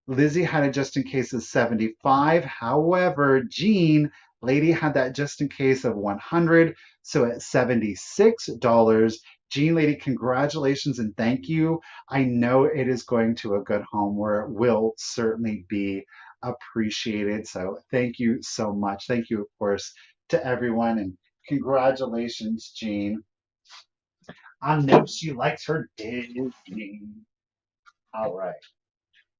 [SPEAKER 1] Lizzie had it just in case of 75. However, Jean, lady had that just in case of 100. So at $76, Jean lady, congratulations and thank you. I know it is going to a good home where it will certainly be appreciated. So thank you so much. Thank you, of course, to everyone. And congratulations, Jean. I know she likes her Disney. All right.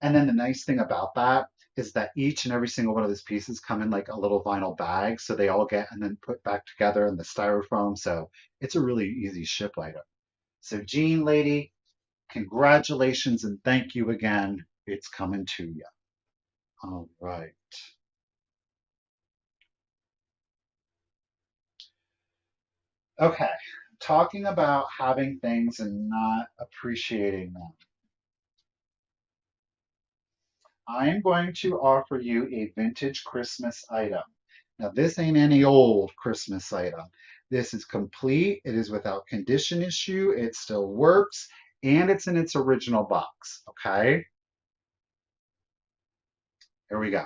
[SPEAKER 1] And then the nice thing about that is that each and every single one of those pieces come in like a little vinyl bag. So they all get and then put back together in the styrofoam. So it's a really easy ship item. So Jean lady, congratulations and thank you again. It's coming to you. All right. Okay. Talking about having things and not appreciating them. I'm going to offer you a vintage Christmas item. Now, this ain't any old Christmas item. This is complete. It is without condition issue. It still works, and it's in its original box. Okay, here we go.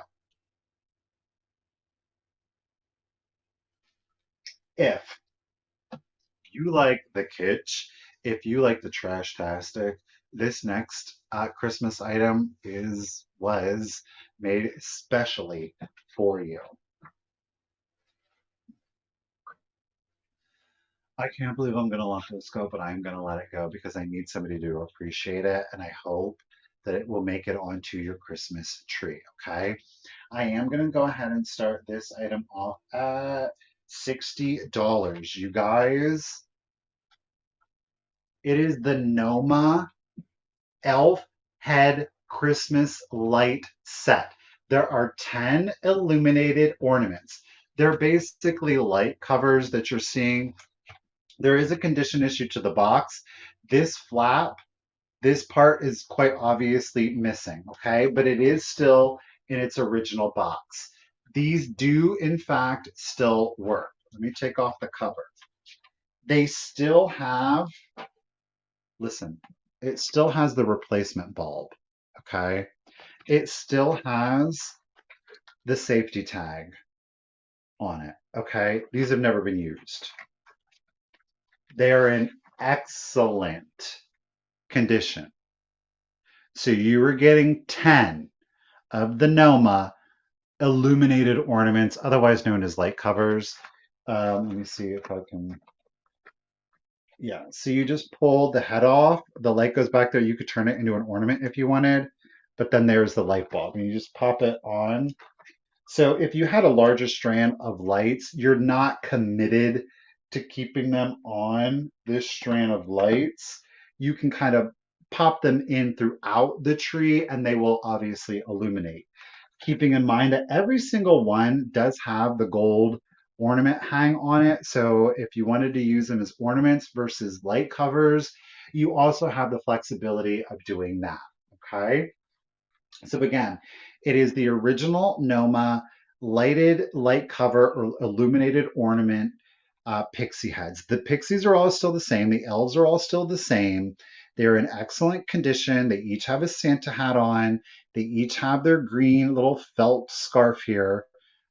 [SPEAKER 1] If you like the kitsch, if you like the trash-tastic, this next Christmas item was made especially for you. I can't believe I'm going to let this go, but I'm going to let it go because I need somebody to appreciate it. And I hope that it will make it onto your Christmas tree. Okay. I am going to go ahead and start this item off at $60. You guys, it is the Noma Elf Head Christmas Light Set. There are 10 illuminated ornaments. They're basically light covers that you're seeing. There is a condition issue to the box. This flap, this part is quite obviously missing, okay? But it is still in its original box. These do, in fact, still work. Let me take off the cover. They still have, listen, it still has the replacement bulb, okay? It still has the safety tag on it, okay? These have never been used. They are in excellent condition. So you were getting 10 of the Noma illuminated ornaments, otherwise known as light covers. Let me see if I can. Yeah, so you just pull the head off. The light goes back there. You could turn it into an ornament if you wanted, but then there's the light bulb, and you just pop it on. So if you had a larger strand of lights, you're not committed to keeping them on this strand of lights. You can kind of pop them in throughout the tree and they will obviously illuminate. Keeping in mind that every single one does have the gold ornament hang on it. So if you wanted to use them as ornaments versus light covers, you also have the flexibility of doing that. Okay. So again, it is the original Noma lighted light cover or illuminated ornament pixie heads. The pixies are all still the same. The elves are all still the same. They're in excellent condition. They each have a Santa hat on. They each have their green little felt scarf here.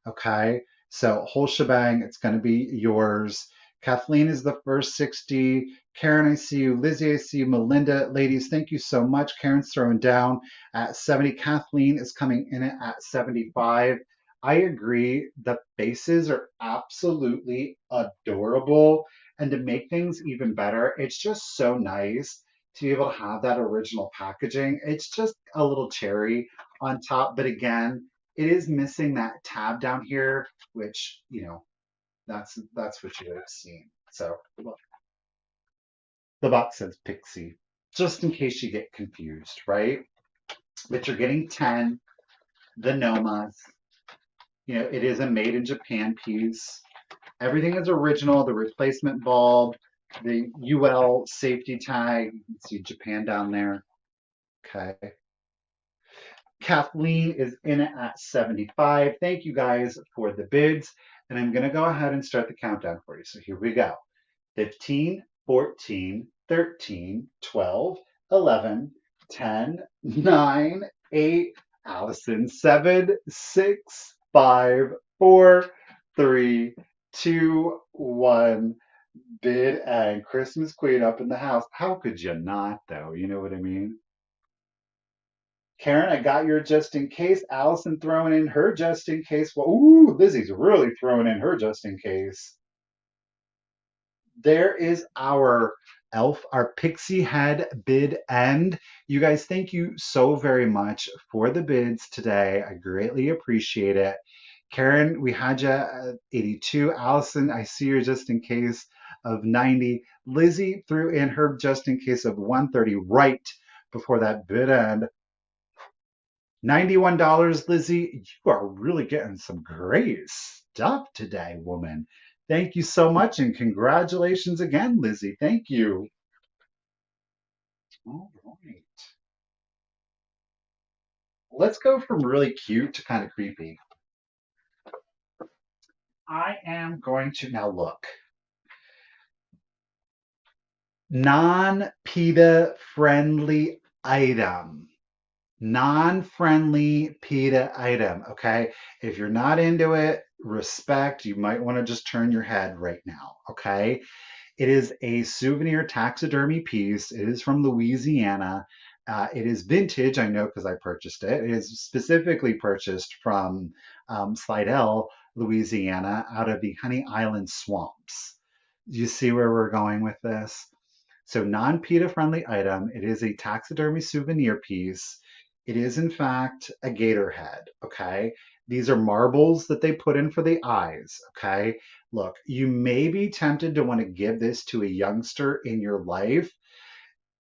[SPEAKER 1] Okay. So whole shebang, it's going to be yours. Kathleen is the first 60. Karen, I see you. Lizzie, I see you. Melinda, ladies, thank you so much. Karen's throwing down at 70. Kathleen is coming in at 75. I agree. The faces are absolutely adorable. And to make things even better, it's just so nice to be able to have that original packaging. It's just a little cherry on top. But again, it is missing that tab down here, which, that's what you would have seen. So look, the box says Pixie, just in case you get confused, right? But you're getting 10, the Nomas. It is a made in Japan piece. Everything is original. The replacement bulb, the UL safety tag. You can see Japan down there. Okay. Kathleen is in it at 75. Thank you guys for the bids. And I'm going to go ahead and start the countdown for you. So here we go. 15, 14, 13, 12, 11, 10, 9, 8, Allison, 7, 6, 5, 4, 3, 2, 1. Bid and Christmas Queen up in the house. How could you not, though? You know what I mean? Karen, I got your just in case. Allison throwing in her just in case. Well, ooh, Lizzie's really throwing in her just in case. There is our elf, our pixie head bid end. You guys, thank you so very much for the bids today. I greatly appreciate it. Karen, we had you at 82. Allison, I see your just in case of 90. Lizzie threw in her just in case of 130 right before that bid end. $91, Lizzie. You are really getting some great stuff today, woman. Thank you so much and congratulations again, Lizzie. Thank you. All right. Let's go from really cute to kind of creepy. I am going to now look. Non-PETA friendly item. Non-friendly PETA item. Okay. If you're not into it, respect. You might want to just turn your head right now. Okay. It is a souvenir taxidermy piece. It is from Louisiana. It is vintage, I know because I purchased it. It is specifically purchased from Slidell, Louisiana, out of the Honey Island swamps. You see where we're going with this? So, non PETA friendly item. It is a taxidermy souvenir piece. It is, in fact, a gator head. Okay. These are marbles that they put in for the eyes. Okay. Look, you may be tempted to want to give this to a youngster in your life.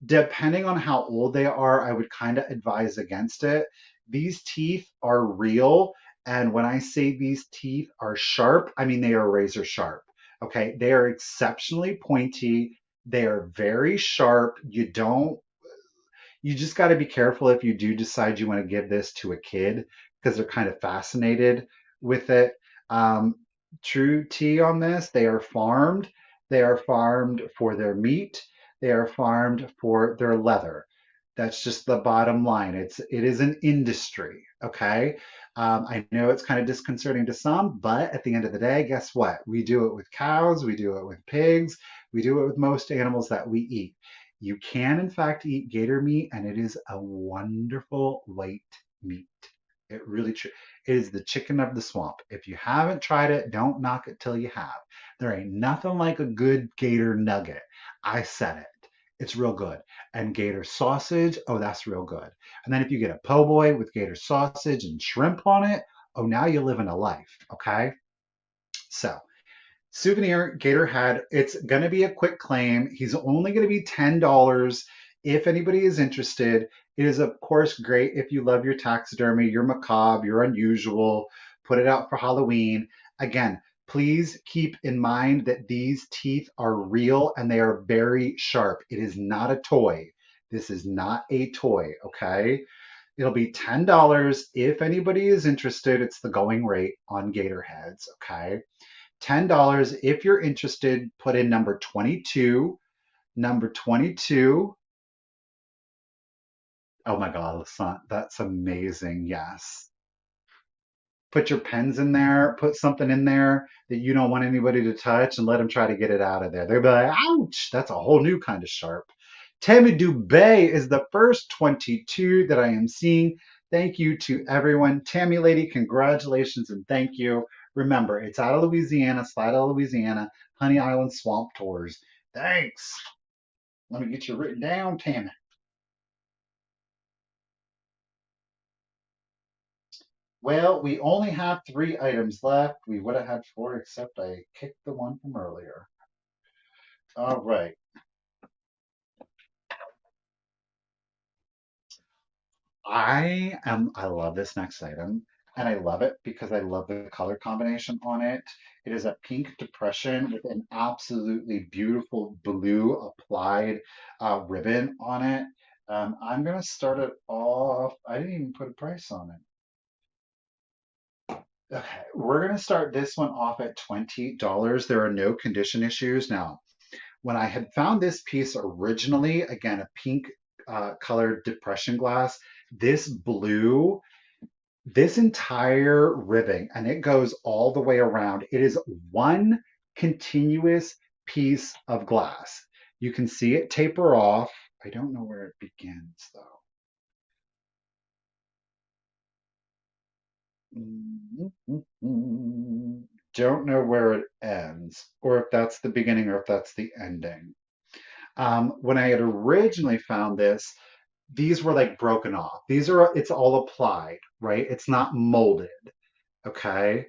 [SPEAKER 1] Depending on how old they are, I would kind of advise against it. These teeth are real. And when I say these teeth are sharp, I mean they are razor sharp. Okay. They are exceptionally pointy. They are very sharp. You just got to be careful if you do decide you want to give this to a kid because they're kind of fascinated with it. Um, True tea on this, they are farmed. They are farmed for their meat. They are farmed for their leather. That's just the bottom line. It is an industry, okay? I know it's kind of disconcerting to some, but at the end of the day, guess what? We do it with cows, we do it with pigs, we do it with most animals that we eat. You can, in fact, eat gator meat, and it is a wonderful white meat. It really true. It is the chicken of the swamp. If you haven't tried it, don't knock it till you have. There ain't nothing like a good gator nugget. I said it. It's real good. And gator sausage, oh, that's real good. And then if you get a po' boy with gator sausage and shrimp on it, oh, now you're living a life. Okay. So souvenir Gator had. It's going to be a quick claim. He's only going to be $10 if anybody is interested. It is, of course, great if you love your taxidermy, your macabre, your unusual. Put it out for Halloween. Again, please keep in mind that these teeth are real and they are very sharp. It is not a toy. This is not a toy, okay? It'll be $10 if anybody is interested. It's the going rate on gator heads, okay? $10 if you're interested. Put in number 22. Number 22. Oh my God, that's amazing. Yes. Put your pens in there, put something in there that you don't want anybody to touch, and let them try to get it out of there. They'll be like, ouch, that's a whole new kind of sharp. Tammy Dubay is the first 22 that I am seeing. Thank you to everyone. Tammy lady, congratulations and thank you. Remember, it's out of Louisiana, Slide out of Louisiana, Honey Island Swamp Tours. Thanks. Let me get you written down, Tammy. Well, we only have 3 items left. We would have had 4, except I kicked the one from earlier. All right. I love this next item, and I love it because I love the color combination on it. It is a pink depression with an absolutely beautiful blue applied ribbon on it. I'm gonna start it off. I didn't even put a price on it. Okay, we're gonna start this one off at $20. There are no condition issues. Now, when I had found this piece originally, again, a pink colored depression glass, this blue, this entire ribbing, and it goes all the way around. It is one continuous piece of glass. You can see it taper off. I don't know where it begins though. Don't know where it ends, or if that's the beginning or if that's the ending. When I had originally found this, these were like broken off. It's all applied, right? It's not molded. Okay.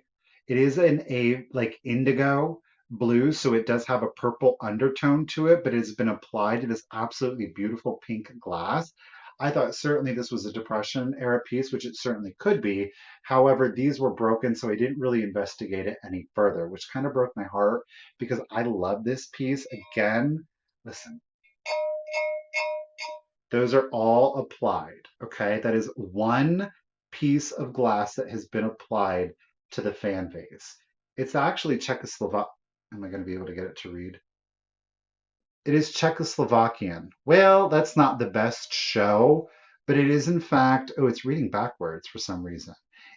[SPEAKER 1] It is in a like indigo blue, so it does have a purple undertone to it, but it's been applied to this absolutely beautiful pink glass. I thought certainly this was a Depression era piece, which it certainly could be. However, these were broken, so I didn't really investigate it any further, which kind of broke my heart because I love this piece. Again, listen, those are all applied, okay? That is one piece of glass that has been applied to the fan vase. It's actually Czechoslovak. Am I going to be able to get it to read? It is Czechoslovakian. Well, that's not the best show, but it is in fact, oh, it's reading backwards for some reason.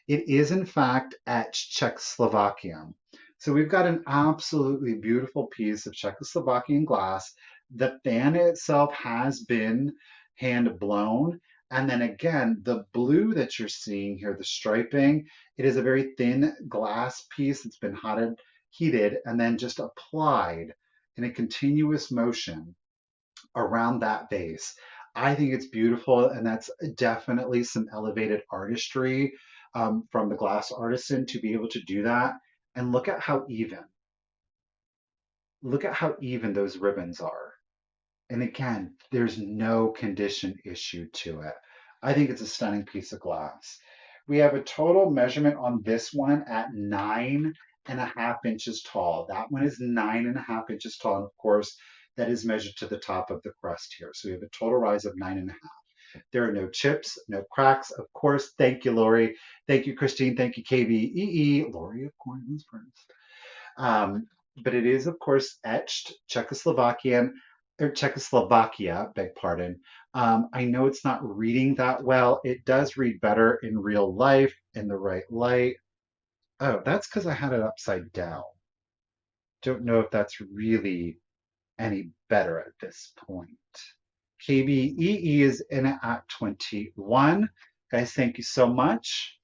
[SPEAKER 1] It is in fact etched Czechoslovakian. So we've got an absolutely beautiful piece of Czechoslovakian glass. The fan itself has been hand blown. And then again, the blue that you're seeing here, the striping, it is a very thin glass piece that's been heated, and then just applied in a continuous motion around that vase. I think it's beautiful, and that's definitely some elevated artistry from the glass artisan to be able to do that. And look at how even those ribbons are. And again, there's no condition issue to it. I think it's a stunning piece of glass. We have a total measurement on this one at 9.5 inches tall. That one is 9.5 inches tall. And of course, that is measured to the top of the crust here. So we have a total rise of 9.5. There are no chips, no cracks. Of course, thank you, Lori. Thank you, Christine. Thank you, KBEE. Lori, of course, um, but it is, of course, etched Czechoslovakian or Czechoslovakia, beg pardon. I know it's not reading that well. It does read better in real life in the right light. Oh, that's because I had it upside down. Don't know if that's really any better at this point. KBEE is in it at 21. Guys, thank you so much.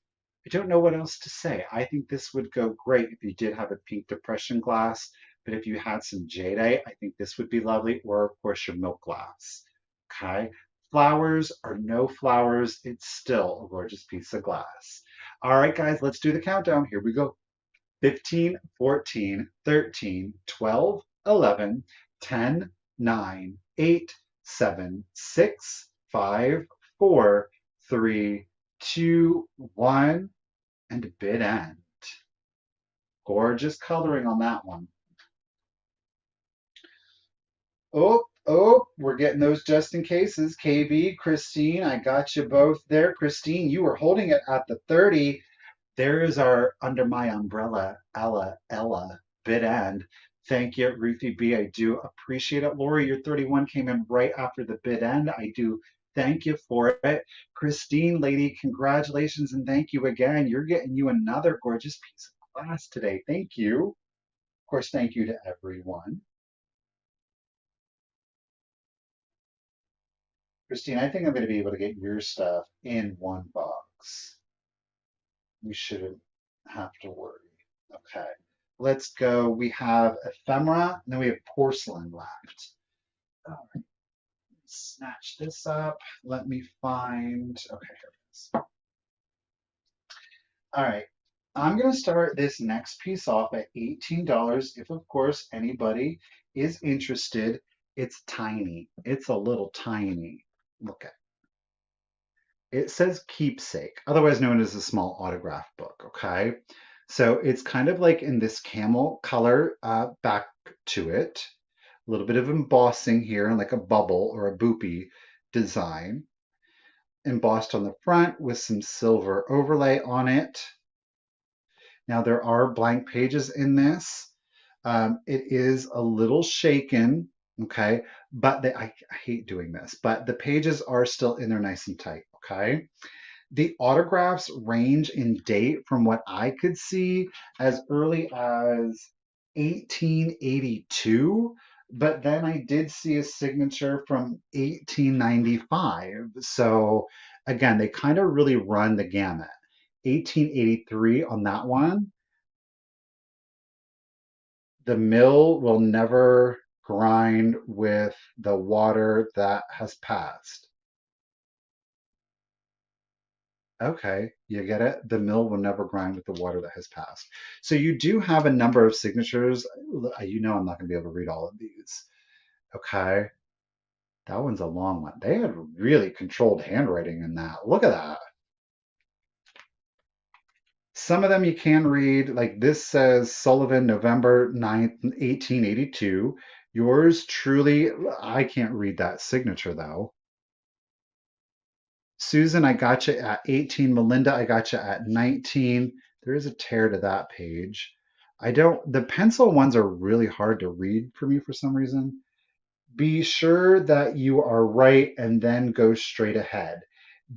[SPEAKER 1] I don't know what else to say. I think this would go great if you did have a pink depression glass, but if you had some jadeite, I think this would be lovely, or of course your milk glass. Okay. Flowers or no flowers, it's still a gorgeous piece of glass. All right, guys, let's do the countdown. Here we go. 15, 14, 13, 12, 11, 10, 9, 8, 7, 6, 5, 4, 3, 2, 1, and bid end. Gorgeous coloring on that one. Oh, we're getting those just in cases. KB, Christine, I got you both there. Christine, you were holding it at the 30. There is our under my umbrella, Ella, bid end. Thank you, Ruthie B. I do appreciate it. Lori, your 31 came in right after the bid end. I do Thank you for it. Christine, lady, congratulations and thank you again. You're getting you another gorgeous piece of glass today. Thank you. Of course, thank you to everyone. Christine, I think I'm going to be able to get your stuff in one box. You shouldn't have to worry. Okay, let's go. We have ephemera, and then we have porcelain left. All right, snatch this up. Let me find. Okay, here it is. All right, I'm going to start this next piece off at $18. If, of course, anybody is interested, it's tiny. It's a little tiny. Look at it. It says keepsake, otherwise known as a small autograph book. Okay, so it's kind of like in this camel color back to it. A little bit of embossing here and like a bubble or a boopy design. Embossed on the front with some silver overlay on it. Now there are blank pages in this. It is a little shaken, okay, but I hate doing this, but the pages are still in there nice and tight, okay? The autographs range in date from what I could see as early as 1882, but then I did see a signature from 1895. So again, they kind of really run the gamut. 1883 on that one. The mill will never grind with the water that has passed. Okay, you get it? The mill will never grind with the water that has passed. So you do have a number of signatures. You know I'm not going to be able to read all of these. Okay, that one's a long one. They had really controlled handwriting in that. Look at that. Some of them you can read, like this says Sullivan, November 9th, 1882. Yours truly, I can't read that signature though. Susan, I got you at 18. Melinda, I got you at 19. There is a tear to that page. I don't, the pencil ones are really hard to read for me for some reason. Be sure that you are right and then go straight ahead.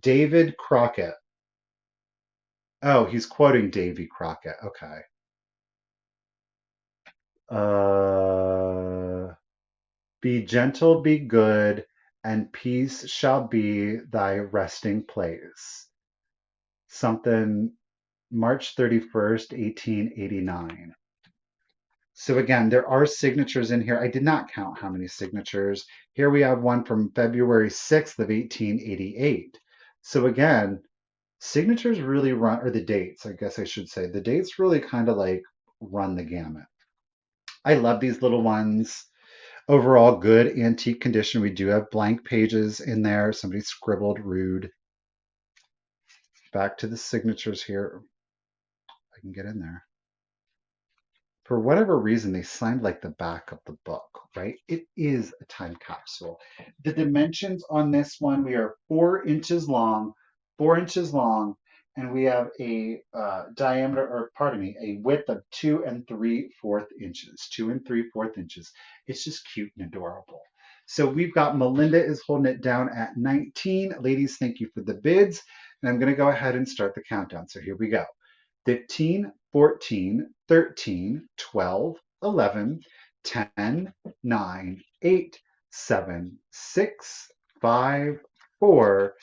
[SPEAKER 1] David Crockett. Oh, he's quoting Davy Crockett. Okay. Be gentle, be good, and peace shall be thy resting place. Something March 31st, 1889. So again, there are signatures in here. I did not count how many signatures. Here we have one from February 6th of 1888. So again, signatures really run, or the dates, I guess I should say, the dates really kind of like run the gamut. I love these little ones. Overall, good antique condition. We do have blank pages in there. Somebody scribbled rude. Back to the signatures here. I can get in there. For whatever reason, they signed like the back of the book, right? It is a time capsule. The dimensions on this one, we are 4 inches long, 4 inches long, and we have a diameter, or pardon me, a width of 2 3/4 inches. 2 3/4 inches. It's just cute and adorable. So we've got Melinda is holding it down at 19. Ladies, thank you for the bids. And I'm going to go ahead and start the countdown. So here we go. 15, 14, 13, 12, 11, 10, 9, 8, 7, 6, 5, 4,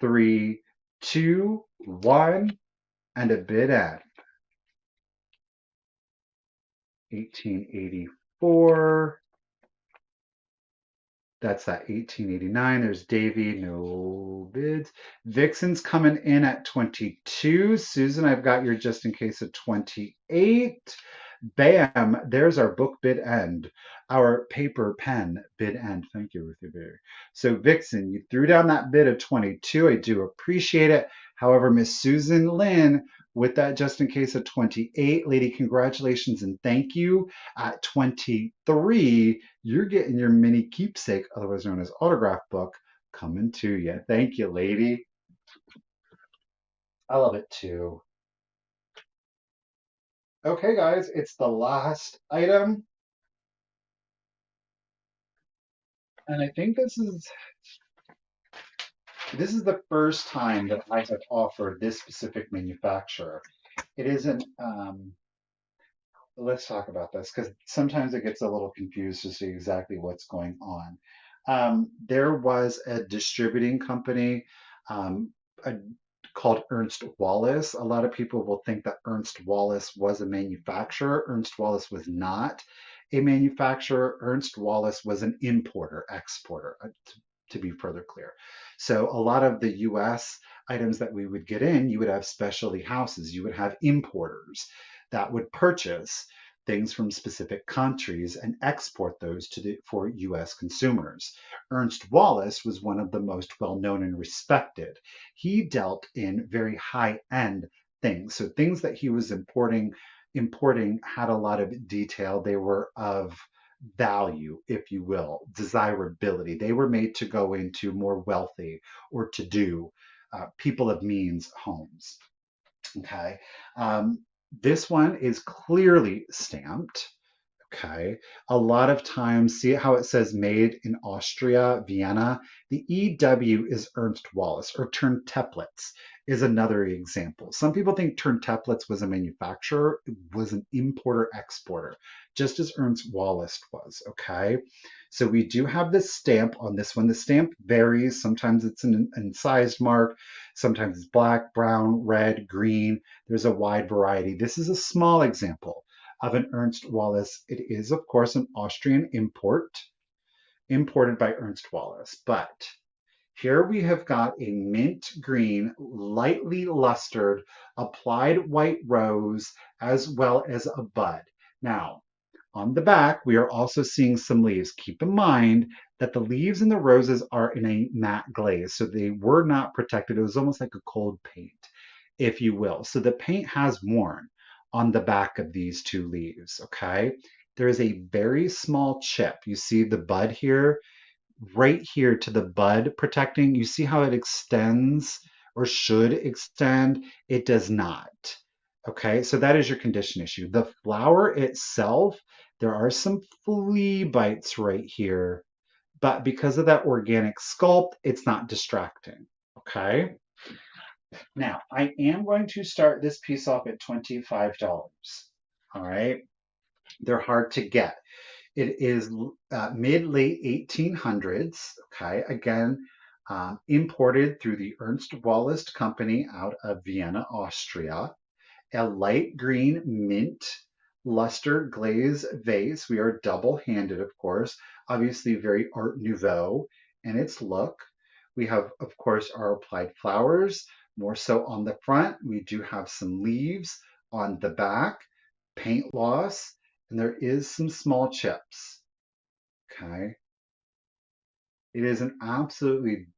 [SPEAKER 1] 3, 2, 1, and a bid at 1884. That's that 1889. There's Davy, no bids. Vixen's coming in at 22. Susan, I've got your just in case at 28. Bam, there's our book bid end, our paper pen bid end. Thank you, Ruthie Berry. So Vixen, you threw down that bid of 22. I do appreciate it. However, Miss Susan Lynn, with that just in case of 28, lady, congratulations and thank you. At 23, you're getting your mini keepsake, otherwise known as autograph book, coming to you. Thank you, lady. I love it too. Okay, guys, it's the last item. And I think this is This is the first time that I have offered this specific manufacturer. It isn't, let's talk about this because sometimes it gets a little confused to see exactly what's going on. There was a distributing company um, a, called Ernst Wallace. A lot of people will think that Ernst Wallace was a manufacturer. Ernst Wallace was not a manufacturer. Ernst Wallace was an importer, exporter, to be further clear. So a lot of the US items that we would get in, you would have specialty houses, you would have importers that would purchase things from specific countries and export those for US consumers. Ernst Wallace was one of the most well-known and respected. He dealt in very high-end things. So things that he was importing had a lot of detail. They were of value, if you will, desirability. They were made to go into more wealthy or to do people of means homes. Okay. This one is clearly stamped. Okay. A lot of times, see how it says made in Austria, Vienna? The EW is Ernst Wallace, or Turnteplitz is another example. Some people think Turnteplitz was a manufacturer, it was an importer exporter, just as Ernst Wallace was. Okay. So we do have this stamp on this one. The stamp varies. Sometimes it's an incised mark, sometimes it's black, brown, red, green. There's a wide variety. This is a small example of an Ernst Wallace. It is, of course, an Austrian imported by Ernst Wallace. But here we have got a mint green, lightly lustered, applied white rose, as well as a bud. Now, on the back, we are also seeing some leaves. Keep in mind that the leaves and the roses are in a matte glaze, so they were not protected. It was almost like a cold paint, if you will. So the paint has worn on the back of these two leaves, okay? There is a very small chip. You see the bud here, right here to the bud protecting. You see how it extends or should extend? It does not. Okay, so that is your condition issue. The flower itself, there are some flea bites right here, but because of that organic sculpt, it's not distracting. Okay, now I am going to start this piece off at $25. All right, they're hard to get. It is mid-late 1800s, okay, again, imported through the Ernst Wallace Company out of Vienna, Austria. A light green mint luster glaze vase. We are double-handed, of course, obviously very Art Nouveau in its look. We have, of course, our applied flowers, more so on the front. We do have some leaves on the back, paint loss, and there is some small chips. Okay. It is an absolutely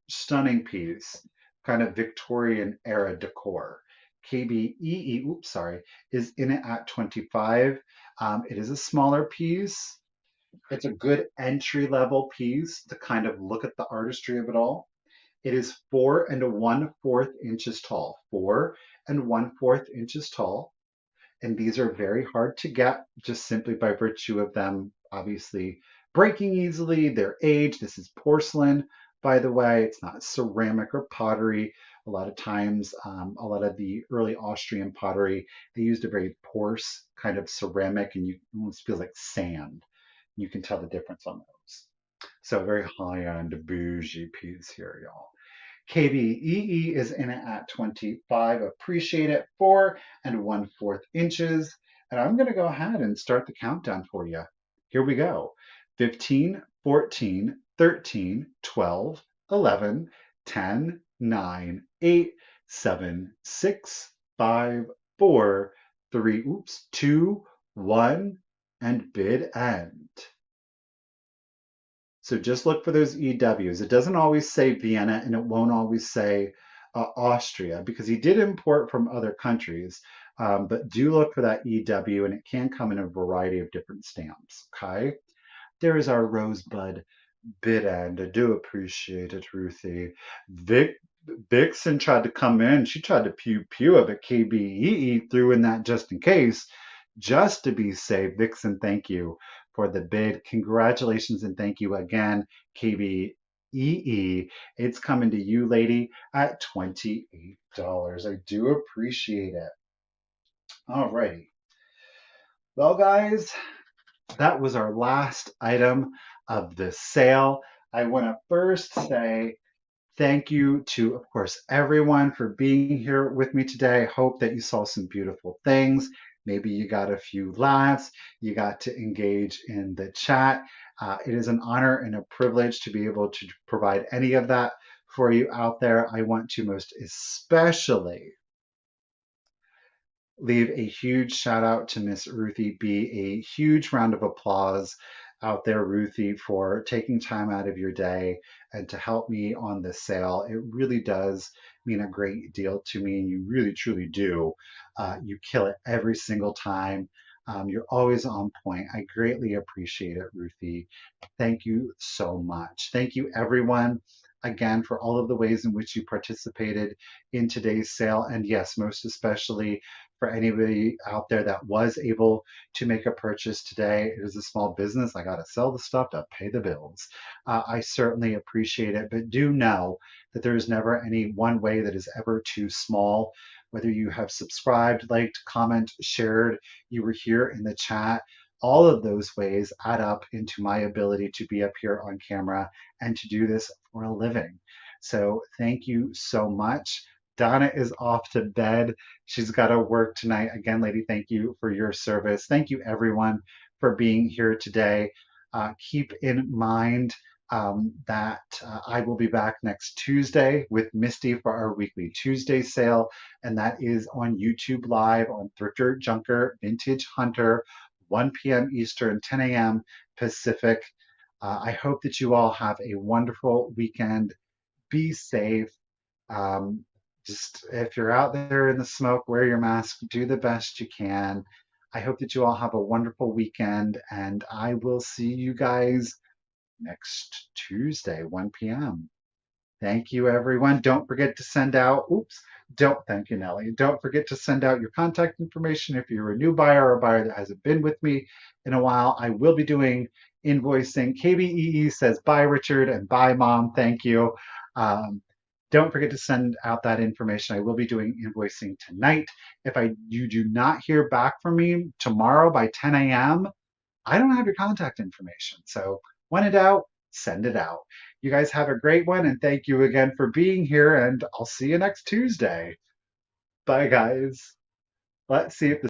[SPEAKER 1] stunning piece, kind of Victorian era decor. KBEE, oops, sorry, is in it at 25. It is a smaller piece. It's a good entry level piece to kind of look at the artistry of it all. It is 4 1/4 inches tall, 4 1/4 inches tall. And these are very hard to get just simply by virtue of them obviously breaking easily, their age. This is porcelain, by the way. It's not ceramic or pottery. A lot of times, a lot of the early Austrian pottery, they used a very porous kind of ceramic, and you almost feels like sand. You can tell the difference on those. So a very high-end bougie piece here, y'all. KBEE is in it at 25. Appreciate it. 4 1/4 inches. And I'm going to go ahead and start the countdown for you. Here we go. 15, 14, 13, 12, 11, 10, 9, 8, 7, 6, 5, 4, 3, oops, 2, 1, and bid end. So just look for those EWs. It doesn't always say Vienna and it won't always say Austria because he did import from other countries, but do look for that EW and it can come in a variety of different stamps, okay? There's our rosebud bid end. I do appreciate it, Ruthie. Vixen tried to come in. She tried to pew pew up at KBEE, threw in that just in case, just to be safe. Vixen, thank you for the bid. Congratulations and thank you again, KB It's coming to you, lady, at $28. I do appreciate it. Alrighty. Well, guys, that was our last item of the sale. I want to first say thank you to, of course, everyone for being here with me today. I hope that you saw some beautiful things. Maybe you got a few laughs. You got to engage in the chat. It is an honor and a privilege to be able to provide any of that for you out there. I want to most especially leave a huge shout out to Miss Ruthie B. A huge round of applause out there, Ruthie, for taking time out of your day and to help me on this sale. It really does mean a great deal to me, and you really, truly do. You kill it every single time. You're always on point. I greatly appreciate it, Ruthie. Thank you so much. Thank you, everyone, again, for all of the ways in which you participated in today's sale. And yes, most especially for anybody out there that was able to make a purchase today. It is a small business. I got to sell the stuff to pay the bills. I certainly appreciate it, but do know that there is never any one way that is ever too small. Whether you have subscribed, liked, comment, shared, you were here in the chat, all of those ways add up into my ability to be up here on camera and to do this for a living. So thank you so much. Donna is off to bed. She's got to work tonight. Again, lady, thank you for your service. Thank you, everyone, for being here today. Keep in mind that I will be back next Tuesday with Misty for our weekly Tuesday sale, and that is on YouTube Live on Thrifter Junker Vintage Hunter, 1 p.m. Eastern, 10 a.m. Pacific. I hope that you all have a wonderful weekend. Be safe. Um, just if you're out there in the smoke, wear your mask, do the best you can. I hope that you all have a wonderful weekend, and I will see you guys next Tuesday, 1 p.m. Thank you, everyone. Don't forget to send out, thank you, Nellie. Don't forget to send out your contact information if you're a new buyer or a buyer that hasn't been with me in a while. I will be doing invoicing. KBEE says, bye, Richard, and bye, Mom. Thank you. Um, don't forget to send out that information. I will be doing invoicing tonight. If you do not hear back from me tomorrow by 10 a.m., I don't have your contact information. So when in doubt, send it out. You guys have a great one, and thank you again for being here, and I'll see you next Tuesday. Bye, guys. Let's see if the